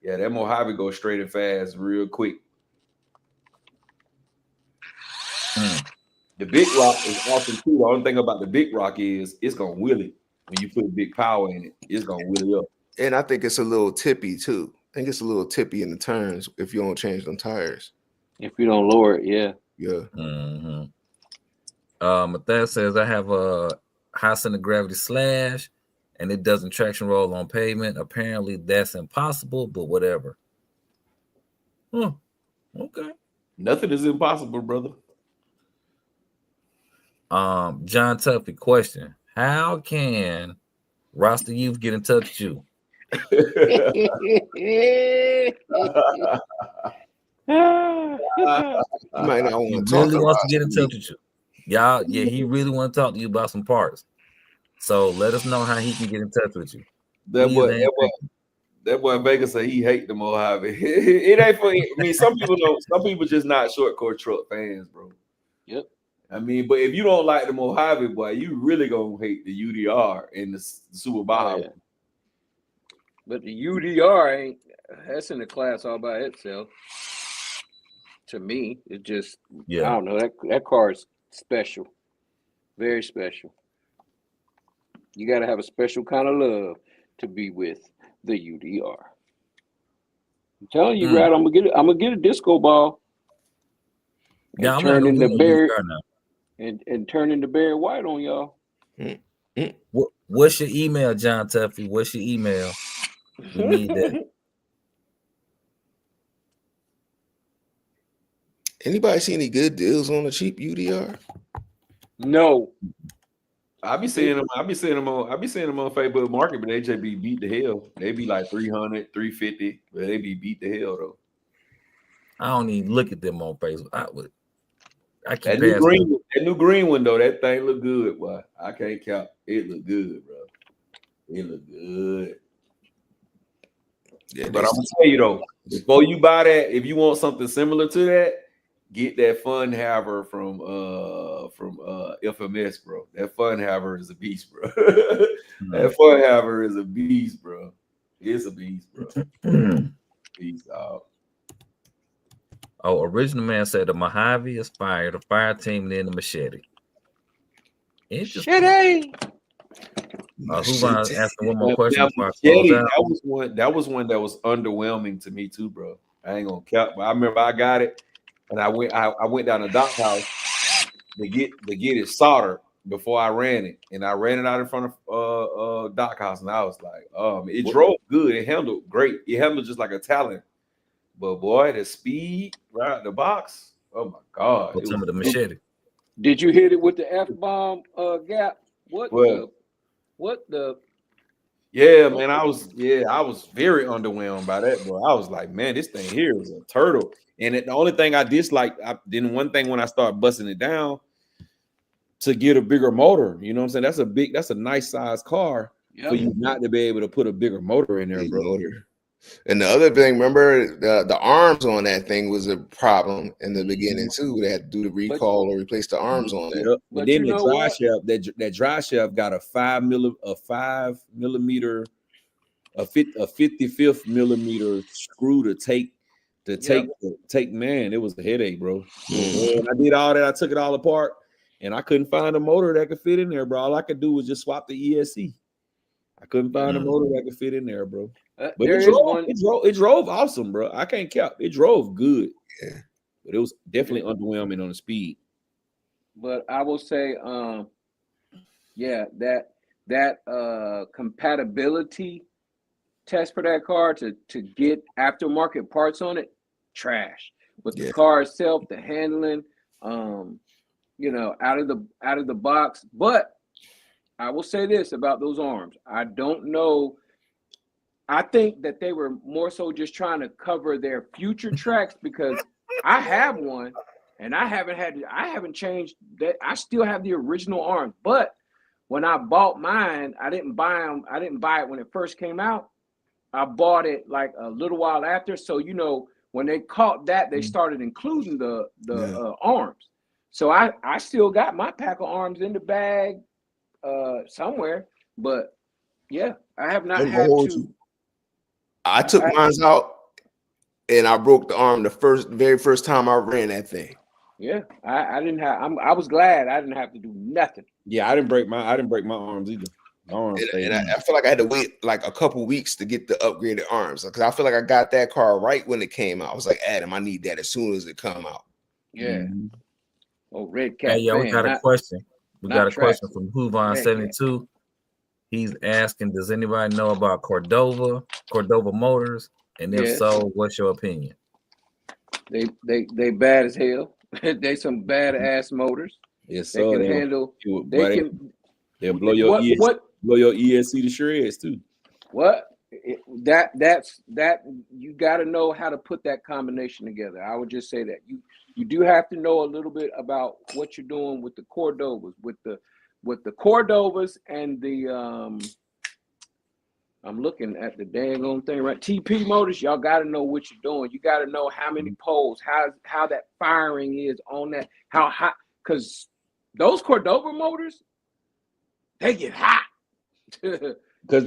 that Mojave goes straight and fast real quick. The Big Rock is awesome too. The only thing about the Big Rock is it's gonna wheel it when you put big power in it. It's gonna wheel it up. And I think it's a little tippy too. I think it's a little tippy in the turns if you don't change them tires. If you don't lower it, yeah. Matthias says I have a high center gravity slash, and it doesn't traction roll on pavement. Apparently, that's impossible, but whatever. Okay. Nothing is impossible, brother. John Tuffy, question: how can Roster Youth get in touch with you? You might not want He to talk really wants to about get in touch with you. Y'all, he really want to talk to you about some parts. So let us know how he can get in touch with you. That boy Vegas said he hate the Mojave. It ain't for me. Some people don't. Some people just not short course truck fans, bro. Yep. I mean, but if you don't like the Mojave, boy, you really gonna hate the UDR and the Super Baja. Yeah. But the UDR ain't. That's in the class all by itself. To me, it just I don't know. That car is special, very special. You got to have a special kind of love to be with the UDR. I'm telling you, Brad, I'm gonna get a disco ball. And Yeah, turn into Barry and turn into Barry White on y'all. What's your email, John Tuffy? What's your email? We need that. Anybody see any good deals on the cheap UDR? No. I be seeing them on Facebook Market, but they just be beat to hell. They be like 300, 350, but they be beat to hell though. I don't even look at them on Facebook. I that new green one though, that thing look good, boy. I can't count. It look good, bro. It look good. Yeah, but I'm gonna tell you though, before you buy that, if you want something similar to that, get that fun haver from FMS, bro. That fun haver is a beast, bro. That fun haver is a beast, bro. It's a beast, bro. Beast, dog. Oh, original man said the Mojave is fire, the fire team, and then the machete. Interesting. Who's asking one more question before I close out? That was one that was underwhelming to me too, bro. I ain't gonna cap, but I remember I got it, and I went down to Doc's house to get it soldered before I ran it, and I ran it out in front of Doc's house, and I was like, it drove good, it handled great, it handled just like a Talon, but boy, the speed right out the box, oh my god! What's some of the machete? Did you hit it with the F-bomb gap? What the? Yeah, man, I was very underwhelmed by that, bro. I was like, man, this thing here is a turtle. And the only thing I disliked, one thing when I started busting it down to get a bigger motor, you know what I'm saying? That's a nice size car for you not to be able to put a bigger motor in there, bro. And the other thing, remember the arms on that thing was a problem in the beginning too. They had to do the recall or replace the arms on it. Yep. But then the dry shaft, that dry shaft got a 5 millimeter, a 55th millimeter screw to take. Man, it was a headache, bro. And I did all that. I took it all apart, and I couldn't find a motor that could fit in there, bro. All I could do was just swap the ESC. I couldn't find a motor that could fit in there, bro. But it drove awesome, bro. I can't cap. It drove good. Yeah. But it was definitely underwhelming on the speed. But I will say, that compatibility test for that car to get aftermarket parts on it, trash. But the car itself, the handling, out of the box. But I will say this about those arms. I don't know. I think that they were more so just trying to cover their future tracks, because I have one and I haven't changed that. I still have the original arms, but when I bought mine, I didn't buy it when it first came out. I bought it like a little while after. So, when they caught that, they started including the arms. So I still got my pack of arms in the bag somewhere, but yeah, I have not had to. I took mine out and I broke the arm the very first time I ran that thing. Yeah, I didn't have. I was glad I didn't have to do nothing. Yeah, I didn't break my arms either. And I feel like I had to wait like a couple weeks to get the upgraded arms, because I feel like I got that car right when it came out. I was like, Adam, I need that as soon as it come out. Yeah. Oh, Red Cat. Hey, we got a question. We got a question from Hoovon72. He's asking, does anybody know about Cordova Motors? And if so, what's your opinion? They bad as hell. They some bad ass motors. Yes, they can handle. They'll blow your ESC to shreds too. That's you got to know how to put that combination together. I would just say that you do have to know a little bit about what you're doing with the Cordovas, with the Cordovas and the I'm looking at the dang on thing, right? TP motors, y'all got to know what you're doing. You got to know how many poles, how that firing is on that, how hot, because those Cordova motors, they get hot. Because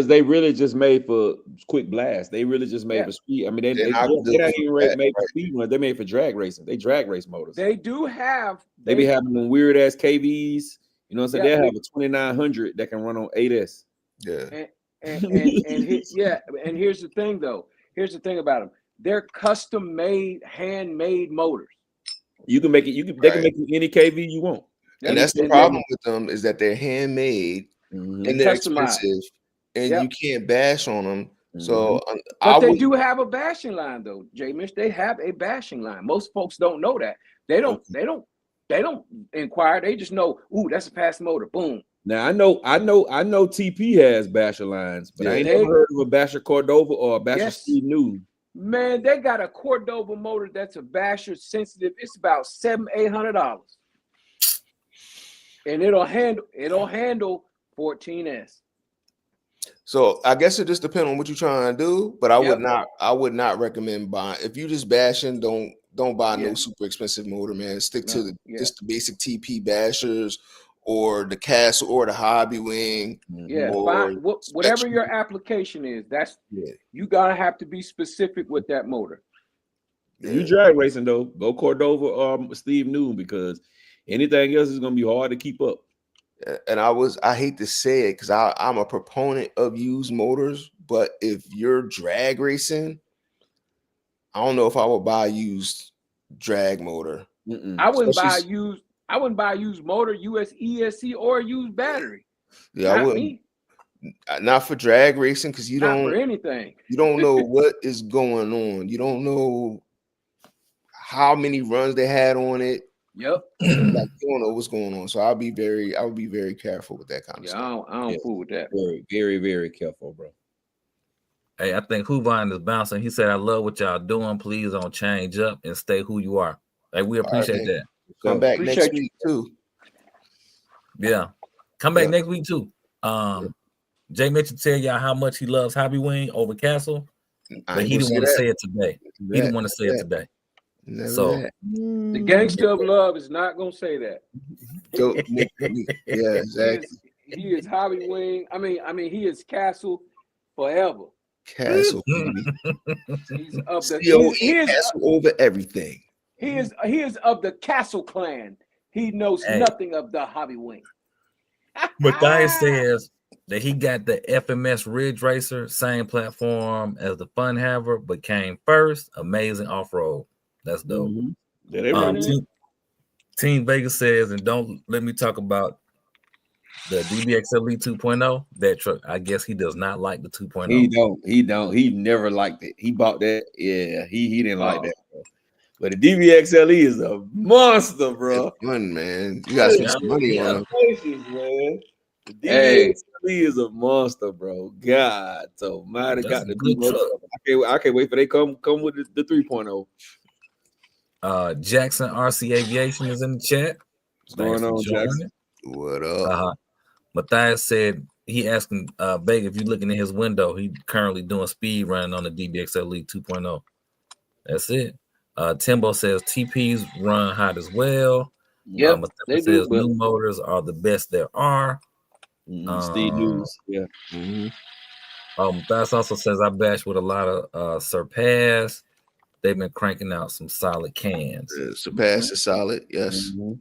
they really just made for quick blast. They really just made for speed. I mean, they're not even made for speed ones. They're made for drag racing. They drag race motors. They do have. They be having them weird ass KVs. You know what I'm saying? They have a 2900 that can run on 8S. Yeah. And here's the thing though. Here's the thing about them. They're custom made, handmade motors. You can make it. They can make you any KV you want. And that's the problem with them, is that they're handmade and they're expensive, and you can't bash on them. So, but they do have a bashing line though, J-Mitch. They have a bashing line. Most folks don't know that. They don't inquire. They just know, ooh, that's a fast motor. Boom. Now I know TP has basher lines, but I ain't never heard of a basher Cordova or a basher Steve New. Man, they got a Cordova motor that's a basher sensitive. It's about $700-800, and it'll handle 14S. So I guess it just depends on what you're trying to do, but I would not recommend buying. If you just bashing, don't Don't buy Yeah. no super expensive motor, man. Stick to No, the yeah. just the basic TP bashers or the Castle or the Hobby Wing. Yeah, Or find whatever Spectrum. your application is. That's Yeah. you gotta have to be specific with that motor. If you drag racing though, go Cordova or Steve Newton because anything else is gonna be hard to keep up. And I hate to say it because I'm a proponent of used motors, but if you're drag racing, I don't know if I would buy a used drag motor. I wouldn't buy Especially- a used motor, US ESC, or a used battery. Yeah, I Not wouldn't. me. Not for drag racing because you Not for don't anything. you don't know what is going on. You don't know how many runs they had on it. Yep. Like, you don't know what's going on. So I would be very careful with that kind of Yeah, stuff. I don't fool with that. Very, very, very careful, bro. Hey, I think Huvine is bouncing. He said, I love what y'all doing. Please don't change up and stay who you are. Hey, we appreciate that. Come back next Appreciate you. week too. Yeah. Come back Yeah. next week too. Jay mentioned tell y'all how much he loves Hobby Wing over Castle, I but ain't he gonna didn't want to that. say it today. He didn't want to say it today. Never So- that. The gangster of love is not gonna say that. Yeah, exactly. He is Hobby Wing. I mean, he is Castle forever. Castle, baby. He's of the COE he is Castle over everything. he is of the Castle clan. He knows Hey. nothing of the Hobby Wing. Matthias says that he got the FMS Ridge Racer, same platform as the Fun Haver, but came first. Amazing off-road. That's dope. Mhm. Yeah, they run it. Team Vegas says, and don't let me talk about the DBXLE 2.0. That truck, I guess he does not like the 2.0. He don't. He never liked it. He bought that. Yeah, he didn't like Oh. that. Bro. But the DBXLE is a monster, bro. It's fun, man. You gotta spend some money on them. Man. The Hey. DBXLE is a monster, bro. God, so might have That's got a the good good truck. I can't wait for they come with the 3.0. Jackson RC Aviation is in the chat. What's going on, Jackson? What up? Matthias said he asking Vega if you're looking in his window. He currently doing speed running on the DBXLE 2.0. That's it. Timbo says TPs run hot as well. Yep, Matthias they says do. new motors are the best there are. Steve News. Yeah. Matthias also says I bash with a lot of Surpass. They've been cranking out some solid cans. Surpass is solid. Yes. Mhm.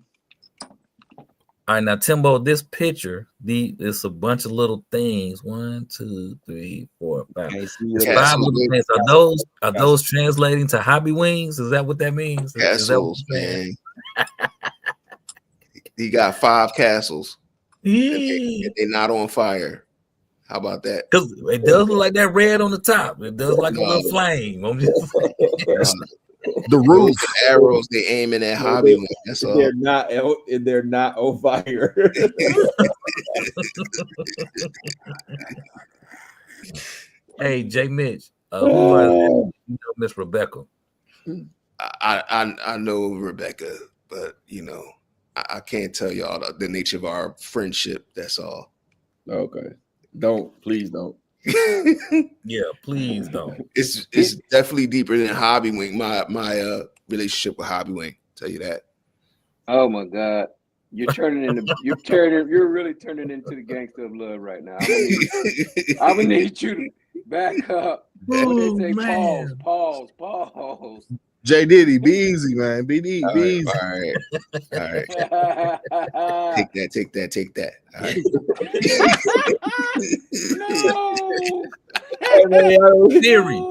All right, now Timbo, this picture, it's a bunch of little things. 1, 2, 3, 4, 5. Can't see It's it. Yeah. 5 little things. Are those translating to Hobby Wings? Is that what that means? Is that what Castles, man. He got 5 castles. yeah, They're not on fire. How about that? because it does look like that red on the top. It does like a little flame. I'm just The roof. Those arrows they aiming at Hobby Wing. That's all. They're not on fire. Hey, Jay Mitch, who Miss Rebecca? I know Rebecca, but I can't tell y'all the nature of our friendship. That's all. Okay. Please don't. Yeah, please don't. It's definitely deeper than Hobby Wing. My relationship with Hobby Wing. Tell you that. Oh my God. You're really turning into the gangster of love right now. I'm gonna need you to back up. When they say man. pause. J Diddy, be easy, man. Be easy. All right. Take that. All right. No. Theory.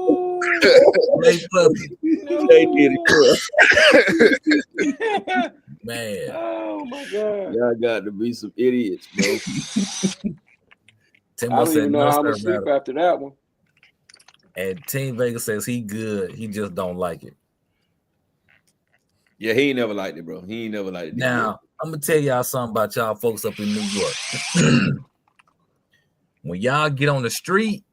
Play puppy. Man. Oh my God. Y'all got to be some idiots, bro. I Timbo don't said even know no, how I'm sir, gonna sleep madam. after that one. And Team Vegas says he good. He just don't like it. Yeah, he ain't never liked it, bro. He ain't never liked it. Now, I'm gonna tell y'all something about y'all folks up in New York. When y'all get on the street,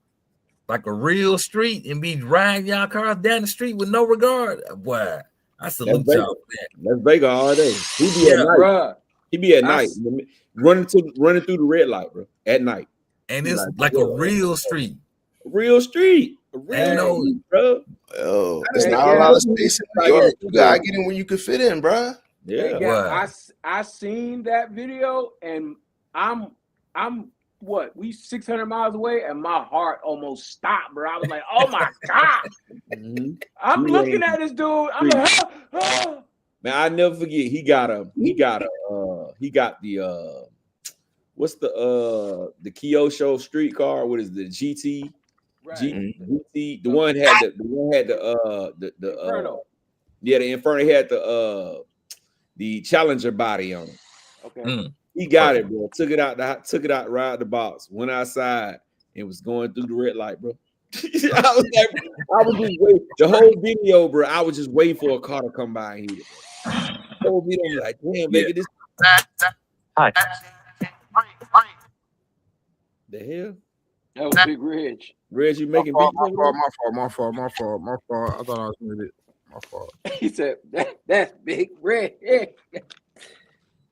like a real street, and be riding y'all cars down the street with no regard, boy, I salute That's y'all. That's Vega all day. He be Yeah, at night. Bruh. He be at night, running through the red light, bro. At night, And He it's like, like a yeah. real street. real street. Ain't no bro. Oh, there's Hey, not a yeah. lot of space in New York. You gotta get in where you can fit in, bro. Yeah. Wow. I seen that video, and I'm what, we 600 miles away, and my heart almost stopped, bro. I was like, oh my god. Mhm. I'm He looking ran at this dude. I'm like, Man, I never forget. He got the what's the Kyosho streetcar? What is the GT? right. GT. The one had the Inferno. yeah, the Inferno had the Challenger body on it. Okay. He got it, bro. Took it out, right the box. Went outside and was going through the red light, bro. I was just waiting. The whole video, bro. I was just waiting for a car to come by and hit it. Bro. The whole video, I'm like, damn, baby, this. Hi. The hell? That was Big Reg. Reg, you making My beats over there? fault. I thought I was muted. My fault. He said, that's Big Reg.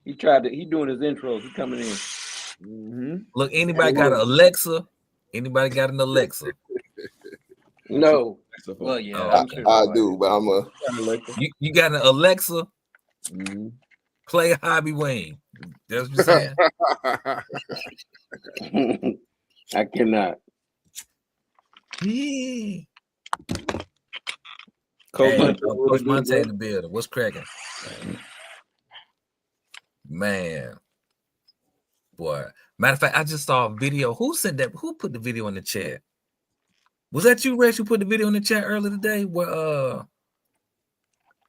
He doing his intros. He coming in. Mm-hmm. Look, anybody got an Alexa? Anybody got an Alexa? No. Well, yeah. I'm sure I somebody do, but I'm a. You got an Alexa? Mm-hmm. Play Hobby Wayne. That's what you're saying. I cannot. Yeah. Coach Hey, Coach Monte in the building. What's cracking? Man. Boy. Matter of fact, I just saw a video. Who said that? Who put the video in the chat? Was that you, Rex, who put the video in the chat earlier today? Where No,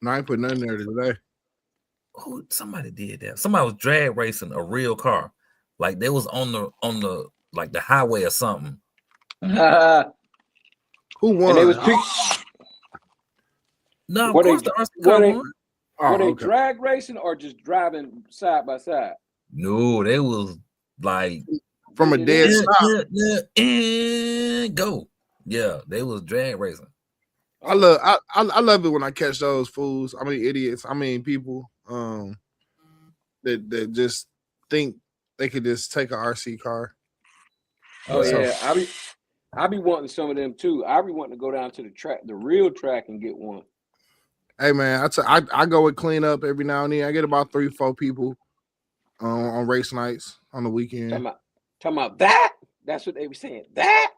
I ain't put nothing there today. who somebody did that? Somebody was drag racing a real car. Like they was on the like the highway or something. And Who won? they was No, of Were they- course the RC were car they- won. were they okay. drag racing or just driving side by side? No, they was like From a dead stop. go. Yeah, they was drag racing. I love it when I catch those fools. I mean idiots. I mean people that just think they could just take an RC car. Oh So- yeah, I be wanting some of them too. I be wanting to go down to the track, the real track, and get one. Hey man, I go and clean up every now and then. I get about 3-4 people on race nights on the weekend. Talking about that. That's what they were saying. That.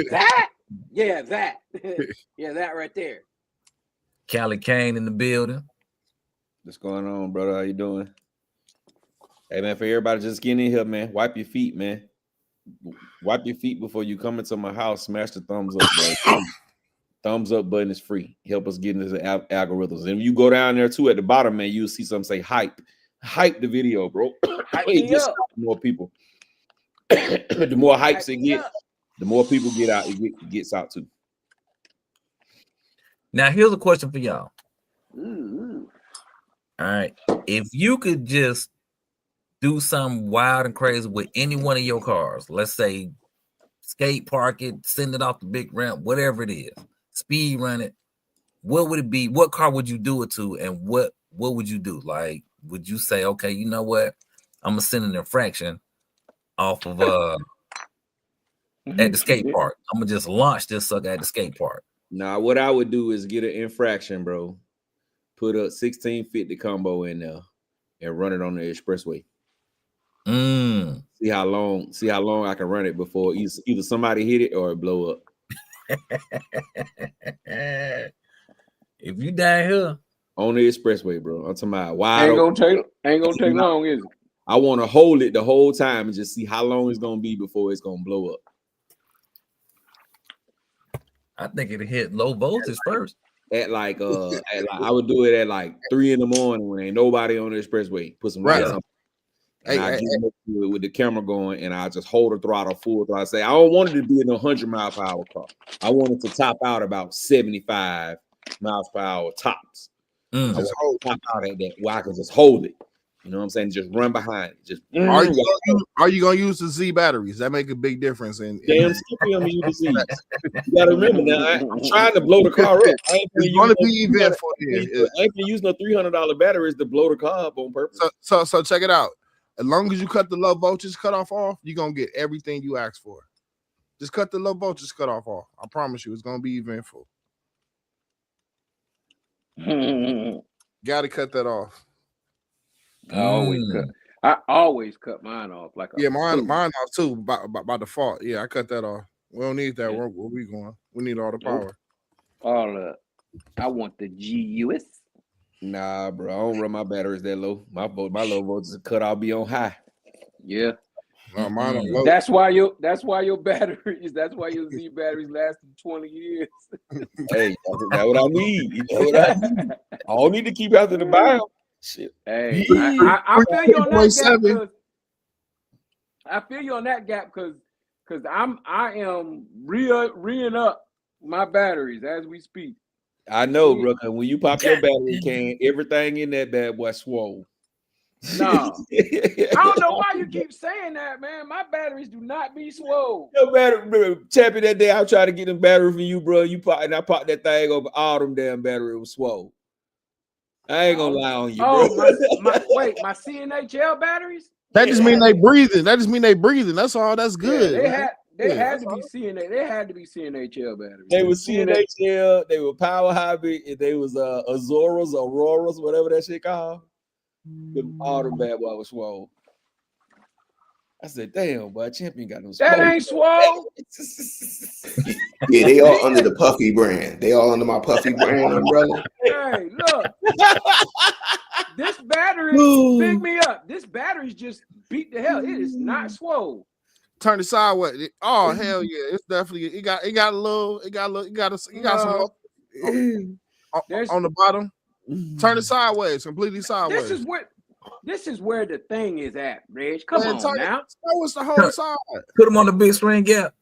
That. Yeah, that. Yeah, that right there. Callie Kane in the building. What's going on, brother? How you doing? Hey man, for everybody just getting in here, man. Wipe your feet, man. Wipe your feet before you come into my house. Smash the thumbs up button. Thumbs up button is free. Help us get into the algorithms. And if you go down there too at the bottom, man, you'll see something say hype. Hype the video, bro. Hype It me gets up. more people. The more hypes Hype it me get, up. the more people get out. It gets out too. Now here's a question for y'all. Mm-hmm. All right. If you could just do something wild and crazy with any one of your cars, let's say skate park it, send it off the big ramp, whatever it is, speed run it, what would it be? What car would you do it to? And what would you do? Like, would you say, okay, you know what? I'm gonna send an infraction off of at the skate park. I'm gonna just launch this sucker at the skate park. Now, what I would do is get an infraction, bro. Put a 1650 combo in there and run it on the expressway. See how long I can run it before either somebody hit it or it blow up. If you down here On the expressway, bro. I'm talking about wide Ain't open. gonna take long, is it? I want to hold it the whole time and just see how long it's gonna be before it's gonna blow up. I think it'll hit low voltage first. At like I would do it at like 3 in the morning when ain't nobody on the expressway. Put some Right. lights on. And I Hey, get up to it with the camera going, and I just hold the throttle full throttle. I say I don't want it to be in a 100-mile-per-hour car. I want it to top out about 75 miles per hour tops. I want it to top out at that where I can just hold it. You know what I'm saying? Just run behind it. Just Are you gonna use the Z batteries? That make a big difference. In damn skippy on me disease. You gotta remember now. I'm trying to blow the car up. I ain't it's gonna be eventful. Then. I ain't gonna use no $300 batteries to blow the car up on purpose. So check it out. As long as you cut the low voltage cutoff off, you're gonna get everything you asked for. Just cut the low voltage cutoff off. I promise you, it's gonna be eventful. Got to cut that off. I always cut mine off. Like mine off too by default. Yeah, I cut that off. We don't need that. Where we going? We need all the power. I want the GUS. Nah, bro, I don't run my batteries that low. My low voltage cut, I'll be on high. Yeah. No, mine on low. That's why your batteries. That's why your Z batteries lasted 20 years. Hey, that's what I need. You know what I need. I don't need to keep after the bio. Shit. Hey, I feel you on that gap. I feel you on that gap because I am reeing up my batteries as we speak. I know, bro. When you pop your battery can, everything in that bad boy swole. No, I don't know why you keep saying that, man. My batteries do not be swole. Your battery, bro, Chappie, that day I tried to get them battery from you, bro. I popped that thing over all them damn battery was swole. I ain't gonna lie on you, bro. My CNHL batteries? That just mean they breathing. That's all. That's good. Yeah, they had to be CNH. They had to be CNHL batteries. They were CNHL. They were Power Hobby. They was Azoras, Auroras, whatever that shit called. All them bad boy was swole. I said, "Damn, boy, Champion got no." That ain't swole. Yeah, they all under the Puffy brand. They all under my Puffy brand umbrella. Hey, look. This battery pick me up. This battery's just beat the hell. It is not swole. Turn it sideways. Oh hell yeah! It's definitely it got some on the bottom. Turn it sideways, completely sideways. This is where the thing is at, Reg. Come on now. What's the whole side? Put them on the big screen gap.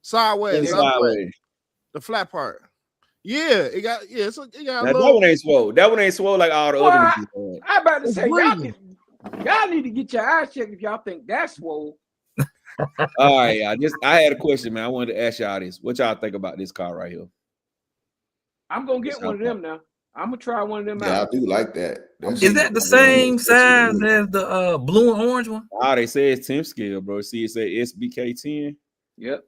Sideways. The flat part. Yeah, it got now, that one ain't swole. That one ain't swole like all the other ones. I about to say y'all need to get your eyes checked if y'all think that's swole. All right, I had a question, man. I wanted to ask y'all this. What y'all think about this car right here? I'm gonna get one of them now. I'm gonna try one of them out. Yeah, I do like that. Is that the same size as the blue and orange one? Oh, they say it's 10 scale, bro. See, it say SBK 10. Yep.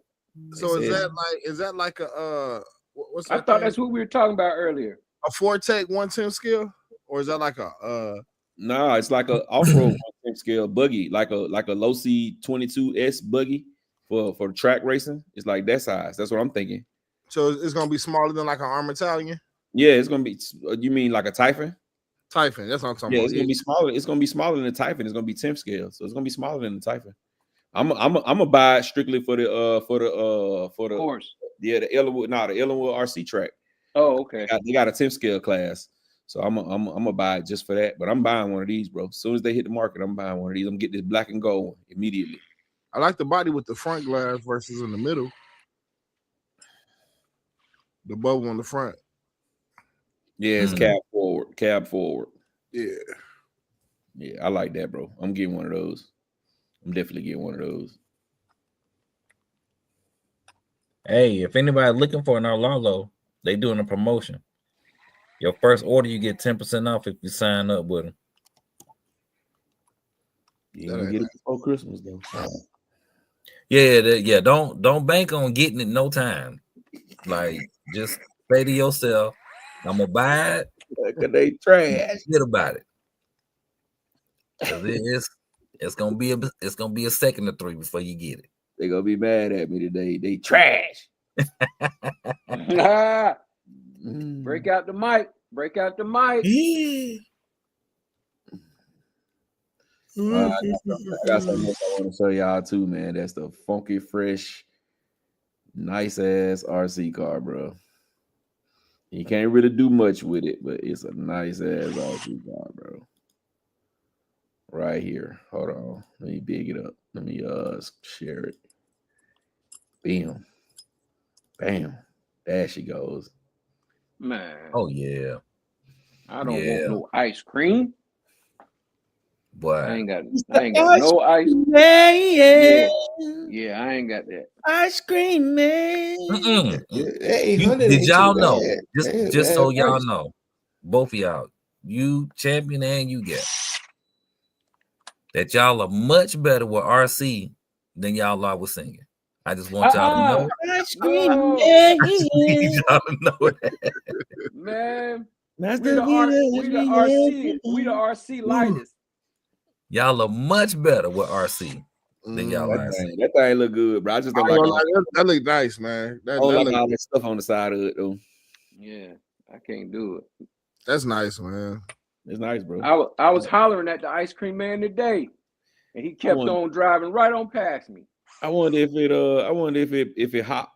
So is that like a what's that? I thought that's what we were talking about earlier. A Fortec 110 scale, or is that like a No, it's like a off-road 110 scale buggy, like a low C 22S buggy for track racing. It's like that size. That's what I'm thinking. So it's gonna be smaller than like an Arm Italian? Yeah, it's gonna be. You mean like a Typhon? Typhon. That's what I'm talking Yeah, about. it's gonna be smaller. It's gonna be smaller than the Typhon. It's gonna be 10 scale, so it's gonna be smaller than the Typhon. I'm gonna buy it strictly for the course. Yeah, the Ellenwood RC track. Oh, okay. They got a 10 scale class, so I'm gonna buy it just for that. But I'm buying one of these, bro. As soon as they hit the market, I'm buying one of these. I'm gonna get this black and gold immediately. I like the body with the front glass versus in the middle. The bubble on the front. Yeah, it's cab forward. Yeah, I like that, bro. I'm getting one of those. I'm definitely getting one of those. Hey, if anybody looking for an Arlalo, they doing a promotion. Your first order, you get 10% off if you sign up with them. You gonna get it before Christmas, though. Yeah. Don't bank on getting it no time. Like, just say to yourself, I'm gonna buy it. Cause they trash. Forget about it. It's gonna be a second or three before you get it. They gonna be mad at me today. They trash. Break out the mic. Break out the mic. I got something else I want to show y'all too, man. That's the funky, fresh, nice ass RC car, bro. You can't really do much with it, but it's a nice ass RC car, bro. Right here. Hold on. Let me big it up. Let me share it. Bam. Bam. There she goes. Man. Oh yeah. I don't want no ice cream. Boy. I ain't got no ice. Yeah, I ain't got that. Ice cream, man. Did y'all know? Just so y'all know, both of y'all, you Champion and you get that y'all are much better with RC than y'all are with singing. I just want y'all to know. Ice cream, No. yeah, Need y'all to know that. Man, That's we the RC lightest. Y'all are much better with RC than y'all That are. thing look good, bro. I just I don't ain't like gonna all, lie, that look nice, man. I That don't like look, all that stuff on the side of it though. Yeah, I can't do it. that's nice, man. It's nice, bro. I was hollering at the ice cream man today, and he kept on driving right on past me. I wonder if it hot.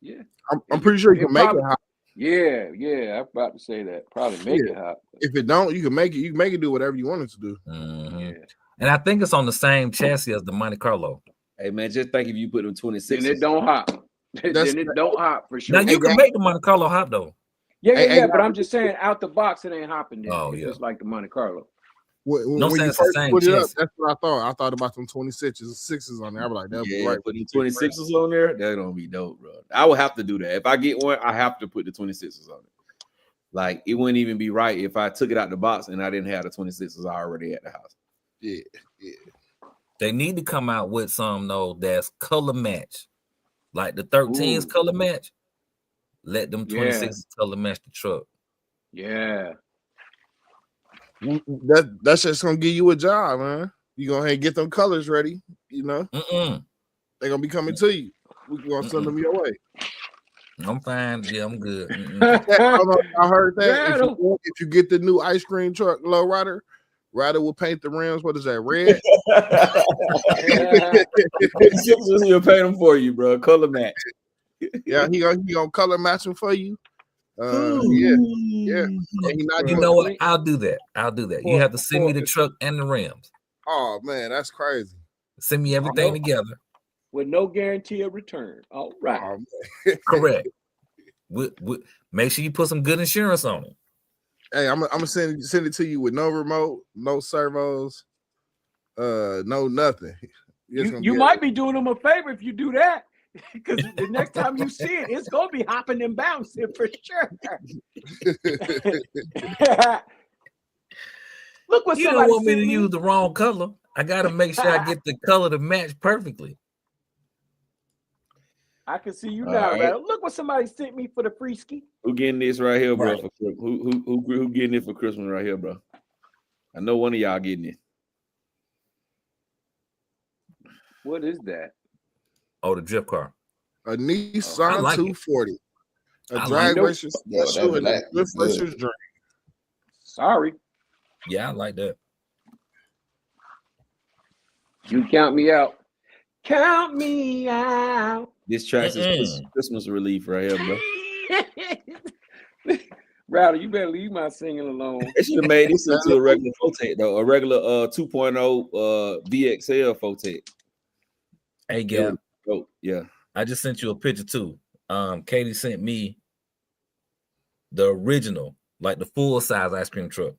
Yeah, I'm pretty sure you can make probably, it hot. Yeah, I'm about to say that. Probably make it hot. If it don't, you can make it. You can make it do whatever you want it to do. Mhm. Yeah. And I think it's on the same chassis as the Monte Carlo. Hey man, just think if you put them 26. Then it don't hop. Then it don't hop for sure. Now you can make the Monte Carlo hop though. Yeah. But I'm just saying, out the box, it ain't hopping. Then Oh, if yeah. it's like the Monte Carlo. No, When saying you it's the first same put it up, chassis. that's what I thought. I thought about them 26s on there. I was like, that'd be Yeah, right. put the 26s on there. That don't be dope, bro. I would have to do that. If I get one, I have to put the 26s on it. Like it wouldn't even be right if I took it out the box and I didn't have the 26s already at the house. Yeah. They need to come out with some though that's color match, like the 13s color match. Let them 26s color match the truck. Yeah. That's just gonna give you a job, man. You go ahead and get them colors ready. You know, they're gonna be coming to you. We're gonna send them your way. I'm fine. Yeah, I'm good. I heard that. If you get the new ice cream truck, low rider will paint the rims. What is that? Red. He'll paint them for you, bro. Color match. Yeah, he gonna color match them for you. Yeah. And you know what? I'll do that. You have to send me the truck and the rims. Oh man, that's crazy. Send me everything together with no guarantee of return. All right. Oh, correct. Make sure you put some good insurance on it. Hey, I'm gonna send it to you with no remote, no servos, no nothing. You might be doing them a favor if you do that, because the next time you see it, it's gonna be hopping and bouncing for sure. Look what you don't want me to use the wrong color. I gotta make sure I get the color to match perfectly. I can see you now, right? Look what somebody sent me for the free ski. Who getting this right here, bro? Right. Who getting it for Christmas right here, bro? I know one of y'all getting it. What is that? Oh, the drift car. A Nissan 240. A drag racer's dream. Sorry. Yeah, I like that. You count me out. Count me out. This track is Christmas relief right here, bro. Router, you better leave my singing alone. They should have made this into a regular Forte, though. A regular 2.0 VXL Forte. Hey, Gab. Oh, yeah. I just sent you a picture too. Katie sent me the original, like the full size ice cream truck.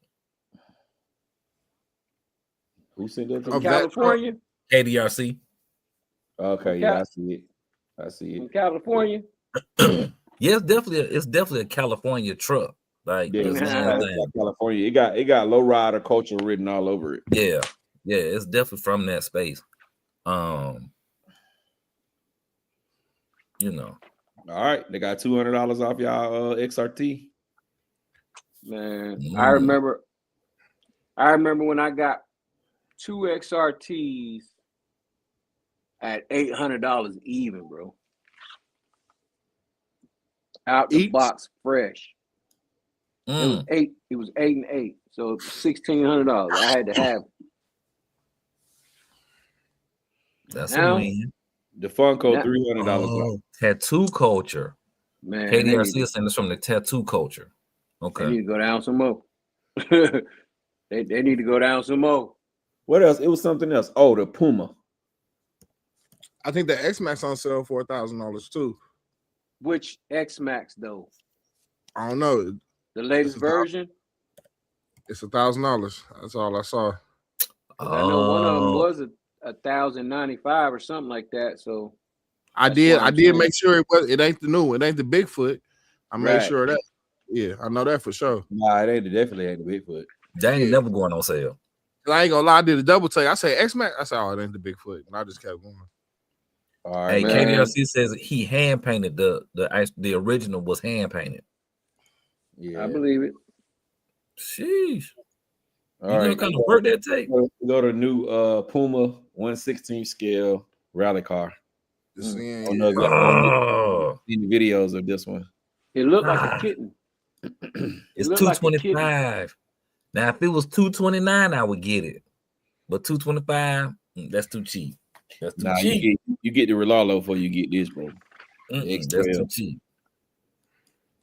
Who sent that to From California? KDRC. Okay, yeah, I see it. From California? Yeah, it's definitely a California truck. Like, California. It got low rider culture written all over it. Yeah, it's definitely from that space. You know. All right, they got $200 off y'all XRT. Man, I remember when I got 2 XRTs at $800 even, bro. Out the box, fresh. It was 8 and 8, so $1,600. I had to have it. That's a win. The Funko $300. Tattoo culture. Man, KDRC is saying this from the tattoo culture. Okay. They need to go down some more. they need to go down some more. What else? It was something else. Oh, the Puma. I think the X-Max on sale for $1,000 too. Which X-Max though? I don't know. The latest version? It's $1,000. That's all I saw. I know one of them was $1,095 or something like that. So I did make sure it ain't the new one. It ain't the Bigfoot. I made sure that. Yeah, I know that for sure. Nah, it definitely ain't the Bigfoot. They ain't never going on sale. I ain't gonna lie, I did a double take. I said X-Max. I said, oh, it ain't the Bigfoot. And I just kept going. All right, Hey, man. KDRC says he hand painted the original was hand painted. Yeah. I believe it. Sheesh. All You know right. what kind of work that take? Go to new Puma 1/16 scale rally car. Just saying, I don't know if y'all Oh, seen the videos of this one. It looked like a Ah. kitten. it's looked like a kitten. 225. Now, if it was 229, I would get it. But 225, that's too cheap. That's too Nah, cheap. you get the Rolalo before you get this, bro. That's too X12. cheap.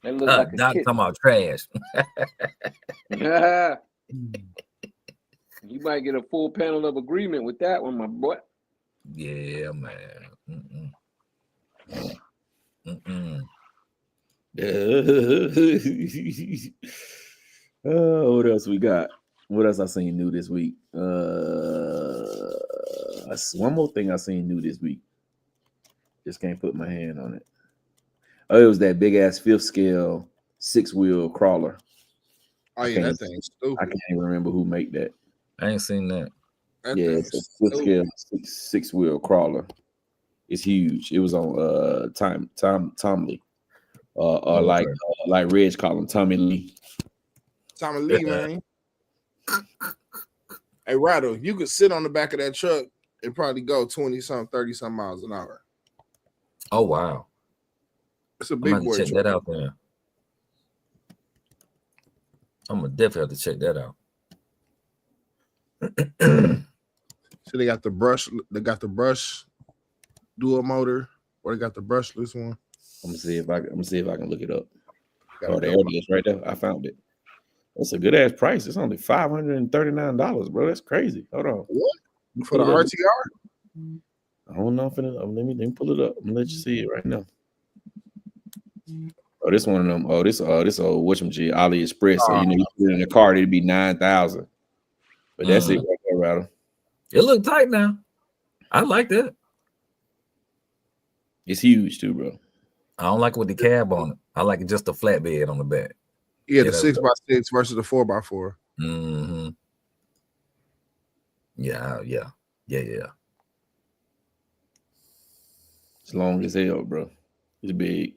It looked like a Doc kitten. talking about trash. Yeah. You might get a full panel of agreement with that one, my boy. Yeah, man. What else we got? What else I seen new this week? One more thing I seen new this week. Just can't put my hand on it. Oh, it was that big ass 5th scale 6-wheel crawler. oh yeah, that thing's I stupid. can't even remember who made that. I ain't seen that. That Yeah, thing's it's a 5th scale stupid. 6-wheel crawler. It's huge. It was on Tom Lee. Okay. Like Reg call him Tommy Lee. Tommy Lee, man. Hey, Rattle, you could sit on the back of that truck and probably go 20-something, 30-something miles an hour. Oh wow. It's a I'm big gonna boy check truck. that out there. I'm gonna definitely have to check that out. So they got the brush. They got the brush dual motor, or they got the brushless one. I'm gonna see if I can look it up. Got Oh, a there couple. it is, right there. I found it. That's a good ass price. It's only $539, bro. That's crazy. Hold on. What? For the Pull it up. RTR? I don't know if let me pull it up. I'm gonna let you see it right now. Oh, this one of them. Oh, this old whatchamajig AliExpress. So you know, you put it in the car, it'd be 9,000. But that's it right there, Rattle. It look tight now. I like that. It's huge too, bro. I don't like it with the cab on it. I like it just a flatbed on the back. Yeah, Yeah, the 6x6 versus the 4x4. Mm-hmm. Yeah. It's long as hell, bro. It's big.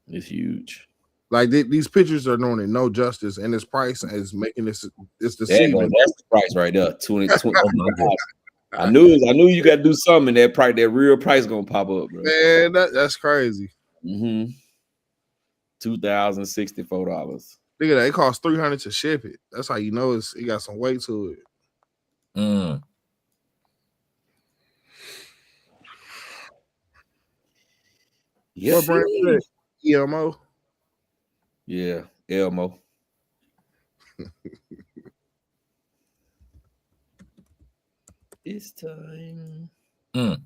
It's huge. Like these pictures are doing no justice, and this price is making this. It's There you go. deceiving. That's the price right there. 20. Oh my God. I knew you got to do something. That price, that real price, gonna pop up, bro. Man, that's crazy. $2,064. Look at that. It costs $300 to ship it. That's how you know it got some weight to it. Yes. What brand is that? EMO. Yeah, Elmo. It's time. All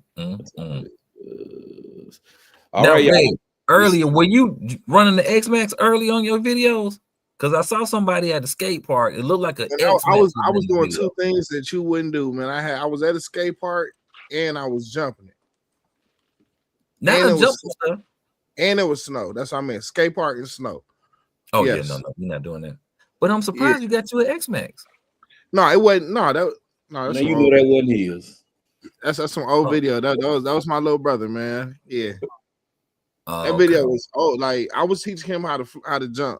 right, y'all. Earlier, were you running the X-Max early on your videos? Because I saw somebody at the skate park. It looked like an X-Max. I was doing two things that you wouldn't do, man. I was at a skate park and I was jumping it. Not and a jump stuff. And it was snow. That's what I meant. Skate park and snow. Oh yes. Yeah, no, you're not doing that. But I'm surprised you got you an X-Max. No, it wasn't. No, that's now you know that wasn't his. That's some old video. That was my little brother, man. Yeah. That Okay. video was old. Like I was teaching him how to jump.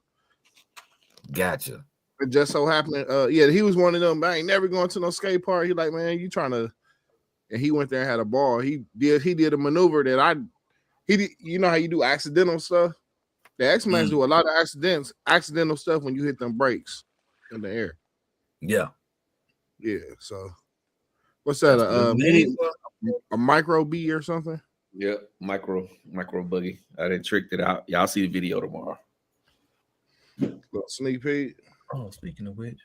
Gotcha. It just so happened. Yeah, he was one of them. I ain't never going to no skate park. He like, man, you trying to? And he went there and had a ball. He did a maneuver that you know how you do accidental stuff. The X-Max do a lot of accidental stuff when you hit them brakes in the air. Yeah. Yeah. So what's that? A micro B or something? Yep, micro buggy. I didn't tricked it out. Y'all see the video tomorrow. Little sneak peek. Oh, speaking of which.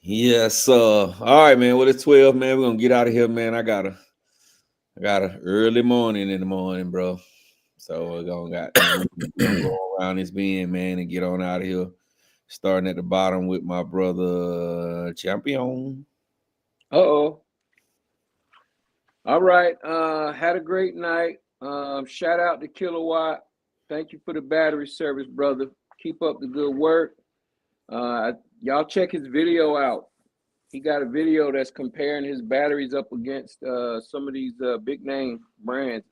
Yes, all right, man. Well, it's 12, man. We're gonna get out of here, man. I got a early morning in the morning, bro. So we're gonna go around this bend, man, and get on out of here. Starting at the bottom with my brother Champion. All right. Had a great night. Shout out to Kilowatt. Thank you for the battery service, brother. Keep up the good work. Y'all check his video out. he got a video that's comparing his batteries up against some of these big name brands.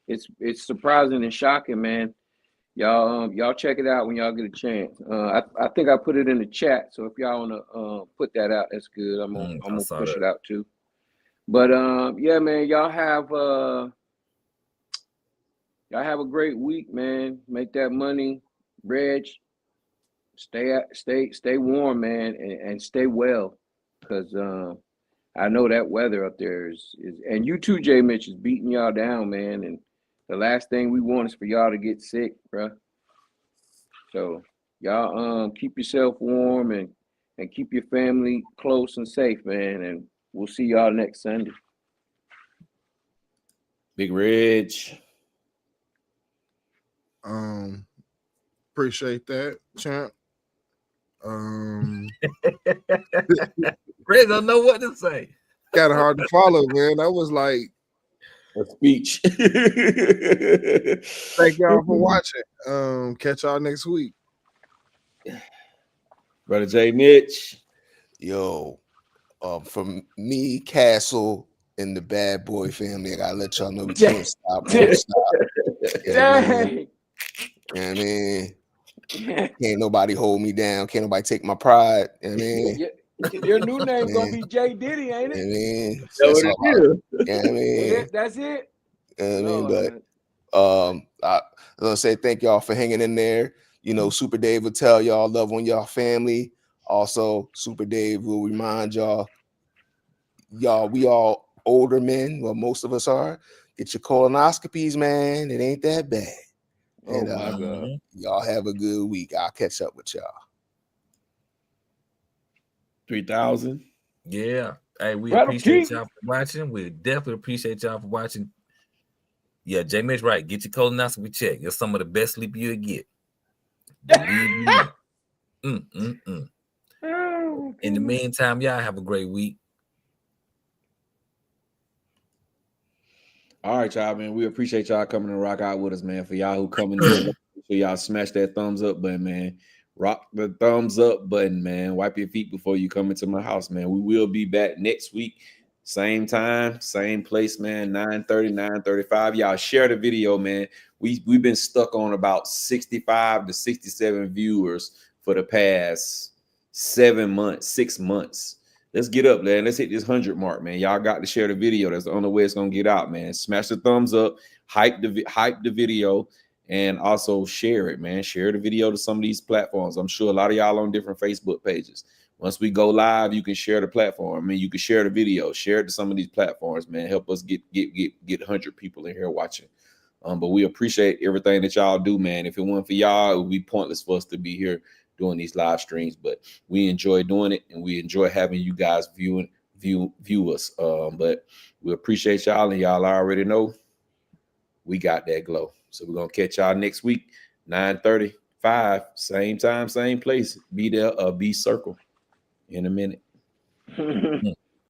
It's surprising and shocking, man. Y'all check it out when y'all get a chance. I think I put it in the chat, so if y'all wanna put that out, that's good. I'm gonna push it out too. But yeah, man, y'all have a great week, man. Make that money, Reg. Stay warm, man, and stay well, because I know that weather up there is and you too, J Mitch, is beating y'all down, man. And the last thing we want is for y'all to get sick, bro. So y'all keep yourself warm and keep your family close and safe, man. And we'll see y'all next Sunday. Big Reg. Appreciate that, champ. Red don't know what to say. Got it hard to follow, man. That was like a speech. Thank y'all for watching. Catch y'all next week. Brother J Mitch. Yo, from me, Castle, and the Bad Boy family, I gotta let y'all know we can't stop. Won't stop. Dang. I mean, can't nobody hold me down. Can't nobody take my pride. I mean, your new name gonna be J Diddy, ain't it? I mean, that's all. Yeah, I mean, that's it. I mean, but I gonna say thank y'all for hanging in there. You know, Super Dave will tell y'all love on y'all family. Also, Super Dave will remind y'all, we all older men. Well, most of us are. Get your colonoscopies, man. It ain't that bad. Oh my God. Y'all have a good week. I'll catch up with y'all. 3,000. Yeah. Hey, we appreciate y'all for watching. We definitely appreciate y'all for watching. Yeah, J Mitch, right. Get your colonoscopy check. It's some of the best sleep you'll get. In the meantime, y'all have a great week. All right, y'all, man. We appreciate y'all coming to rock out with us, man. For y'all who coming in, make sure y'all smash that thumbs up button, man. Rock the thumbs up button, man. Wipe your feet before you come into my house, man. We will be back next week. Same time, same place, man. 9:30, 9:35. Y'all share the video, man. We've been stuck on about 65 to 67 viewers for the past 6 months. Let's get up, man. Let's hit this 100 mark, man. Y'all got to share the video. That's the only way it's gonna get out, man. Smash the thumbs up, hype the video, and also share it, man. Share the video to some of these platforms. I'm sure a lot of y'all on different Facebook pages. Once we go live, you can share the platform. I mean, you can share the video, share it to some of these platforms, man. Help us get 100 people in here watching. But we appreciate everything that y'all do, man. If it weren't for y'all, it would be pointless for us to be here doing these live streams. But we enjoy doing it, and we enjoy having you guys view us. But we appreciate y'all, and y'all already we got that glow. So we're gonna catch y'all next week, 9:35, same time, same place. Be there, be circle in a minute.